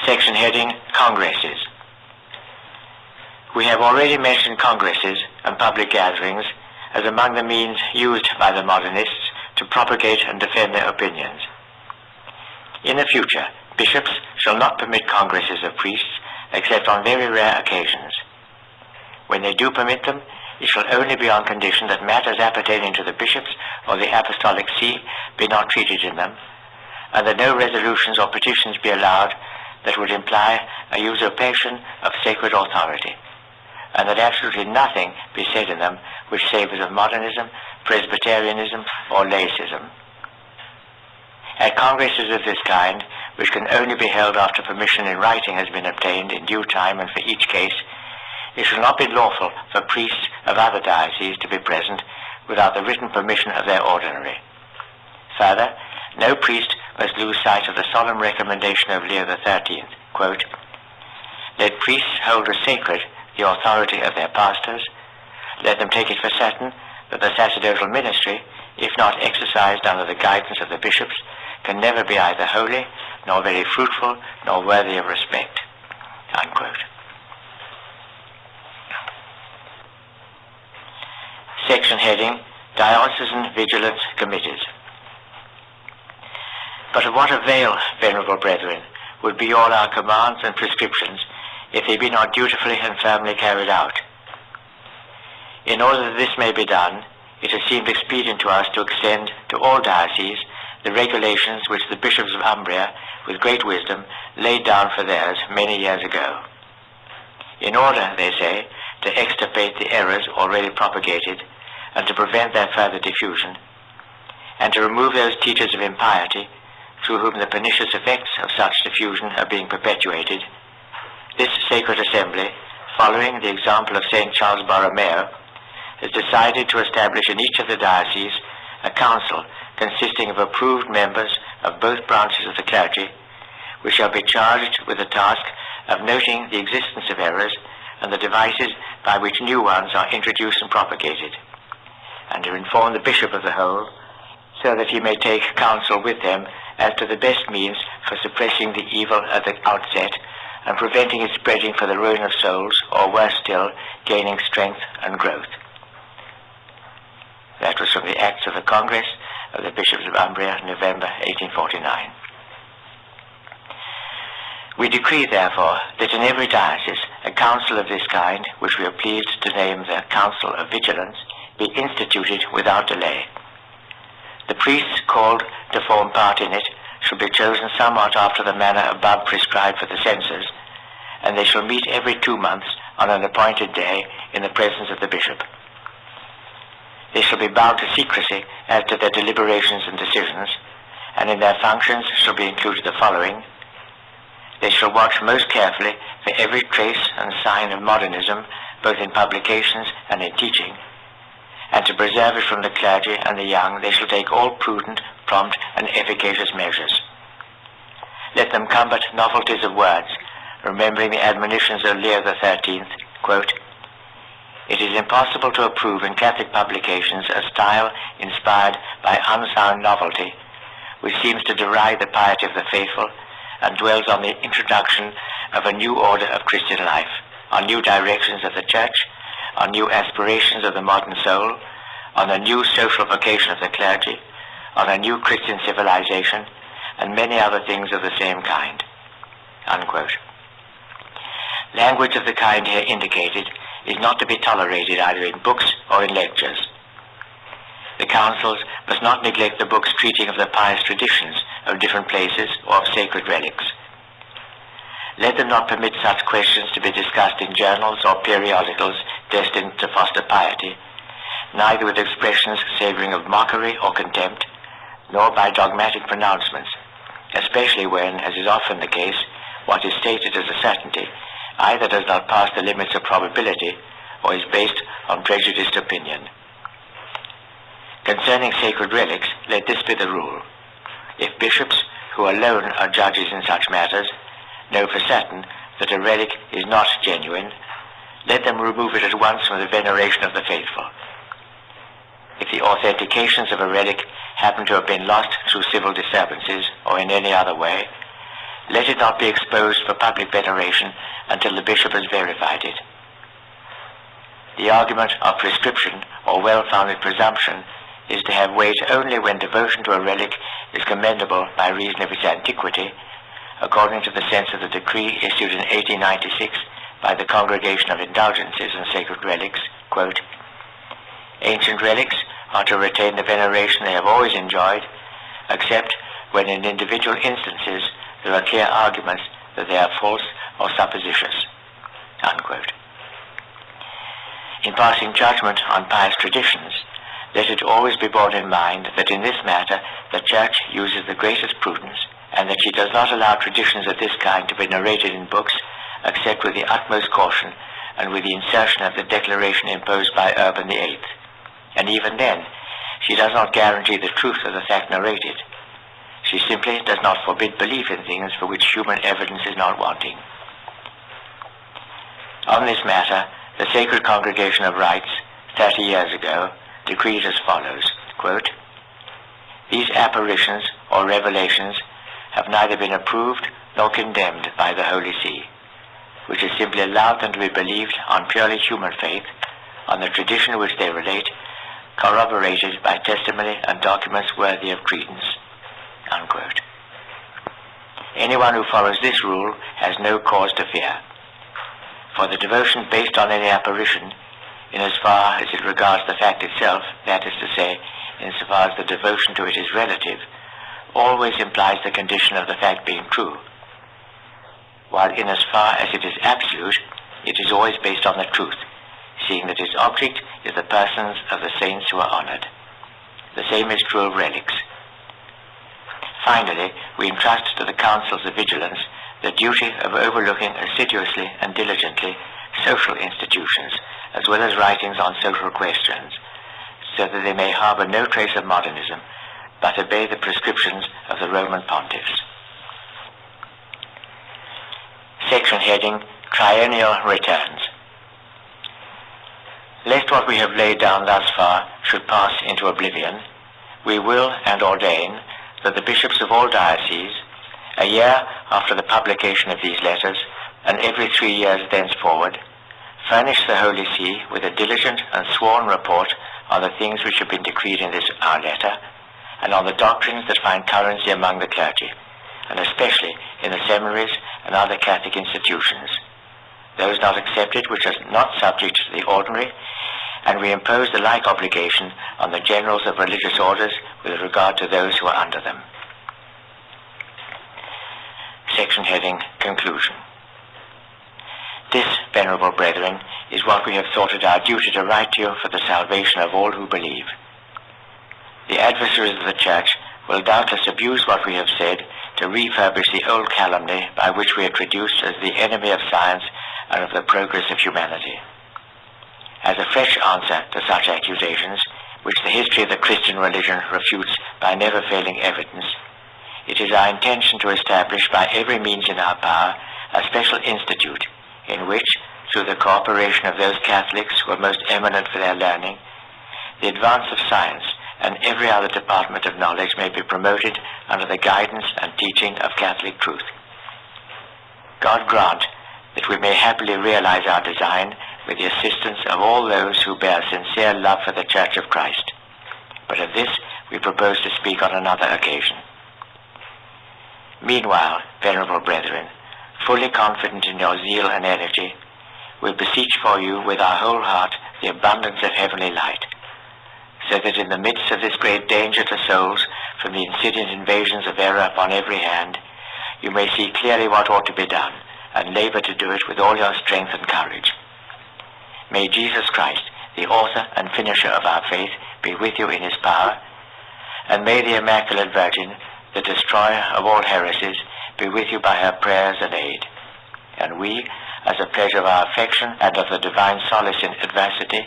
Section heading, Congresses. We have already mentioned congresses and public gatherings as among the means used by the modernists to propagate and defend their opinions. In the future, bishops shall not permit congresses of priests except on very rare occasions. When they do permit them, it shall only be on condition that matters appertaining to the bishops or the apostolic see be not treated in them, and that no resolutions or petitions be allowed that would imply a usurpation of sacred authority, and that absolutely nothing be said in them which savours of modernism, Presbyterianism, or laicism. At congresses of this kind, which can only be held after permission in writing has been obtained in due time and for each case, it shall not be lawful for priests of other dioceses to be present without the written permission of their ordinary. Further, no priest must lose sight of the solemn recommendation of Leo XIII, quote, let priests hold as sacred the authority of their pastors, let them take it for certain that the sacerdotal ministry if not exercised under the guidance of the bishops, can never be either holy, nor very fruitful, nor worthy of respect." Unquote. Section heading, Diocesan Vigilance Committees. But of what avail, venerable brethren, would be all our commands and prescriptions if they be not dutifully and firmly carried out? In order that this may be done, it has seemed expedient to us to extend to all dioceses the regulations which the bishops of Umbria, with great wisdom, laid down for theirs many years ago. In order, they say, to extirpate the errors already propagated, and to prevent their further diffusion, and to remove those teachers of impiety through whom the pernicious effects of such diffusion are being perpetuated, this sacred assembly, following the example of St. Charles Borromeo, has decided to establish in each of the dioceses a council consisting of approved members of both branches of the clergy, which shall be charged with the task of noting the existence of errors and the devices by which new ones are introduced and propagated, and to inform the bishop of the whole, so that he may take counsel with them as to the best means for suppressing the evil at the outset and preventing its spreading for the ruin of souls, or worse still, gaining strength and growth. That was from the Acts of the Congress of the Bishops of Umbria, November 1849. We decree, therefore, that in every diocese a council of this kind, which we are pleased to name the Council of Vigilance, be instituted without delay. The priests called to form part in it shall be chosen somewhat after the manner above prescribed for the censors, and they shall meet every 2 months on an appointed day in the presence of the bishop. They shall be bound to secrecy as to their deliberations and decisions, and in their functions shall be included the following: they shall watch most carefully for every trace and sign of modernism, both in publications and in teaching, and to preserve it from the clergy and the young, they shall take all prudent, prompt, and efficacious measures. Let them combat novelties of words, remembering the admonitions of Leo XIII, quote, "It is impossible to approve in Catholic publications a style inspired by unsound novelty, which seems to deride the piety of the faithful, and dwells on the introduction of a new order of Christian life, on new directions of the Church, on new aspirations of the modern soul, on a new social vocation of the clergy, on a new Christian civilization, and many other things of the same kind." Unquote. Language of the kind here indicated is not to be tolerated either in books or in lectures. The councils must not neglect the books treating of the pious traditions of different places or of sacred relics. Let them not permit such questions to be discussed in journals or periodicals destined to foster piety, neither with expressions savoring of mockery or contempt, nor by dogmatic pronouncements, especially when, as is often the case, what is stated as a certainty either does not pass the limits of probability or is based on prejudiced opinion. Concerning sacred relics, let this be the rule: if bishops, who alone are judges in such matters, know for certain that a relic is not genuine, let them remove it at once from the veneration of the faithful. If the authentications of a relic happen to have been lost through civil disturbances or in any other way, let it not be exposed for public veneration until the bishop has verified it. The argument of prescription or well-founded presumption is to have weight only when devotion to a relic is commendable by reason of its antiquity, according to the sense of the decree issued in 1896 by the Congregation of Indulgences and Sacred Relics, quote, "Ancient relics are to retain the veneration they have always enjoyed, except when in individual instances there are clear arguments that they are false or suppositious." Unquote. In passing judgment on pious traditions, let it always be borne in mind that in this matter the Church uses the greatest prudence, and that she does not allow traditions of this kind to be narrated in books except with the utmost caution and with the insertion of the declaration imposed by Urban VIII. And even then, she does not guarantee the truth of the fact narrated. She simply does not forbid belief in things for which human evidence is not wanting. On this matter, the Sacred Congregation of Rites, 30 years ago, decreed as follows, quote, These apparitions or revelations have neither been approved nor condemned by the Holy See, which has simply allowed them to be believed on purely human faith, on the tradition which they relate, corroborated by testimony and documents worthy of credence." Unquote. Anyone who follows this rule has no cause to fear, for the devotion based on any apparition, in as far as it regards the fact itself, that is to say, insofar as the devotion to it is relative, always implies the condition of the fact being true, while in as far as it is absolute, it is always based on the truth, seeing that its object is the persons of the saints who are honored. The same is true of relics. Finally, we entrust to the councils of vigilance the duty of overlooking assiduously and diligently social institutions, as well as writings on social questions, so that they may harbor no trace of modernism, but obey the prescriptions of the Roman pontiffs. Section heading, Triennial Returns. Lest what we have laid down thus far should pass into oblivion, we will and ordain that the bishops of all dioceses, a year after the publication of these letters, and every 3 years thenceforward, furnish the Holy See with a diligent and sworn report on the things which have been decreed in this our letter, and on the doctrines that find currency among the clergy, and especially in the seminaries and other Catholic institutions, those not accepted which are not subject to the ordinary, and we impose the like obligation on the generals of religious orders with regard to those who are under them. Section heading, Conclusion. This, venerable brethren, is what we have thought it our duty to write to you for the salvation of all who believe. The adversaries of the Church will doubtless abuse what we have said to refurbish the old calumny by which we are traduced as the enemy of science and of the progress of humanity. As a fresh answer to such accusations, which the history of the Christian religion refutes by never-failing evidence, it is our intention to establish by every means in our power a special institute in which, through the cooperation of those Catholics who are most eminent for their learning, the advance of science and every other department of knowledge may be promoted under the guidance and teaching of Catholic truth. God grant that we may happily realize our design with the assistance of all those who bear sincere love for the Church of Christ. But of this we propose to speak on another occasion. Meanwhile, venerable brethren, fully confident in your zeal and energy, we beseech for you with our whole heart the abundance of heavenly light, so that in the midst of this great danger to souls from the insidious invasions of error upon every hand, you may see clearly what ought to be done, and labor to do it with all your strength and courage. May Jesus Christ, the author and finisher of our faith, be with you in his power, and may the Immaculate Virgin, the destroyer of all heresies, be with you by her prayers and aid. And we, as a pledge of our affection and of the divine solace in adversity,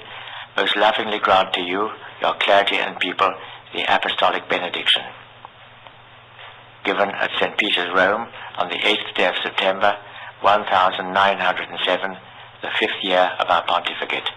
most lovingly grant to you, your clergy and people, the apostolic benediction. Given at St. Peter's, Rome, on the 8th day of September, 1907, the 5th year of our pontificate.